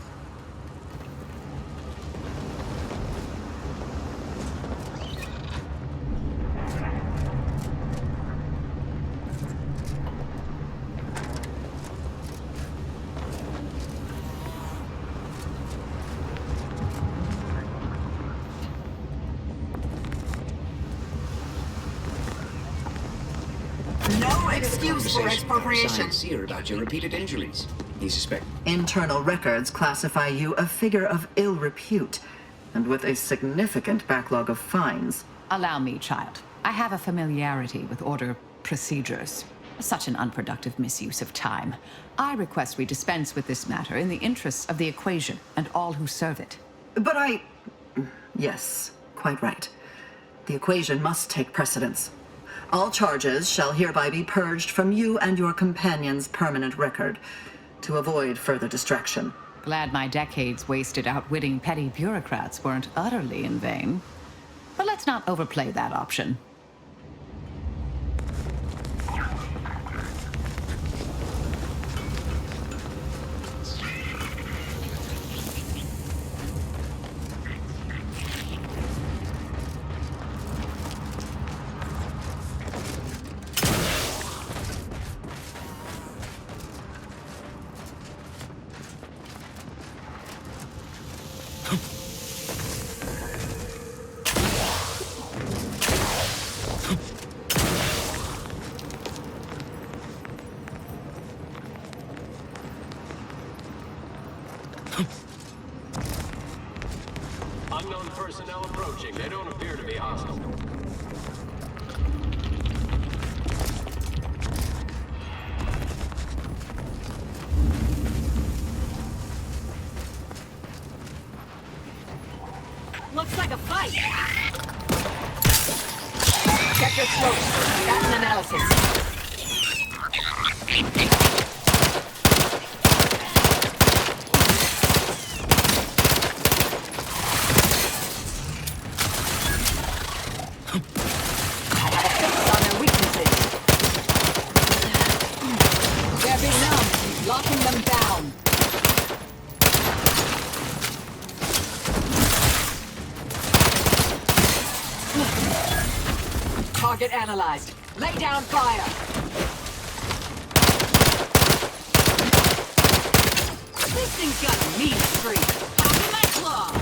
No excuse for expropriation. Seer about your repeated injuries. He suspects. Internal records classify you a figure of ill repute, and with a significant backlog of fines. Allow me, child. I have a familiarity with order procedures. Such an unproductive misuse of time. I request we dispense with this matter in the interests of the equation and all who serve it. But Yes, quite right. The equation must take precedence. All charges shall hereby be purged from you and your companion's permanent record, to avoid further distraction. Glad my decades wasted outwitting petty bureaucrats weren't utterly in vain. But let's not overplay that option. Unknown personnel approaching. They don't appear to be hostile. Looks like a fight! Check your slopes. Got an analysis. Target analyzed. Lay down fire. This thing's got a mean streak. How can I claw?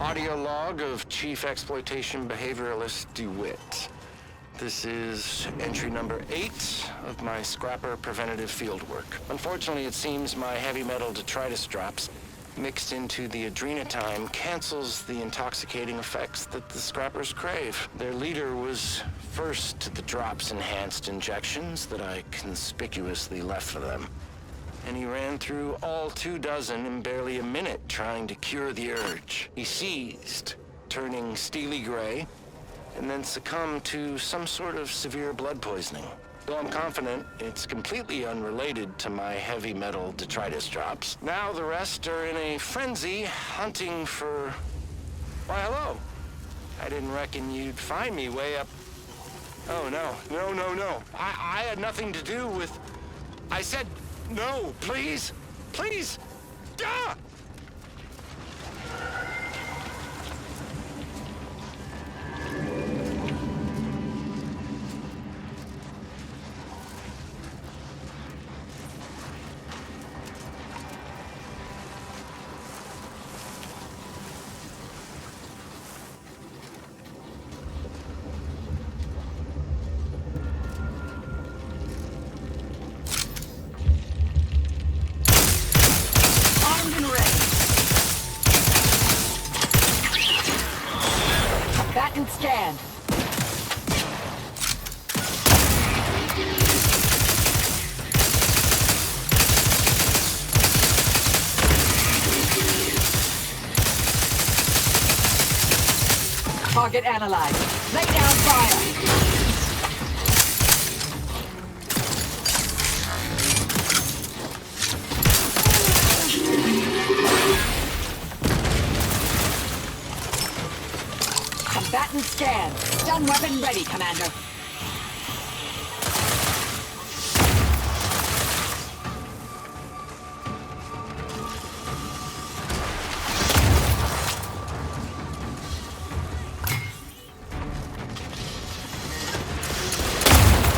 Audio log of Chief Exploitation Behavioralist DeWitt. This is entry number 8 of my scrapper preventative fieldwork. Unfortunately, it seems my heavy metal detritus drops mixed into the adrenotime cancels the intoxicating effects that the scrappers crave. Their leader was first to the drops-enhanced injections that I conspicuously left for them. And he ran through all 24 in barely a minute trying to cure the urge. He seized, turning steely gray, and then succumbed to some sort of severe blood poisoning. Though I'm confident it's completely unrelated to my heavy metal detritus drops, now the rest are in a frenzy hunting for... Why, hello. I didn't reckon you'd find me way up... Oh, no. No. I had nothing to do with... I said no, please. Please. Ah! Scan. Target analyzed. Lay down fire. Combatant scan. Stun weapon ready, Commander.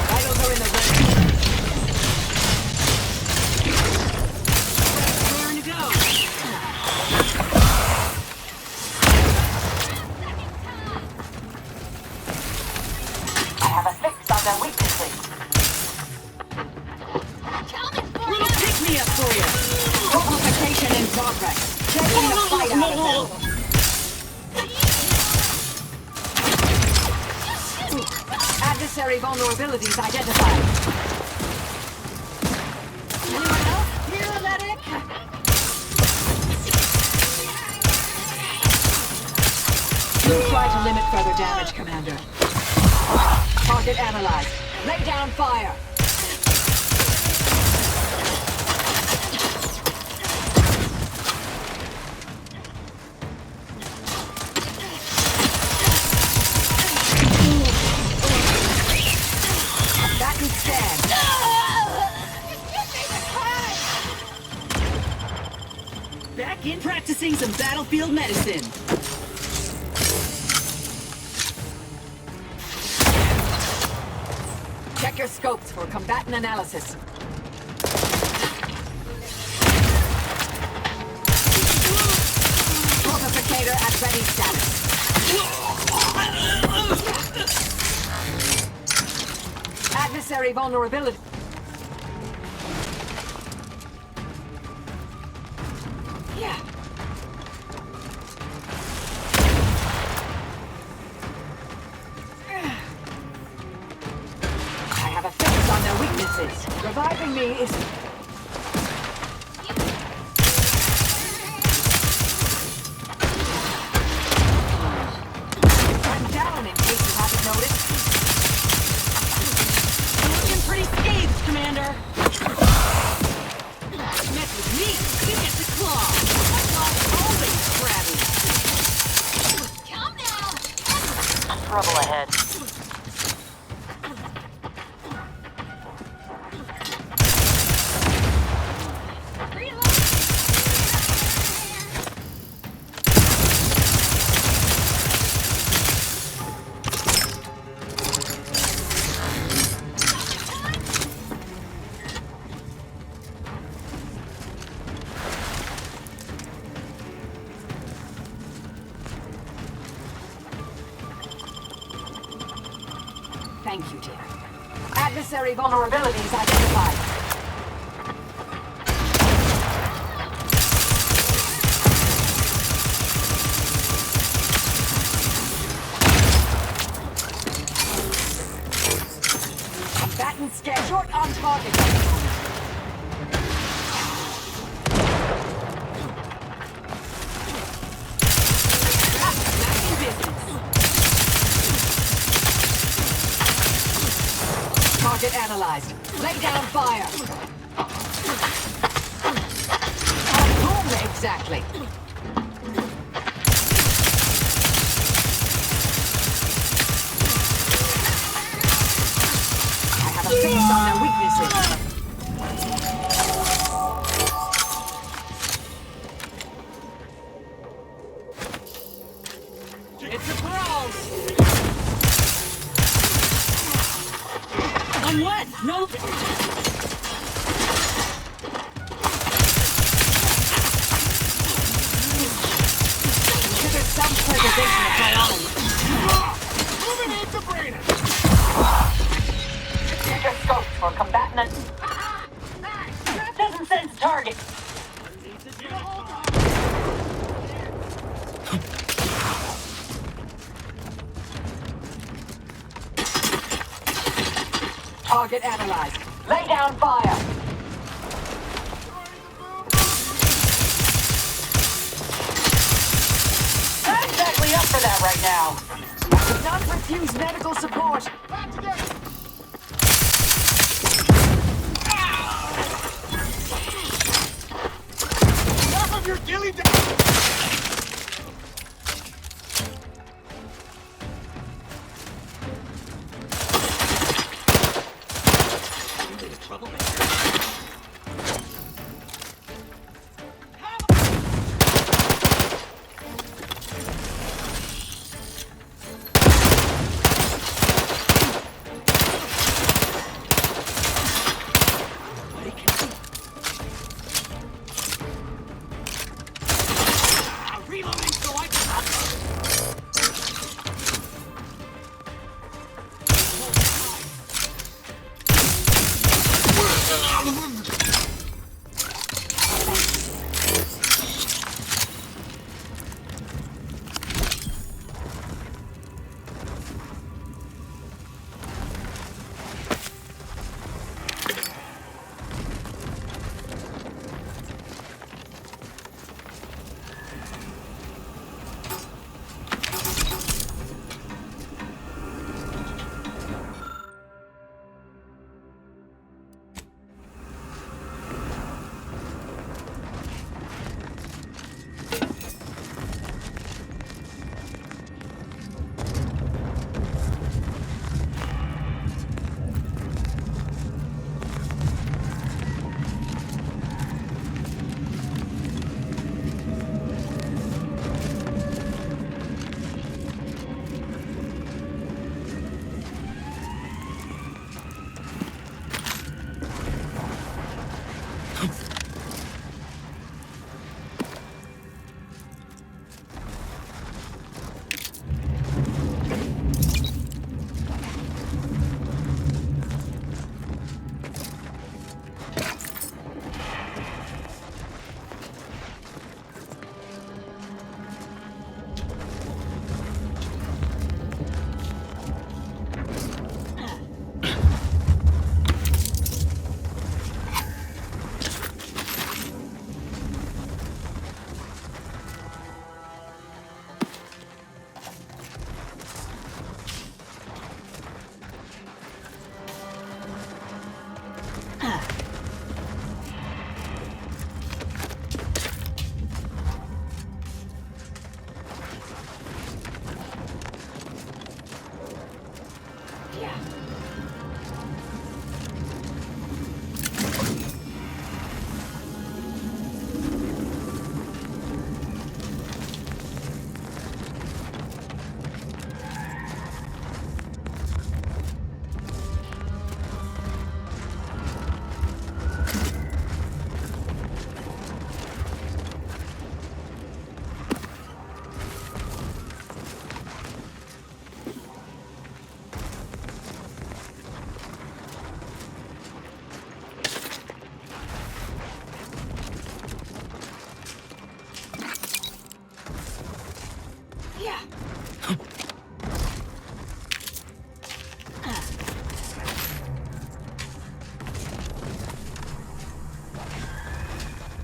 Vitals are in the red. Raring to go. Their weaknesses. Little pick-me-up for you. Amplification in progress. Taking the fight out of them. Adversary vulnerabilities identified. Anyone else here, medic? We'll try to limit further damage, Commander. Target analyzed. Lay down fire. Combatant stand. Back in practicing some battlefield medicine. Check your scopes for combatant analysis. Amplificator at ready status. Adversary vulnerability. Yeah. Reviving me is... I'm down in case you haven't noticed. You're looking pretty scathed, Commander. Mess with me, you get the claw. My claw's always crabby. Calm down. Trouble ahead. Thank you, dear. Adversary vulnerabilities identified. Combatant scan short on target. Back in business. Target analyzed. fire! Whom exactly? I have a fix on their weaknesses. It's a brawl! I'm wet! No! Consider self-preservation a priority. Eliminate the brainer! Use your scopes for combatant. Doesn't sense target. Target analyzed. Lay down fire. Not exactly up for that right now. Could not refuse medical support. Enough of your dilly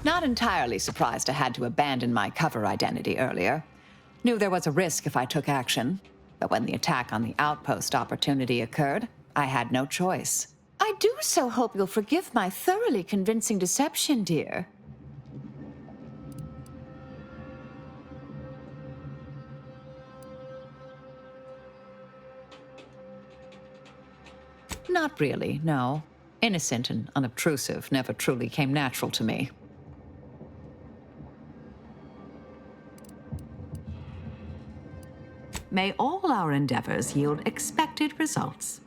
Not entirely surprised I had to abandon my cover identity earlier. Knew there was a risk if I took action, but when the attack on the outpost opportunity occurred, I had no choice. I do so hope you'll forgive my thoroughly convincing deception, dear. Not really, no. Innocent and unobtrusive never truly came natural to me. May all our endeavors yield expected results.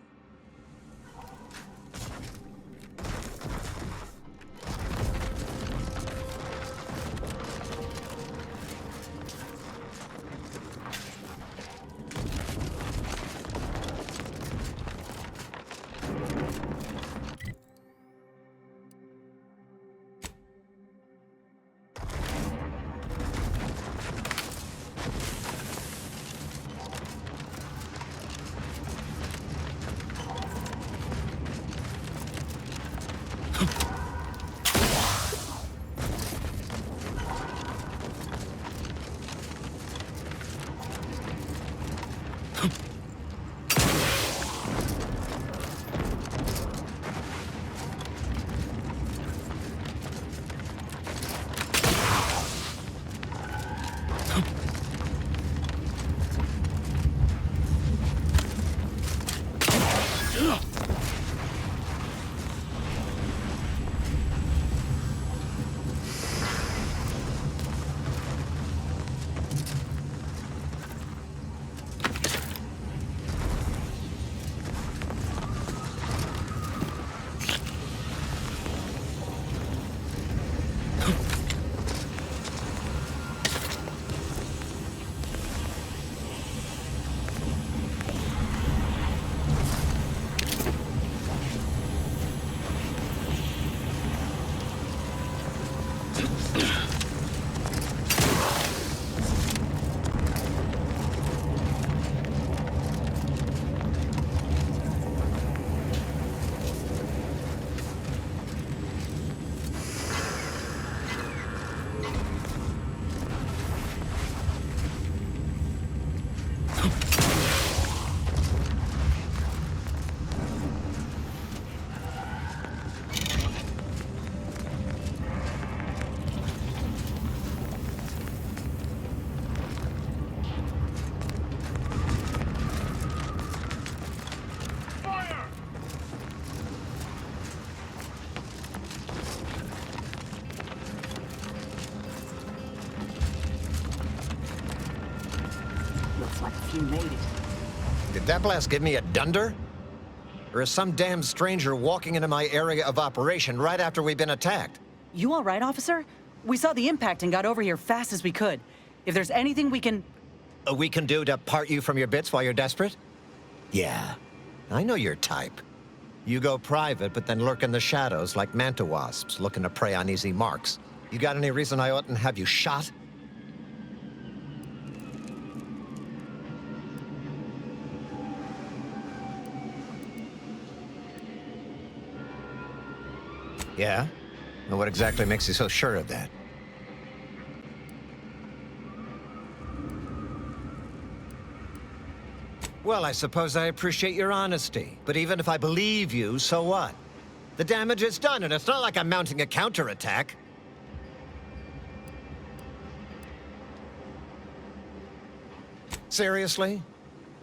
You made it. Did that blast give me a dunder? Or is some damn stranger walking into my area of operation right after we've been attacked? You all right, officer? We saw the impact and got over here fast as we could. If there's anything we can... We can do to part you from your bits while you're desperate? Yeah, I know your type. You go private, but then lurk in the shadows like manta wasps looking to prey on easy marks. You got any reason I oughtn't have you shot? Yeah? And what exactly makes you so sure of that? Well, I suppose I appreciate your honesty. But even if I believe you, so what? The damage is done, and it's not like I'm mounting a counterattack. Seriously?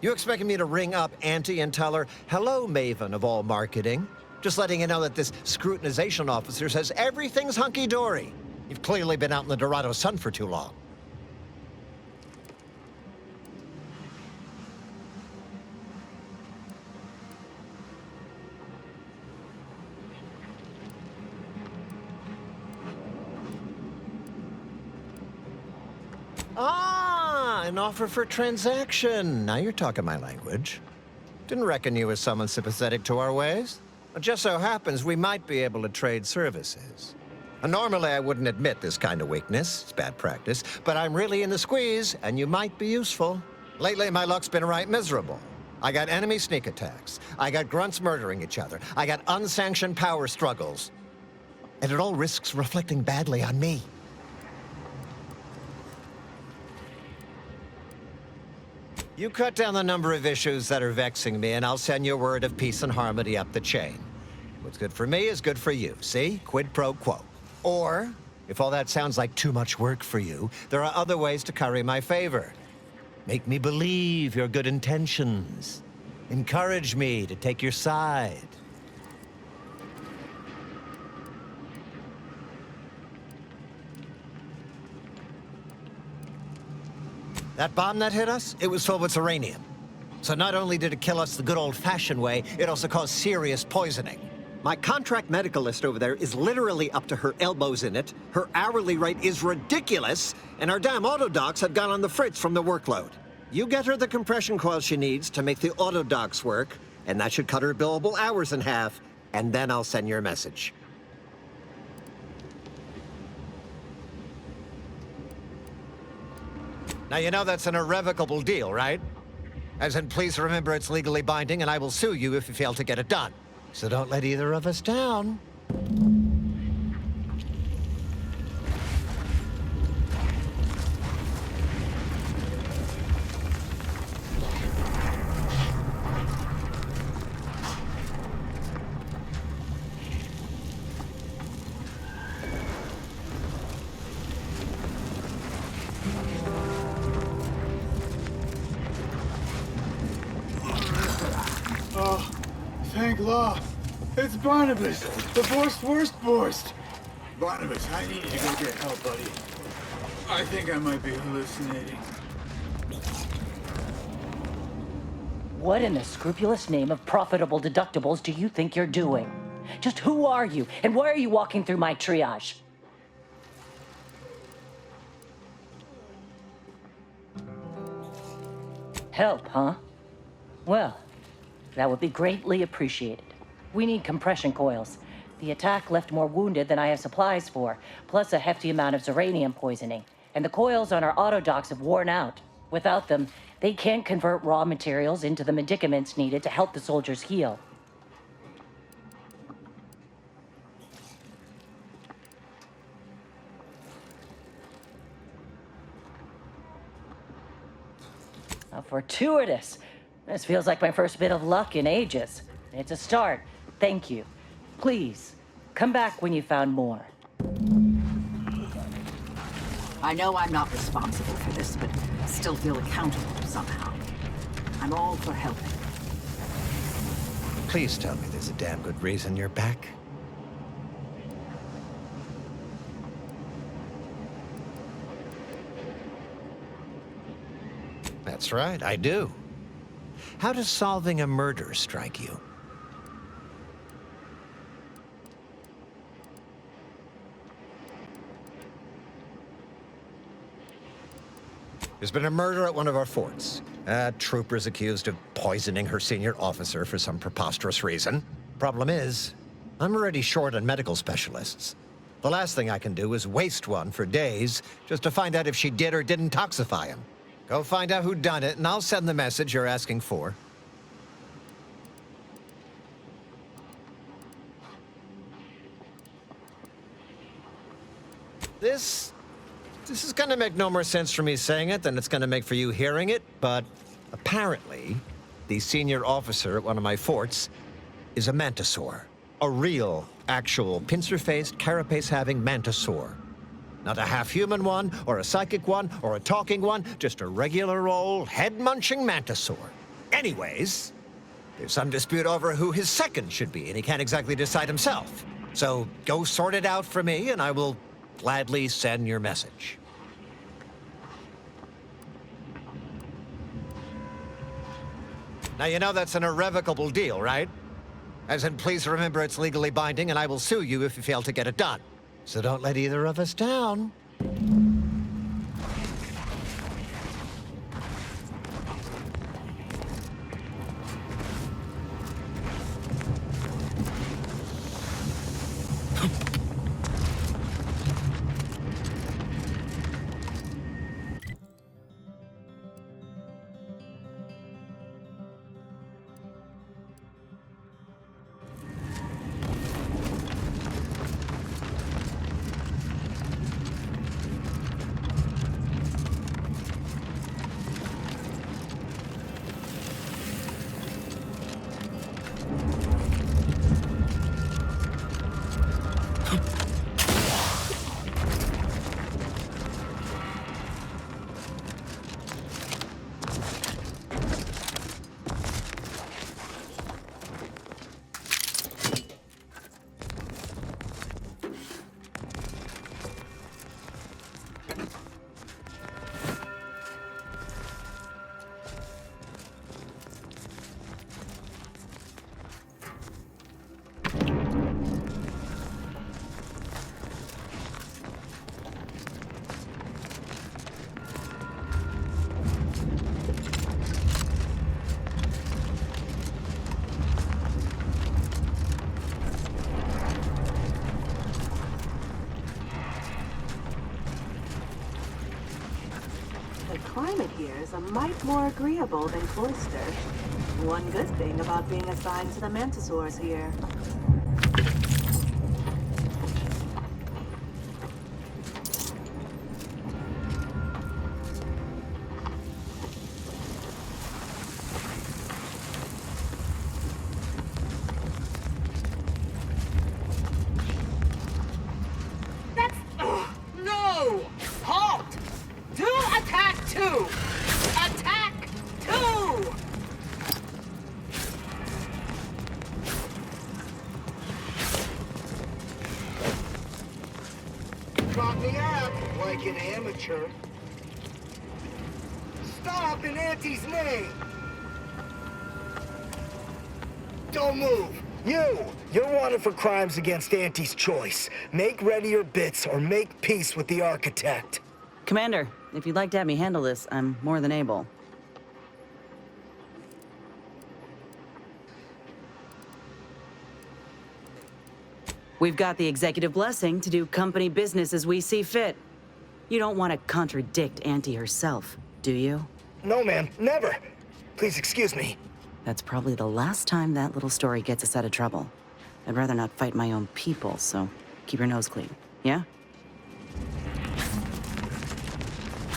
You expecting me to ring up Auntie and tell her, "Hello, Maven of all marketing. Just letting you know that this scrutinization officer says everything's hunky-dory. You've clearly been out in the Dorado sun for too long." Ah, an offer for transaction. Now you're talking my language. Didn't reckon you was someone sympathetic to our ways. It just so happens we might be able to trade services. And normally I wouldn't admit this kind of weakness. It's bad practice. But I'm really in the squeeze, and you might be useful. Lately, my luck's been right miserable. I got enemy sneak attacks. I got grunts murdering each other. I got unsanctioned power struggles. And it all risks reflecting badly on me. You cut down the number of issues that are vexing me, and I'll send you word of peace and harmony up the chain. What's good for me is good for you, see? Quid pro quo. Or, if all that sounds like too much work for you, there are other ways to curry my favor. Make me believe your good intentions. Encourage me to take your side. That bomb that hit us, it was filled with uranium. So not only did it kill us the good old-fashioned way, it also caused serious poisoning. My contract medicalist over there is literally up to her elbows in it, her hourly rate is ridiculous, and our damn autodocs have gone on the fritz from the workload. You get her the compression coil she needs to make the autodocs work, and that should cut her billable hours in half, and then I'll send your message. Now, you know that's an irrevocable deal, right? As in, please remember it's legally binding, and I will sue you if you fail to get it done. So don't let either of us down. Oh, thank law. It's Barnabas, the worst. Barnabas, I need you to go get help, buddy. I think I might be hallucinating. What in the scrupulous name of profitable deductibles do you think you're doing? Just who are you, and why are you walking through my triage? Help, huh? Well, that would be greatly appreciated. We need compression coils. The attack left more wounded than I have supplies for, plus a hefty amount of uranium poisoning. And the coils on our autodocs have worn out. Without them, they can't convert raw materials into the medicaments needed to help the soldiers heal. How fortuitous. This feels like my first bit of luck in ages. It's a start. Thank you. Please, come back when you found more. I know I'm not responsible for this, but still feel accountable somehow. I'm all for helping. Please tell me there's a damn good reason you're back. That's right, I do. How does solving a murder strike you? There's been a murder at one of our forts. Troopers accused of poisoning her senior officer for some preposterous reason. Problem is, I'm already short on medical specialists. The last thing I can do is waste one for days just to find out if she did or didn't toxify him. Go find out who done it, and I'll send the message you're asking for. This is gonna make no more sense for me saying it than it's gonna make for you hearing it, but apparently, the senior officer at one of my forts is a mantisaur. A real, actual, pincer-faced, carapace-having mantisaur. Not a half-human one, or a psychic one, or a talking one, just a regular old head-munching mantisaur. Anyways, there's some dispute over who his second should be, and he can't exactly decide himself. So go sort it out for me, and I will gladly send your message. Now, you know that's an irrevocable deal, right? As in, please remember it's legally binding, and I will sue you if you fail to get it done. So don't let either of us down. The climate here is a mite more agreeable than Cloister. One good thing about being assigned to the Mantisaurs here. No! Halt! Do attack 2! Attack 2! Caught me out like an amateur. Stop in Auntie's name! Don't move! You're wanted for crimes against Auntie's choice. Make ready your bits or make peace with the architect. Commander, if you'd like to have me handle this, I'm more than able. We've got the executive blessing to do company business as we see fit. You don't want to contradict Auntie herself, do you? No, ma'am. Never. Please excuse me. That's probably the last time that little story gets us out of trouble. I'd rather not fight my own people, so keep your nose clean, yeah?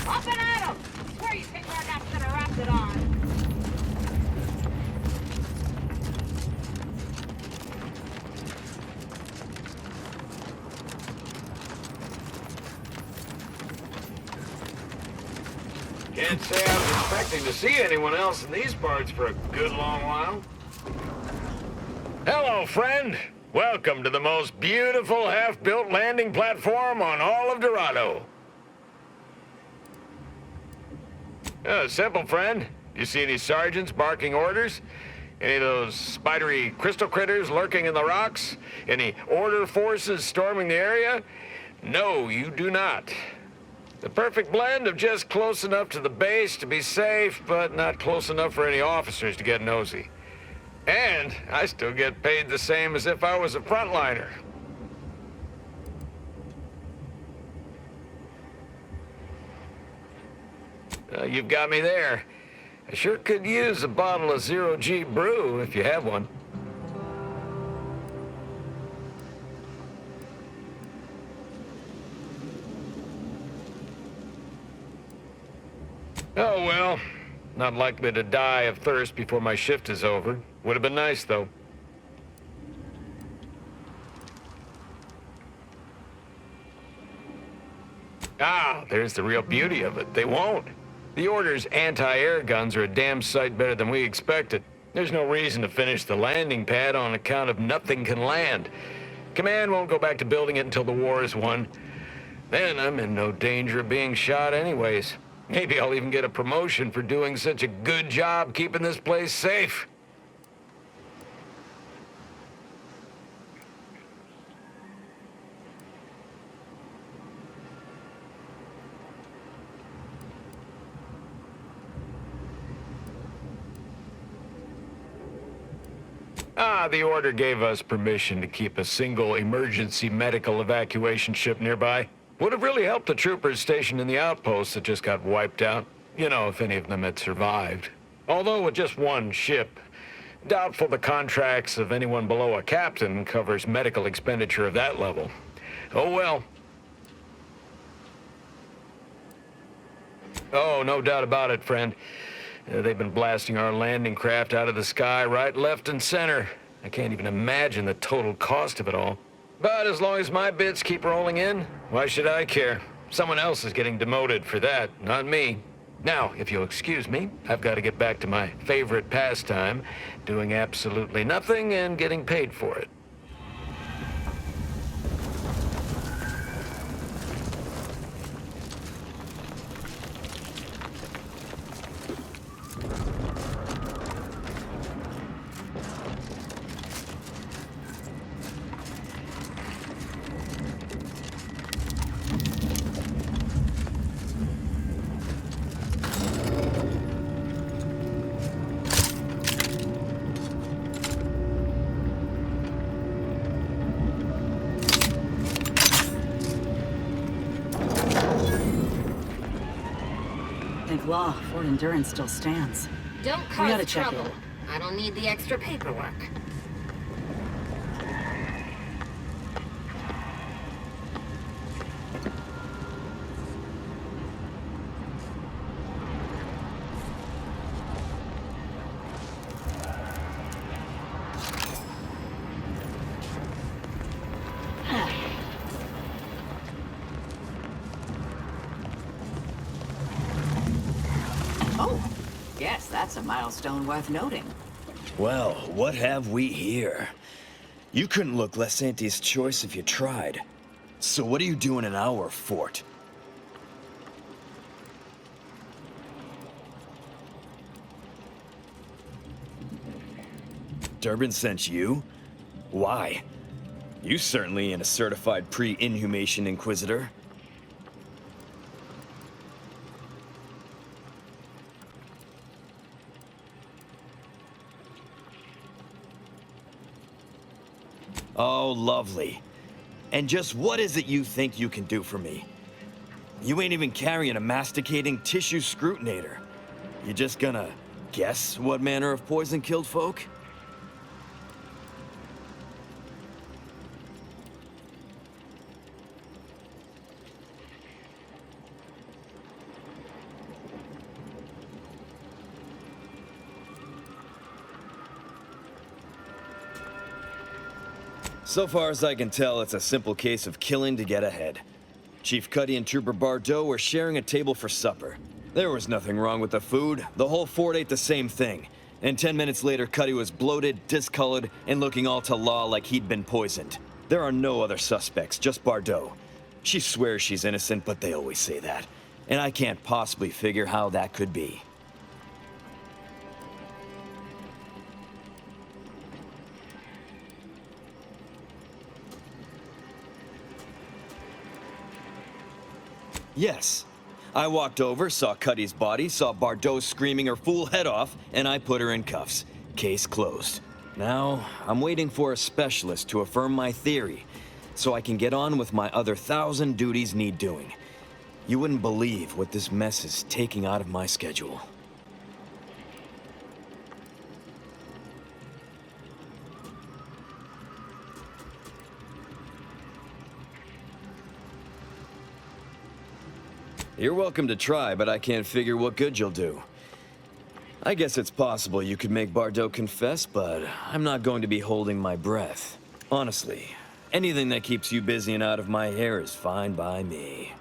Up and at 'em! Where you think our nuts that are wrapped it on? Can't say I was expecting to see anyone else in these parts for a good long while. Hello, friend. Welcome to the most beautiful half-built landing platform on all of Dorado. Simple, friend. You see any sergeants barking orders? Any of those spidery crystal critters lurking in the rocks? Any order forces storming the area? No, you do not. The perfect blend of just close enough to the base to be safe, but not close enough for any officers to get nosy. And I still get paid the same as if I was a frontliner. You've got me there. I sure could use a bottle of zero-G brew if you have one. Oh, well, not likely to die of thirst before my shift is over. Would have been nice, though. Ah, there's the real beauty of it. They won't. The Order's anti-air guns are a damn sight better than we expected. There's no reason to finish the landing pad on account of nothing can land. Command won't go back to building it until the war is won. Then I'm in no danger of being shot anyways. Maybe I'll even get a promotion for doing such a good job keeping this place safe. The Order gave us permission to keep a single emergency medical evacuation ship nearby. Would have really helped the troopers stationed in the outposts that just got wiped out. You know, if any of them had survived. Although with just one ship, doubtful the contracts of anyone below a captain covers medical expenditure of that level. Oh well. Oh, no doubt about it, friend. They've been blasting our landing craft out of the sky right, left, and center. I can't even imagine the total cost of it all. But as long as my bits keep rolling in, why should I care? Someone else is getting demoted for that, not me. Now, if you'll excuse me, I've got to get back to my favorite pastime, doing absolutely nothing and getting paid for it. Thank law, Fort Endurance still stands. Don't We gotta cause check trouble. it. I don't need the extra paperwork. Oh, yes, that's a milestone worth noting. Well, what have we here? You couldn't look less Auntie's choice if you tried. So what are you doing in our fort? Durbin sent you? Why? You certainly ain't a certified pre-inhumation inquisitor. Oh, lovely. And just what is it you think you can do for me? You ain't even carrying a masticating tissue scrutinator. You just gonna guess what manner of poison killed folk? So far as I can tell, it's a simple case of killing to get ahead. Chief Cuddy and Trooper Bardot were sharing a table for supper. There was nothing wrong with the food. The whole fort ate the same thing. And 10 minutes later, Cuddy was bloated, discolored, and looking all to law like he'd been poisoned. There are no other suspects, just Bardot. She swears she's innocent, but they always say that. And I can't possibly figure how that could be. Yes. I walked over, saw Cuddy's body, saw Bardot screaming her fool head off, and I put her in cuffs. Case closed. Now, I'm waiting for a specialist to affirm my theory, so I can get on with my other 1,000 duties need doing. You wouldn't believe what this mess is taking out of my schedule. You're welcome to try, but I can't figure what good you'll do. I guess it's possible you could make Bardot confess, but I'm not going to be holding my breath. Honestly, anything that keeps you busy and out of my hair is fine by me.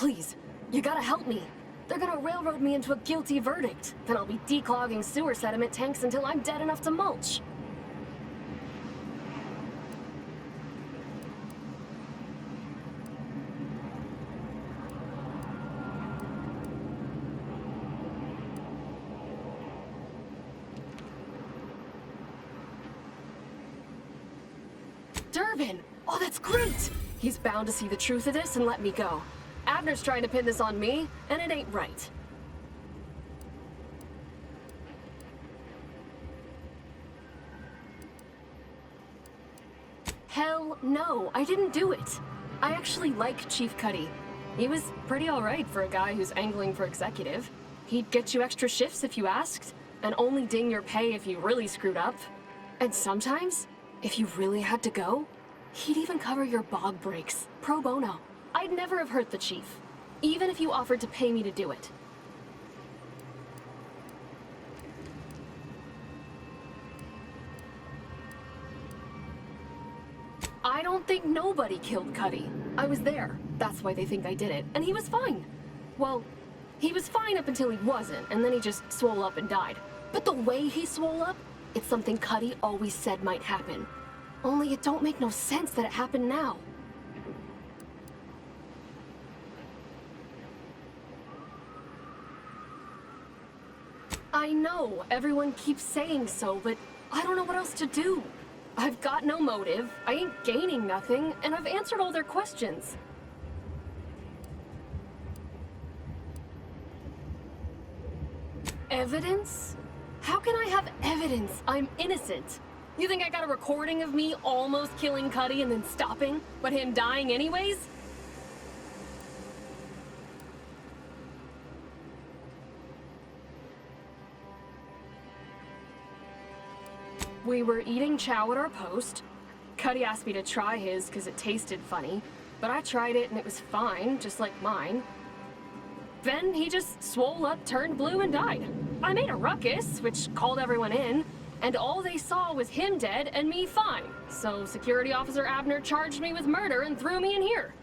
Please, you gotta help me. They're gonna railroad me into a guilty verdict. Then I'll be declogging sewer sediment tanks until I'm dead enough to mulch. Durbin! Oh, that's great! He's bound to see the truth of this and let me go. Abner's trying to pin this on me, and it ain't right. Hell no, I didn't do it. I actually like Chief Cuddy. He was pretty alright for a guy who's angling for executive. He'd get you extra shifts if you asked, and only ding your pay if you really screwed up. And sometimes, if you really had to go, he'd even cover your bog breaks, pro bono. I'd never have hurt the chief, even if you offered to pay me to do it. I don't think nobody killed Cuddy. I was there. That's why they think I did it. And he was fine. Well, he was fine up until he wasn't, and then he just swole up and died. But the way he swole up, it's something Cuddy always said might happen. Only it don't make no sense that it happened now. I know, everyone keeps saying so, but I don't know what else to do. I've got no motive, I ain't gaining nothing, and I've answered all their questions. Evidence? How can I have evidence? I'm innocent. You think I got a recording of me almost killing Cuddy and then stopping, but him dying anyways? We were eating chow at our post. Cuddy asked me to try his because it tasted funny, but I tried it and it was fine, just like mine. Then he just swole up, turned blue, and died. I made a ruckus, which called everyone in, and all they saw was him dead and me fine. So Security Officer Abner charged me with murder and threw me in here.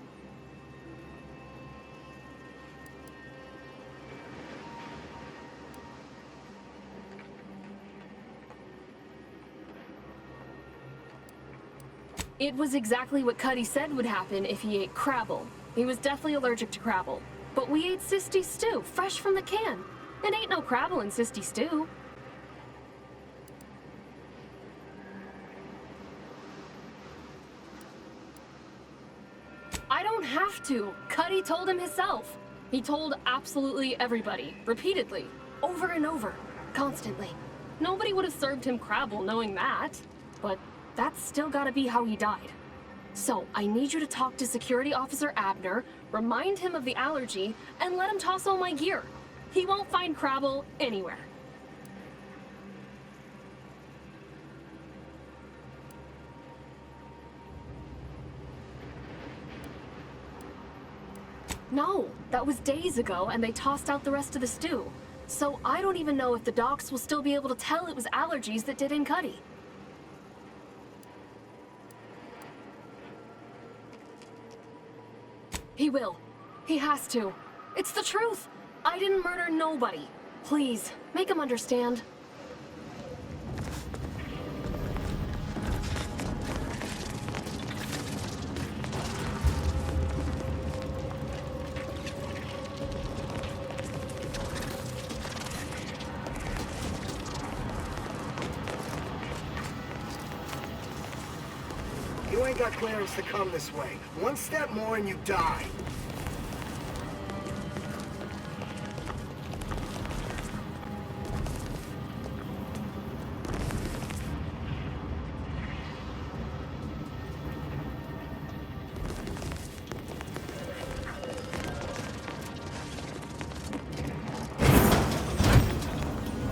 It was exactly what Cuddy said would happen if he ate crabble. He was deathly allergic to crabble. But we ate sisty stew, fresh from the can. And ain't no crabble in sisty stew. I don't have to. Cuddy told him himself. He told absolutely everybody, repeatedly, over and over, constantly. Nobody would have served him crabble knowing that. But that's still gotta be how he died. So, I need you to talk to Security Officer Abner, remind him of the allergy, and let him toss all my gear. He won't find crabble anywhere. No, that was days ago, and they tossed out the rest of the stew. So I don't even know if the docs will still be able to tell it was allergies that did in Cuddy. He will. He has to. It's the truth. I didn't murder nobody. Please, make him understand. You ain't got clearance to come this way. One step more and you die.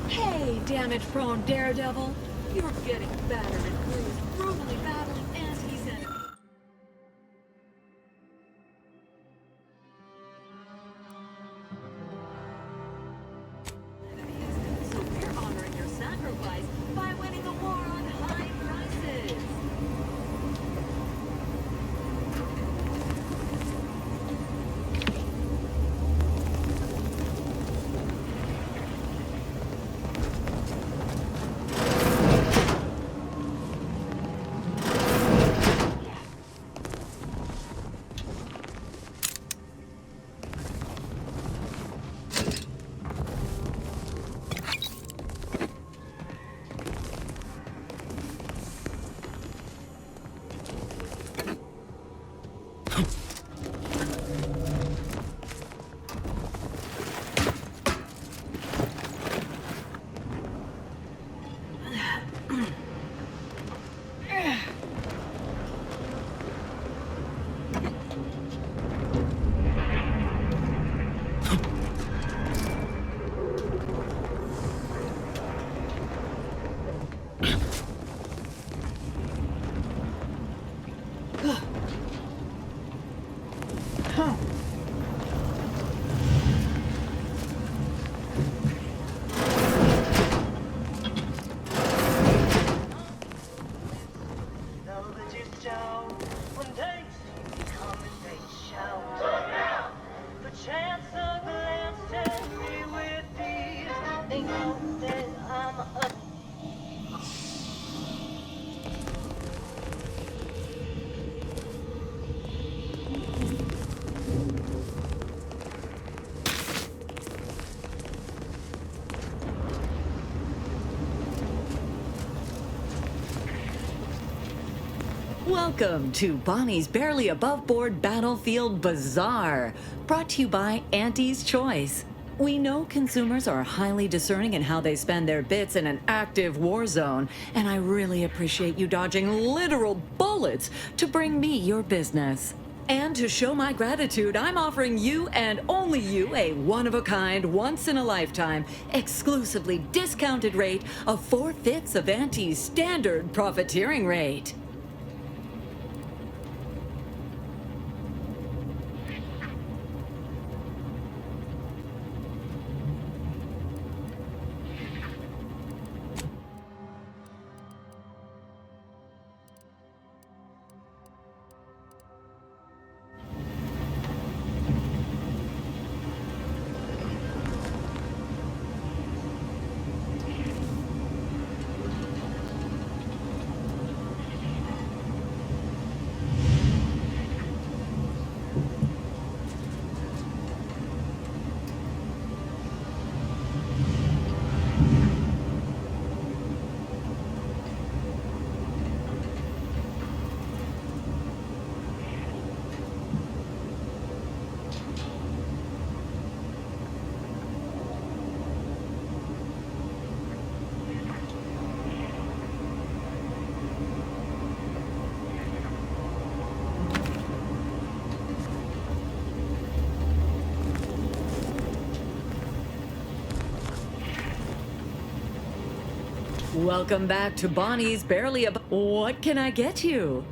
Hey, damage-prone daredevil. You're getting battered and bruised, brutally battling anti-enemy. So we're honoring your sacrifice by winning the war on high prices. Welcome to Bonnie's Barely Above Board Battlefield Bazaar, brought to you by Auntie's Choice. We know consumers are highly discerning in how they spend their bits in an active war zone, and I really appreciate you dodging literal bullets to bring me your business. And to show my gratitude, I'm offering you and only you a one-of-a-kind, once-in-a-lifetime, exclusively discounted rate of 4/5 of Auntie's standard profiteering rate. Welcome back to Bonnie's Barely Above. What can I get you?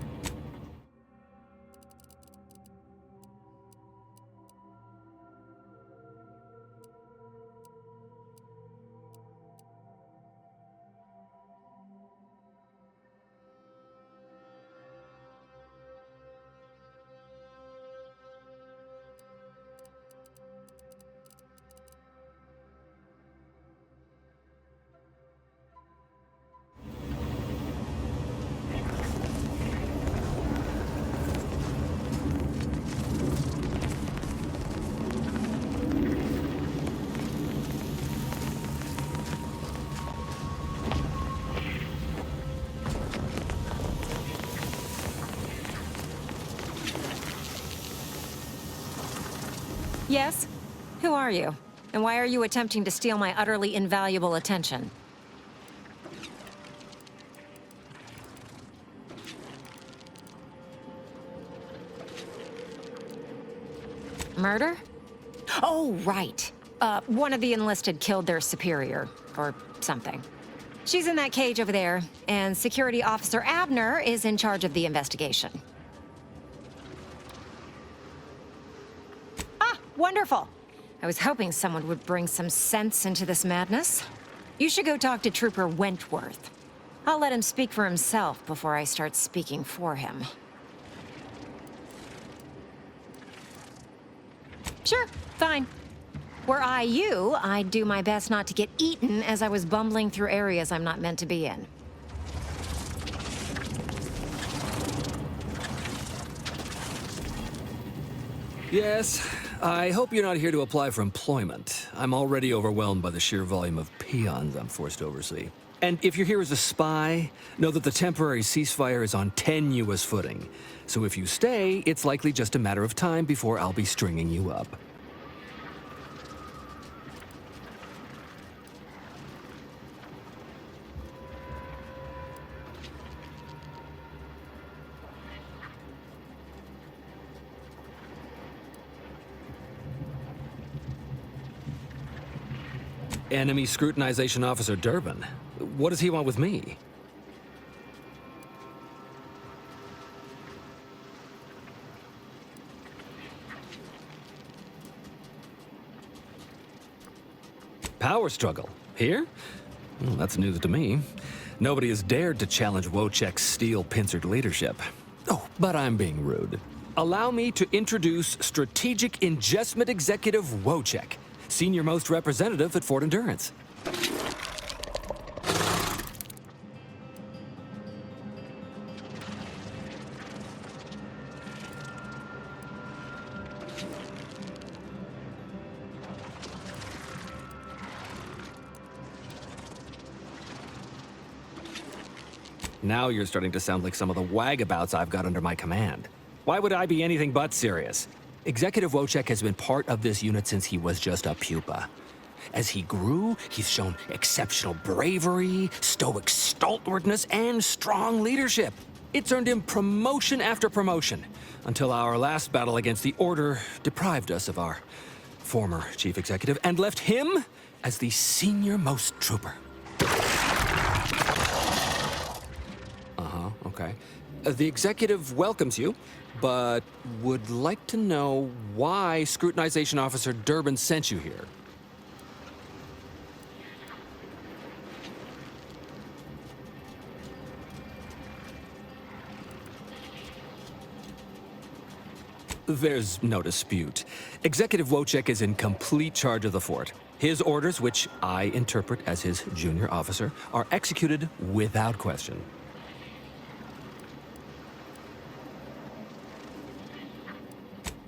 Yes? Who are you? And why are you attempting to steal my utterly invaluable attention? Murder? Oh, right. One of the enlisted killed their superior, or something. She's in that cage over there, and Security Officer Abner is in charge of the investigation. Wonderful. I was hoping someone would bring some sense into this madness. You should go talk to Trooper Wentworth. I'll let him speak for himself before I start speaking for him. Sure, fine. Were I you, I'd do my best not to get eaten as I was bumbling through areas I'm not meant to be in. Yes. I hope you're not here to apply for employment. I'm already overwhelmed by the sheer volume of peons I'm forced to oversee. And if you're here as a spy, know that the temporary ceasefire is on tenuous footing. So if you stay, it's likely just a matter of time before I'll be stringing you up. Enemy Scrutinization Officer Durbin. What does he want with me? Power struggle? Here? Well, that's news to me. Nobody has dared to challenge Wojciech's steel-pincered leadership. Oh, but I'm being rude. Allow me to introduce Strategic Ingestment Executive Wojciech, Senior-most representative at Fort Endurance. Now you're starting to sound like some of the wagabouts I've got under my command. Why would I be anything but serious? Executive Wojciech has been part of this unit since he was just a pupa. As he grew, he's shown exceptional bravery, stoic stalwartness, and strong leadership. It's earned him promotion after promotion, until our last battle against the Order deprived us of our former chief executive and left him as the senior-most trooper. Okay. The executive welcomes you, but would like to know why Scrutinization Officer Durbin sent you here. There's no dispute. Executive Wojciech is in complete charge of the fort. His orders, which I interpret as his junior officer, are executed without question.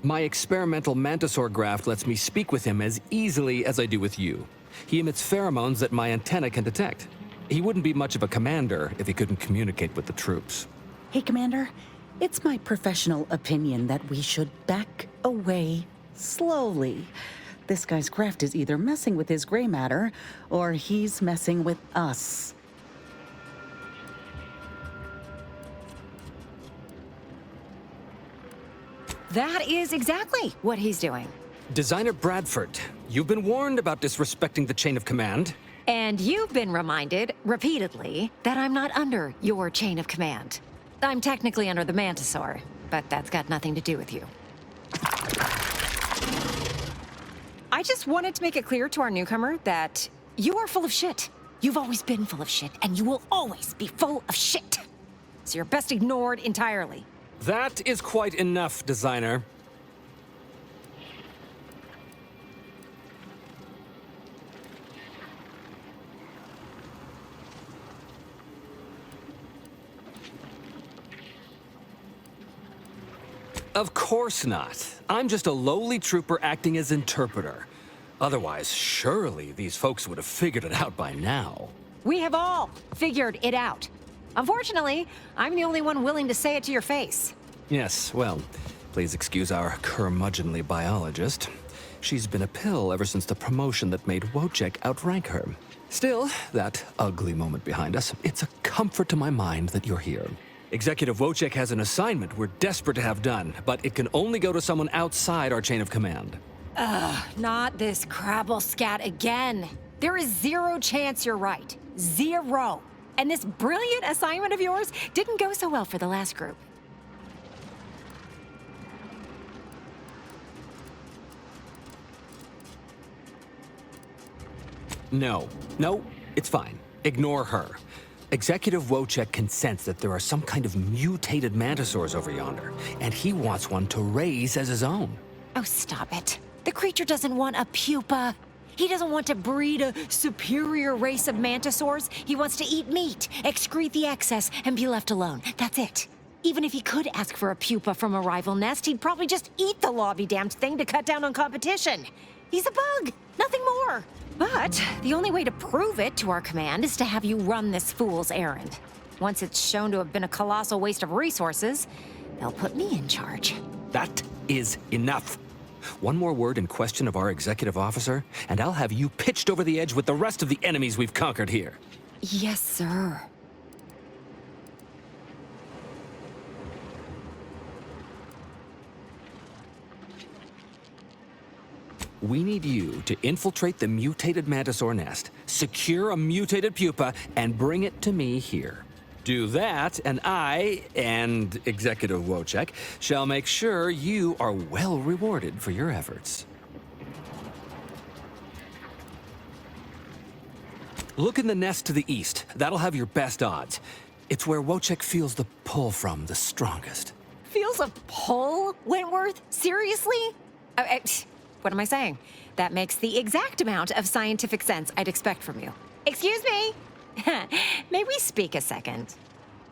My experimental mantisaur graft lets me speak with him as easily as I do with you. He emits pheromones that my antenna can detect. He wouldn't be much of a commander if he couldn't communicate with the troops. Hey, Commander. It's my professional opinion that we should back away slowly. This guy's craft is either messing with his gray matter, or he's messing with us. That is exactly what he's doing. Designer Bradford, you've been warned about disrespecting the chain of command. And you've been reminded, repeatedly, that I'm not under your chain of command. I'm technically under the Mantisaur, but that's got nothing to do with you. I just wanted to make it clear to our newcomer that you are full of shit. You've always been full of shit, and you will always be full of shit. So you're best ignored entirely. That is quite enough, Designer. Of course not. I'm just a lowly trooper acting as interpreter. Otherwise, surely these folks would have figured it out by now. We have all figured it out. Unfortunately, I'm the only one willing to say it to your face. Yes, well, please excuse our curmudgeonly biologist. She's been a pill ever since the promotion that made Wojciech outrank her. Still, that ugly moment behind us, it's a comfort to my mind that you're here. Executive Wojciech has an assignment we're desperate to have done, but it can only go to someone outside our chain of command. Ugh, not this crabble scat again. There is zero chance you're right. Zero. And this brilliant assignment of yours didn't go so well for the last group. No, it's fine. Ignore her. Executive Wojciech can sense that there are some kind of mutated mantisaurs over yonder, and he wants one to raise as his own. Oh, stop it. The creature doesn't want a pupa. He doesn't want to breed a superior race of mantisaurs. He wants to eat meat, excrete the excess, and be left alone. That's it. Even if he could ask for a pupa from a rival nest, he'd probably just eat the law-be-damned thing to cut down on competition. He's a bug, nothing more. But the only way to prove it to our command is to have you run this fool's errand. Once it's shown to have been a colossal waste of resources, they'll put me in charge. That is enough. One more word in question of our executive officer, and I'll have you pitched over the edge with the rest of the enemies we've conquered here. Yes, sir. We need you to infiltrate the mutated mantisaur nest, secure a mutated pupa, and bring it to me here. Do that, and I, and Executive Wojciech, shall make sure you are well rewarded for your efforts. Look in the nest to the east. That'll have your best odds. It's where Wojciech feels the pull from the strongest. Feels a pull, Wentworth? Seriously? What am I saying? That makes the exact amount of scientific sense I'd expect from you. Excuse me? May we speak a second?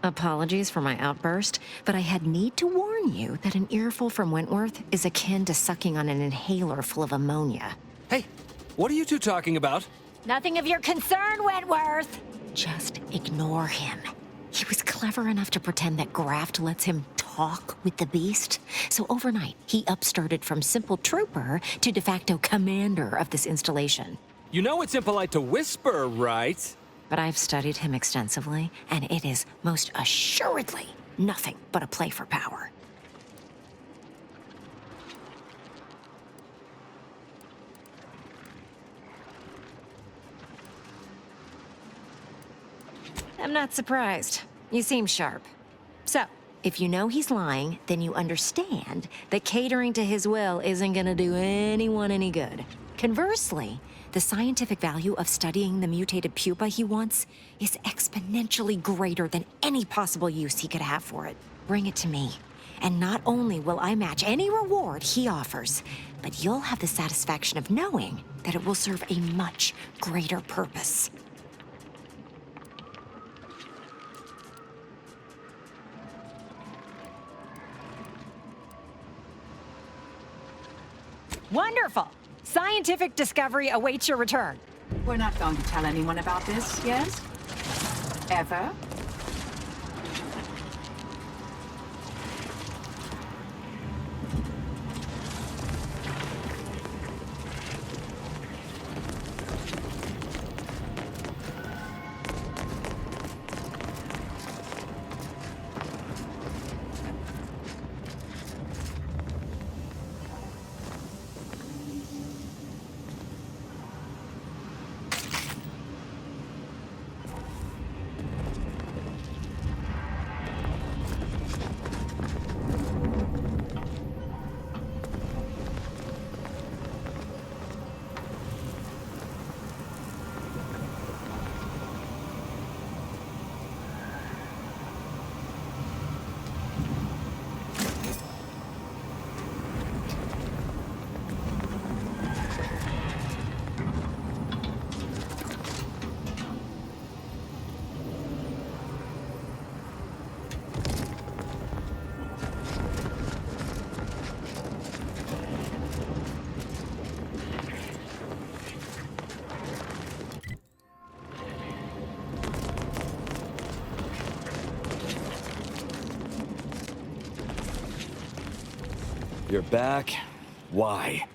Apologies for my outburst, but I had need to warn you that an earful from Wentworth is akin to sucking on an inhaler full of ammonia. Hey, what are you two talking about? Nothing of your concern, Wentworth! Just ignore him. He was clever enough to pretend that graft lets him talk with the beast. So overnight, he upstarted from simple trooper to de facto commander of this installation. You know it's impolite to whisper, right? But I've studied him extensively, and it is most assuredly nothing but a play for power. I'm not surprised. You seem sharp. So, if you know he's lying, then you understand that catering to his will isn't gonna do anyone any good. Conversely, the scientific value of studying the mutated pupa he wants is exponentially greater than any possible use he could have for it. Bring it to me, and not only will I match any reward he offers, but you'll have the satisfaction of knowing that it will serve a much greater purpose. Wonderful! Scientific discovery awaits your return. We're not going to tell anyone about this, yes? Ever? You're back? Why?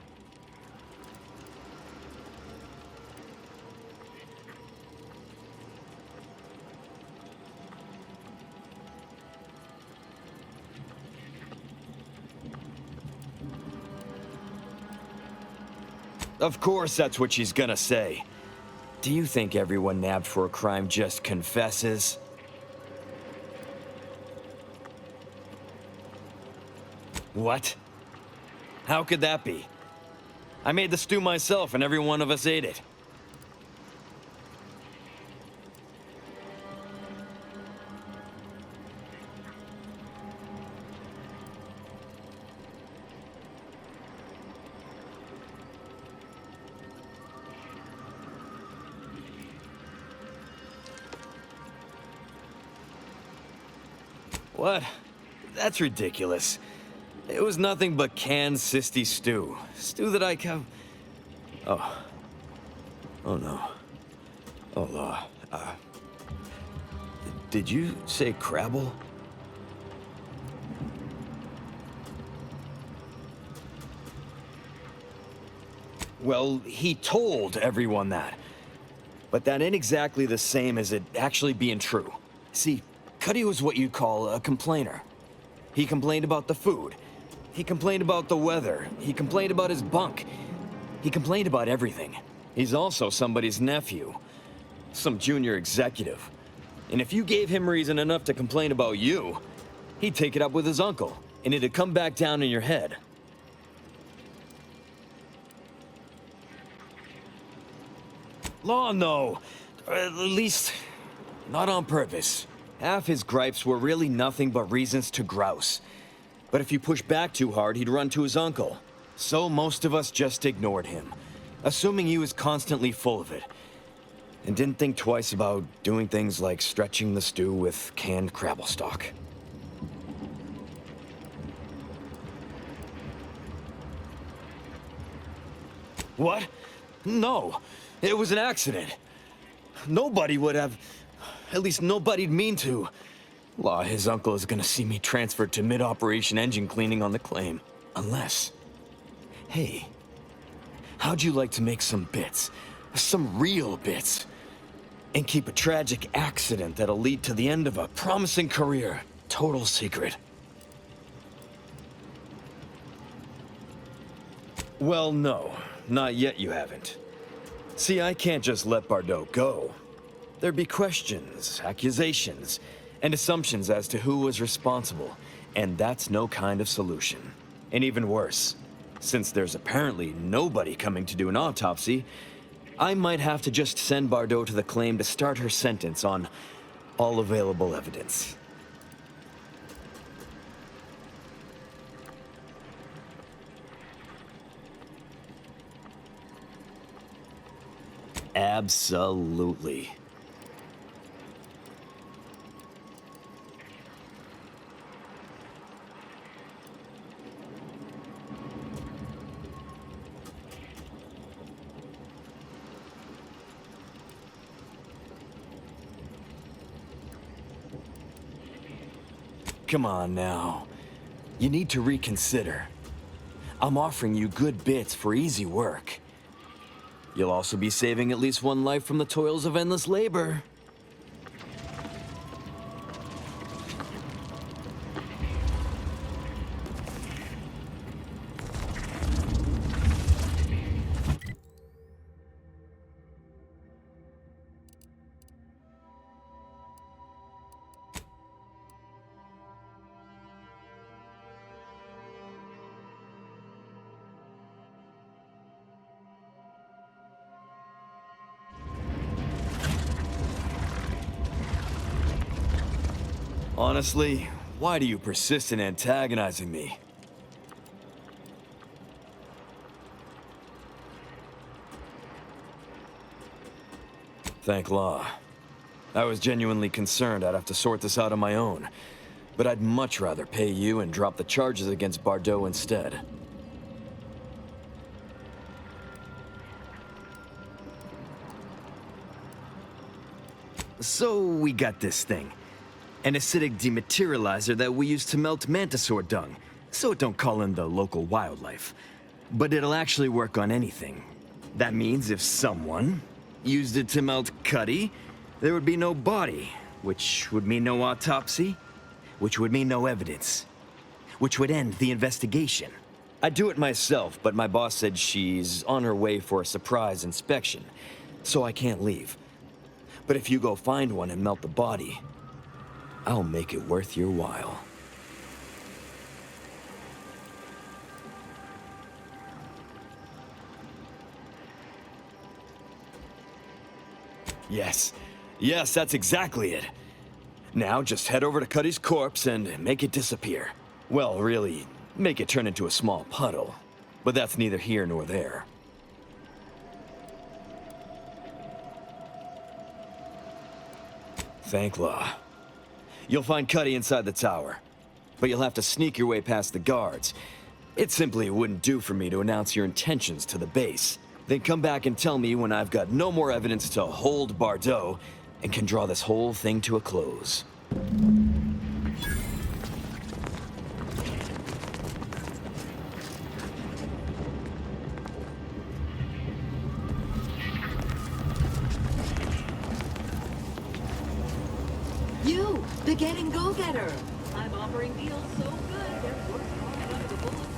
Of course that's what she's gonna say. Do you think everyone nabbed for a crime just confesses? What? How could that be? I made the stew myself and every one of us ate it. What? That's ridiculous. It was nothing but canned cysty stew. Stew that I Oh. Oh no. Oh, did you say crabble? Well, he told everyone that. But that ain't exactly the same as it actually being true. See, Cuddy was what you'd call a complainer. He complained about the food. He complained about the weather. He complained about his bunk. He complained about everything. He's also somebody's nephew. Some junior executive. And if you gave him reason enough to complain about you, he'd take it up with his uncle, and it'd come back down in your head. Law, no. Or at least, not on purpose. Half his gripes were really nothing but reasons to grouse. But if you push back too hard, he'd run to his uncle. So most of us just ignored him, assuming he was constantly full of it. And didn't think twice about doing things like stretching the stew with canned crabble stock. What? No, it was an accident. Nobody would have, at least nobody'd mean to. Law, his uncle is gonna see me transferred to mid-operation engine cleaning on the claim. Unless... Hey, how'd you like to make some bits? Some real bits? And keep a tragic accident that'll lead to the end of a promising career. Total secret. Well, no. Not yet you haven't. See, I can't just let Bardot go. There'd be questions, accusations, and assumptions as to who was responsible, and that's no kind of solution. And even worse, since there's apparently nobody coming to do an autopsy, I might have to just send Bardot to the claim to start her sentence on all available evidence. Absolutely. Come on now. You need to reconsider. I'm offering you good bits for easy work. You'll also be saving at least one life from the toils of endless labor. Honestly, why do you persist in antagonizing me? Thank law. I was genuinely concerned I'd have to sort this out on my own, but I'd much rather pay you and drop the charges against Bardot instead. So we got this thing. An acidic dematerializer that we use to melt mantisaur dung, so it don't call in the local wildlife. But it'll actually work on anything. That means if someone used it to melt Cuddy, there would be no body, which would mean no autopsy, which would mean no evidence, which would end the investigation. I'd do it myself, but my boss said she's on her way for a surprise inspection, so I can't leave. But if you go find one and melt the body, I'll make it worth your while. Yes. Yes, that's exactly it. Now just head over to Cuddy's corpse and make it disappear. Well, really, make it turn into a small puddle. But that's neither here nor there. Thank law. You'll find Cuddy inside the tower, but you'll have to sneak your way past the guards. It simply wouldn't do for me to announce your intentions to the base. Then come back and tell me when I've got no more evidence to hold Bardot and can draw this whole thing to a close. You, the getting go-getter. I'm offering deals so good, they're worth more than the bullets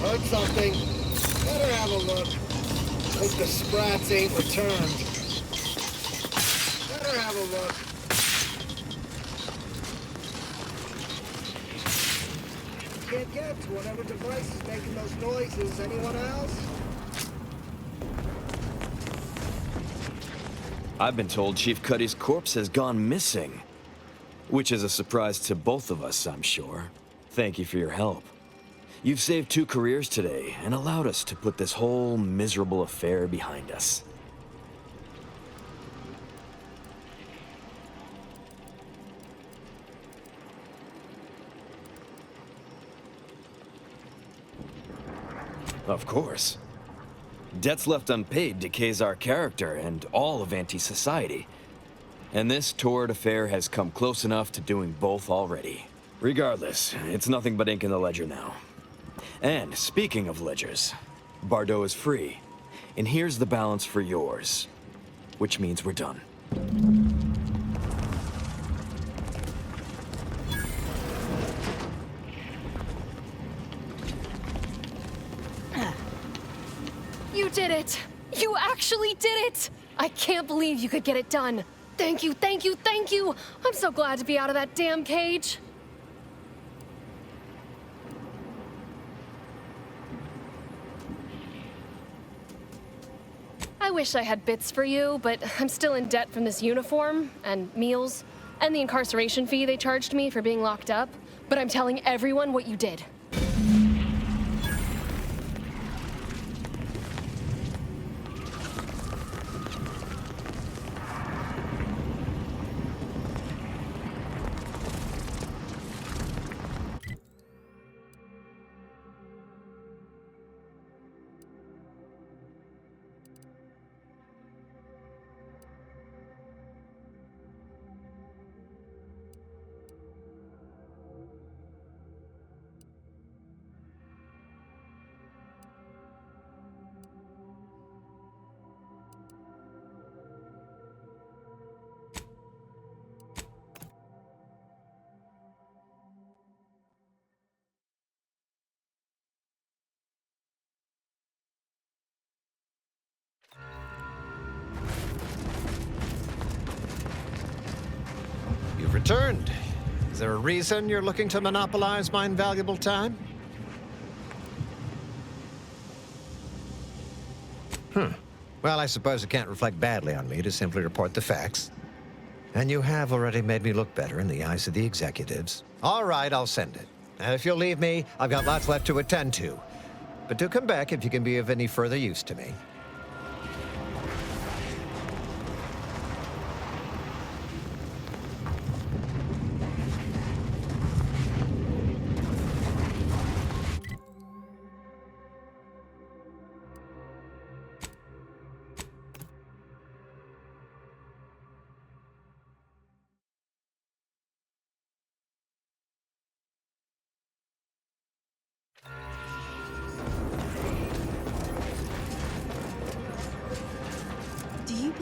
Heard something. Better have a look. Hope the sprats ain't returned. Better have a look. Can't get to whatever device is making those noises. Anyone else? I've been told Chief Cuddy's corpse has gone missing. Which is a surprise to both of us, I'm sure. Thank you for your help. You've saved 2 careers today and allowed us to put this whole miserable affair behind us. Of course. Debts left unpaid decays our character and all of anti-society. And this torrid affair has come close enough to doing both already. Regardless, it's nothing but ink in the ledger now. And speaking of ledgers, Bardot is free. And here's the balance for yours. Which means we're done. You did it! You actually did it! I can't believe you could get it done. Thank you, thank you, thank you! I'm so glad to be out of that damn cage. I wish I had bits for you, but I'm still in debt from this uniform, and meals, and the incarceration fee they charged me for being locked up. But I'm telling everyone what you did. You've returned. Is there a reason you're looking to monopolize my invaluable time? Well, I suppose it can't reflect badly on me to simply report the facts. And you have already made me look better in the eyes of the executives. All right, I'll send it. And if you'll leave me, I've got lots left to attend to. But do come back if you can be of any further use to me.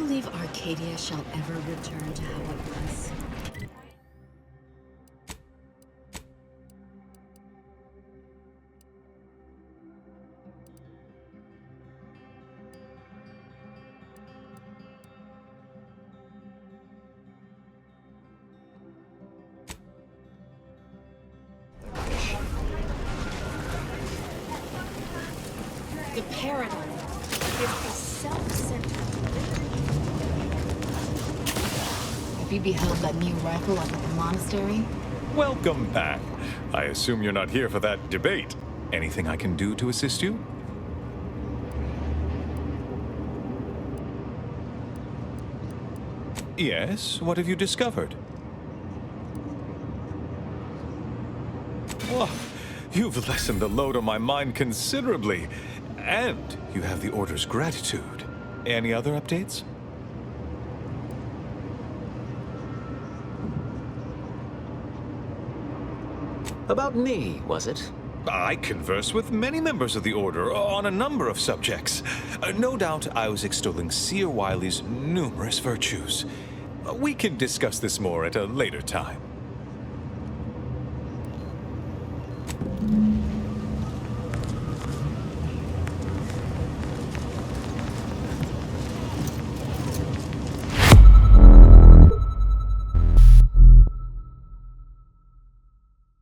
believe Arcadia shall ever return to how it was? The paradigm is a self-centered. Have you beheld that new rifle up at the monastery? Welcome back. I assume you're not here for that debate. Anything I can do to assist you? Yes, what have you discovered? Oh, you've lessened the load on my mind considerably. And you have the Order's gratitude. Any other updates? About me, was it? I converse with many members of the Order on a number of subjects. No doubt I was extolling Seer Wiley's numerous virtues. We can discuss this more at a later time.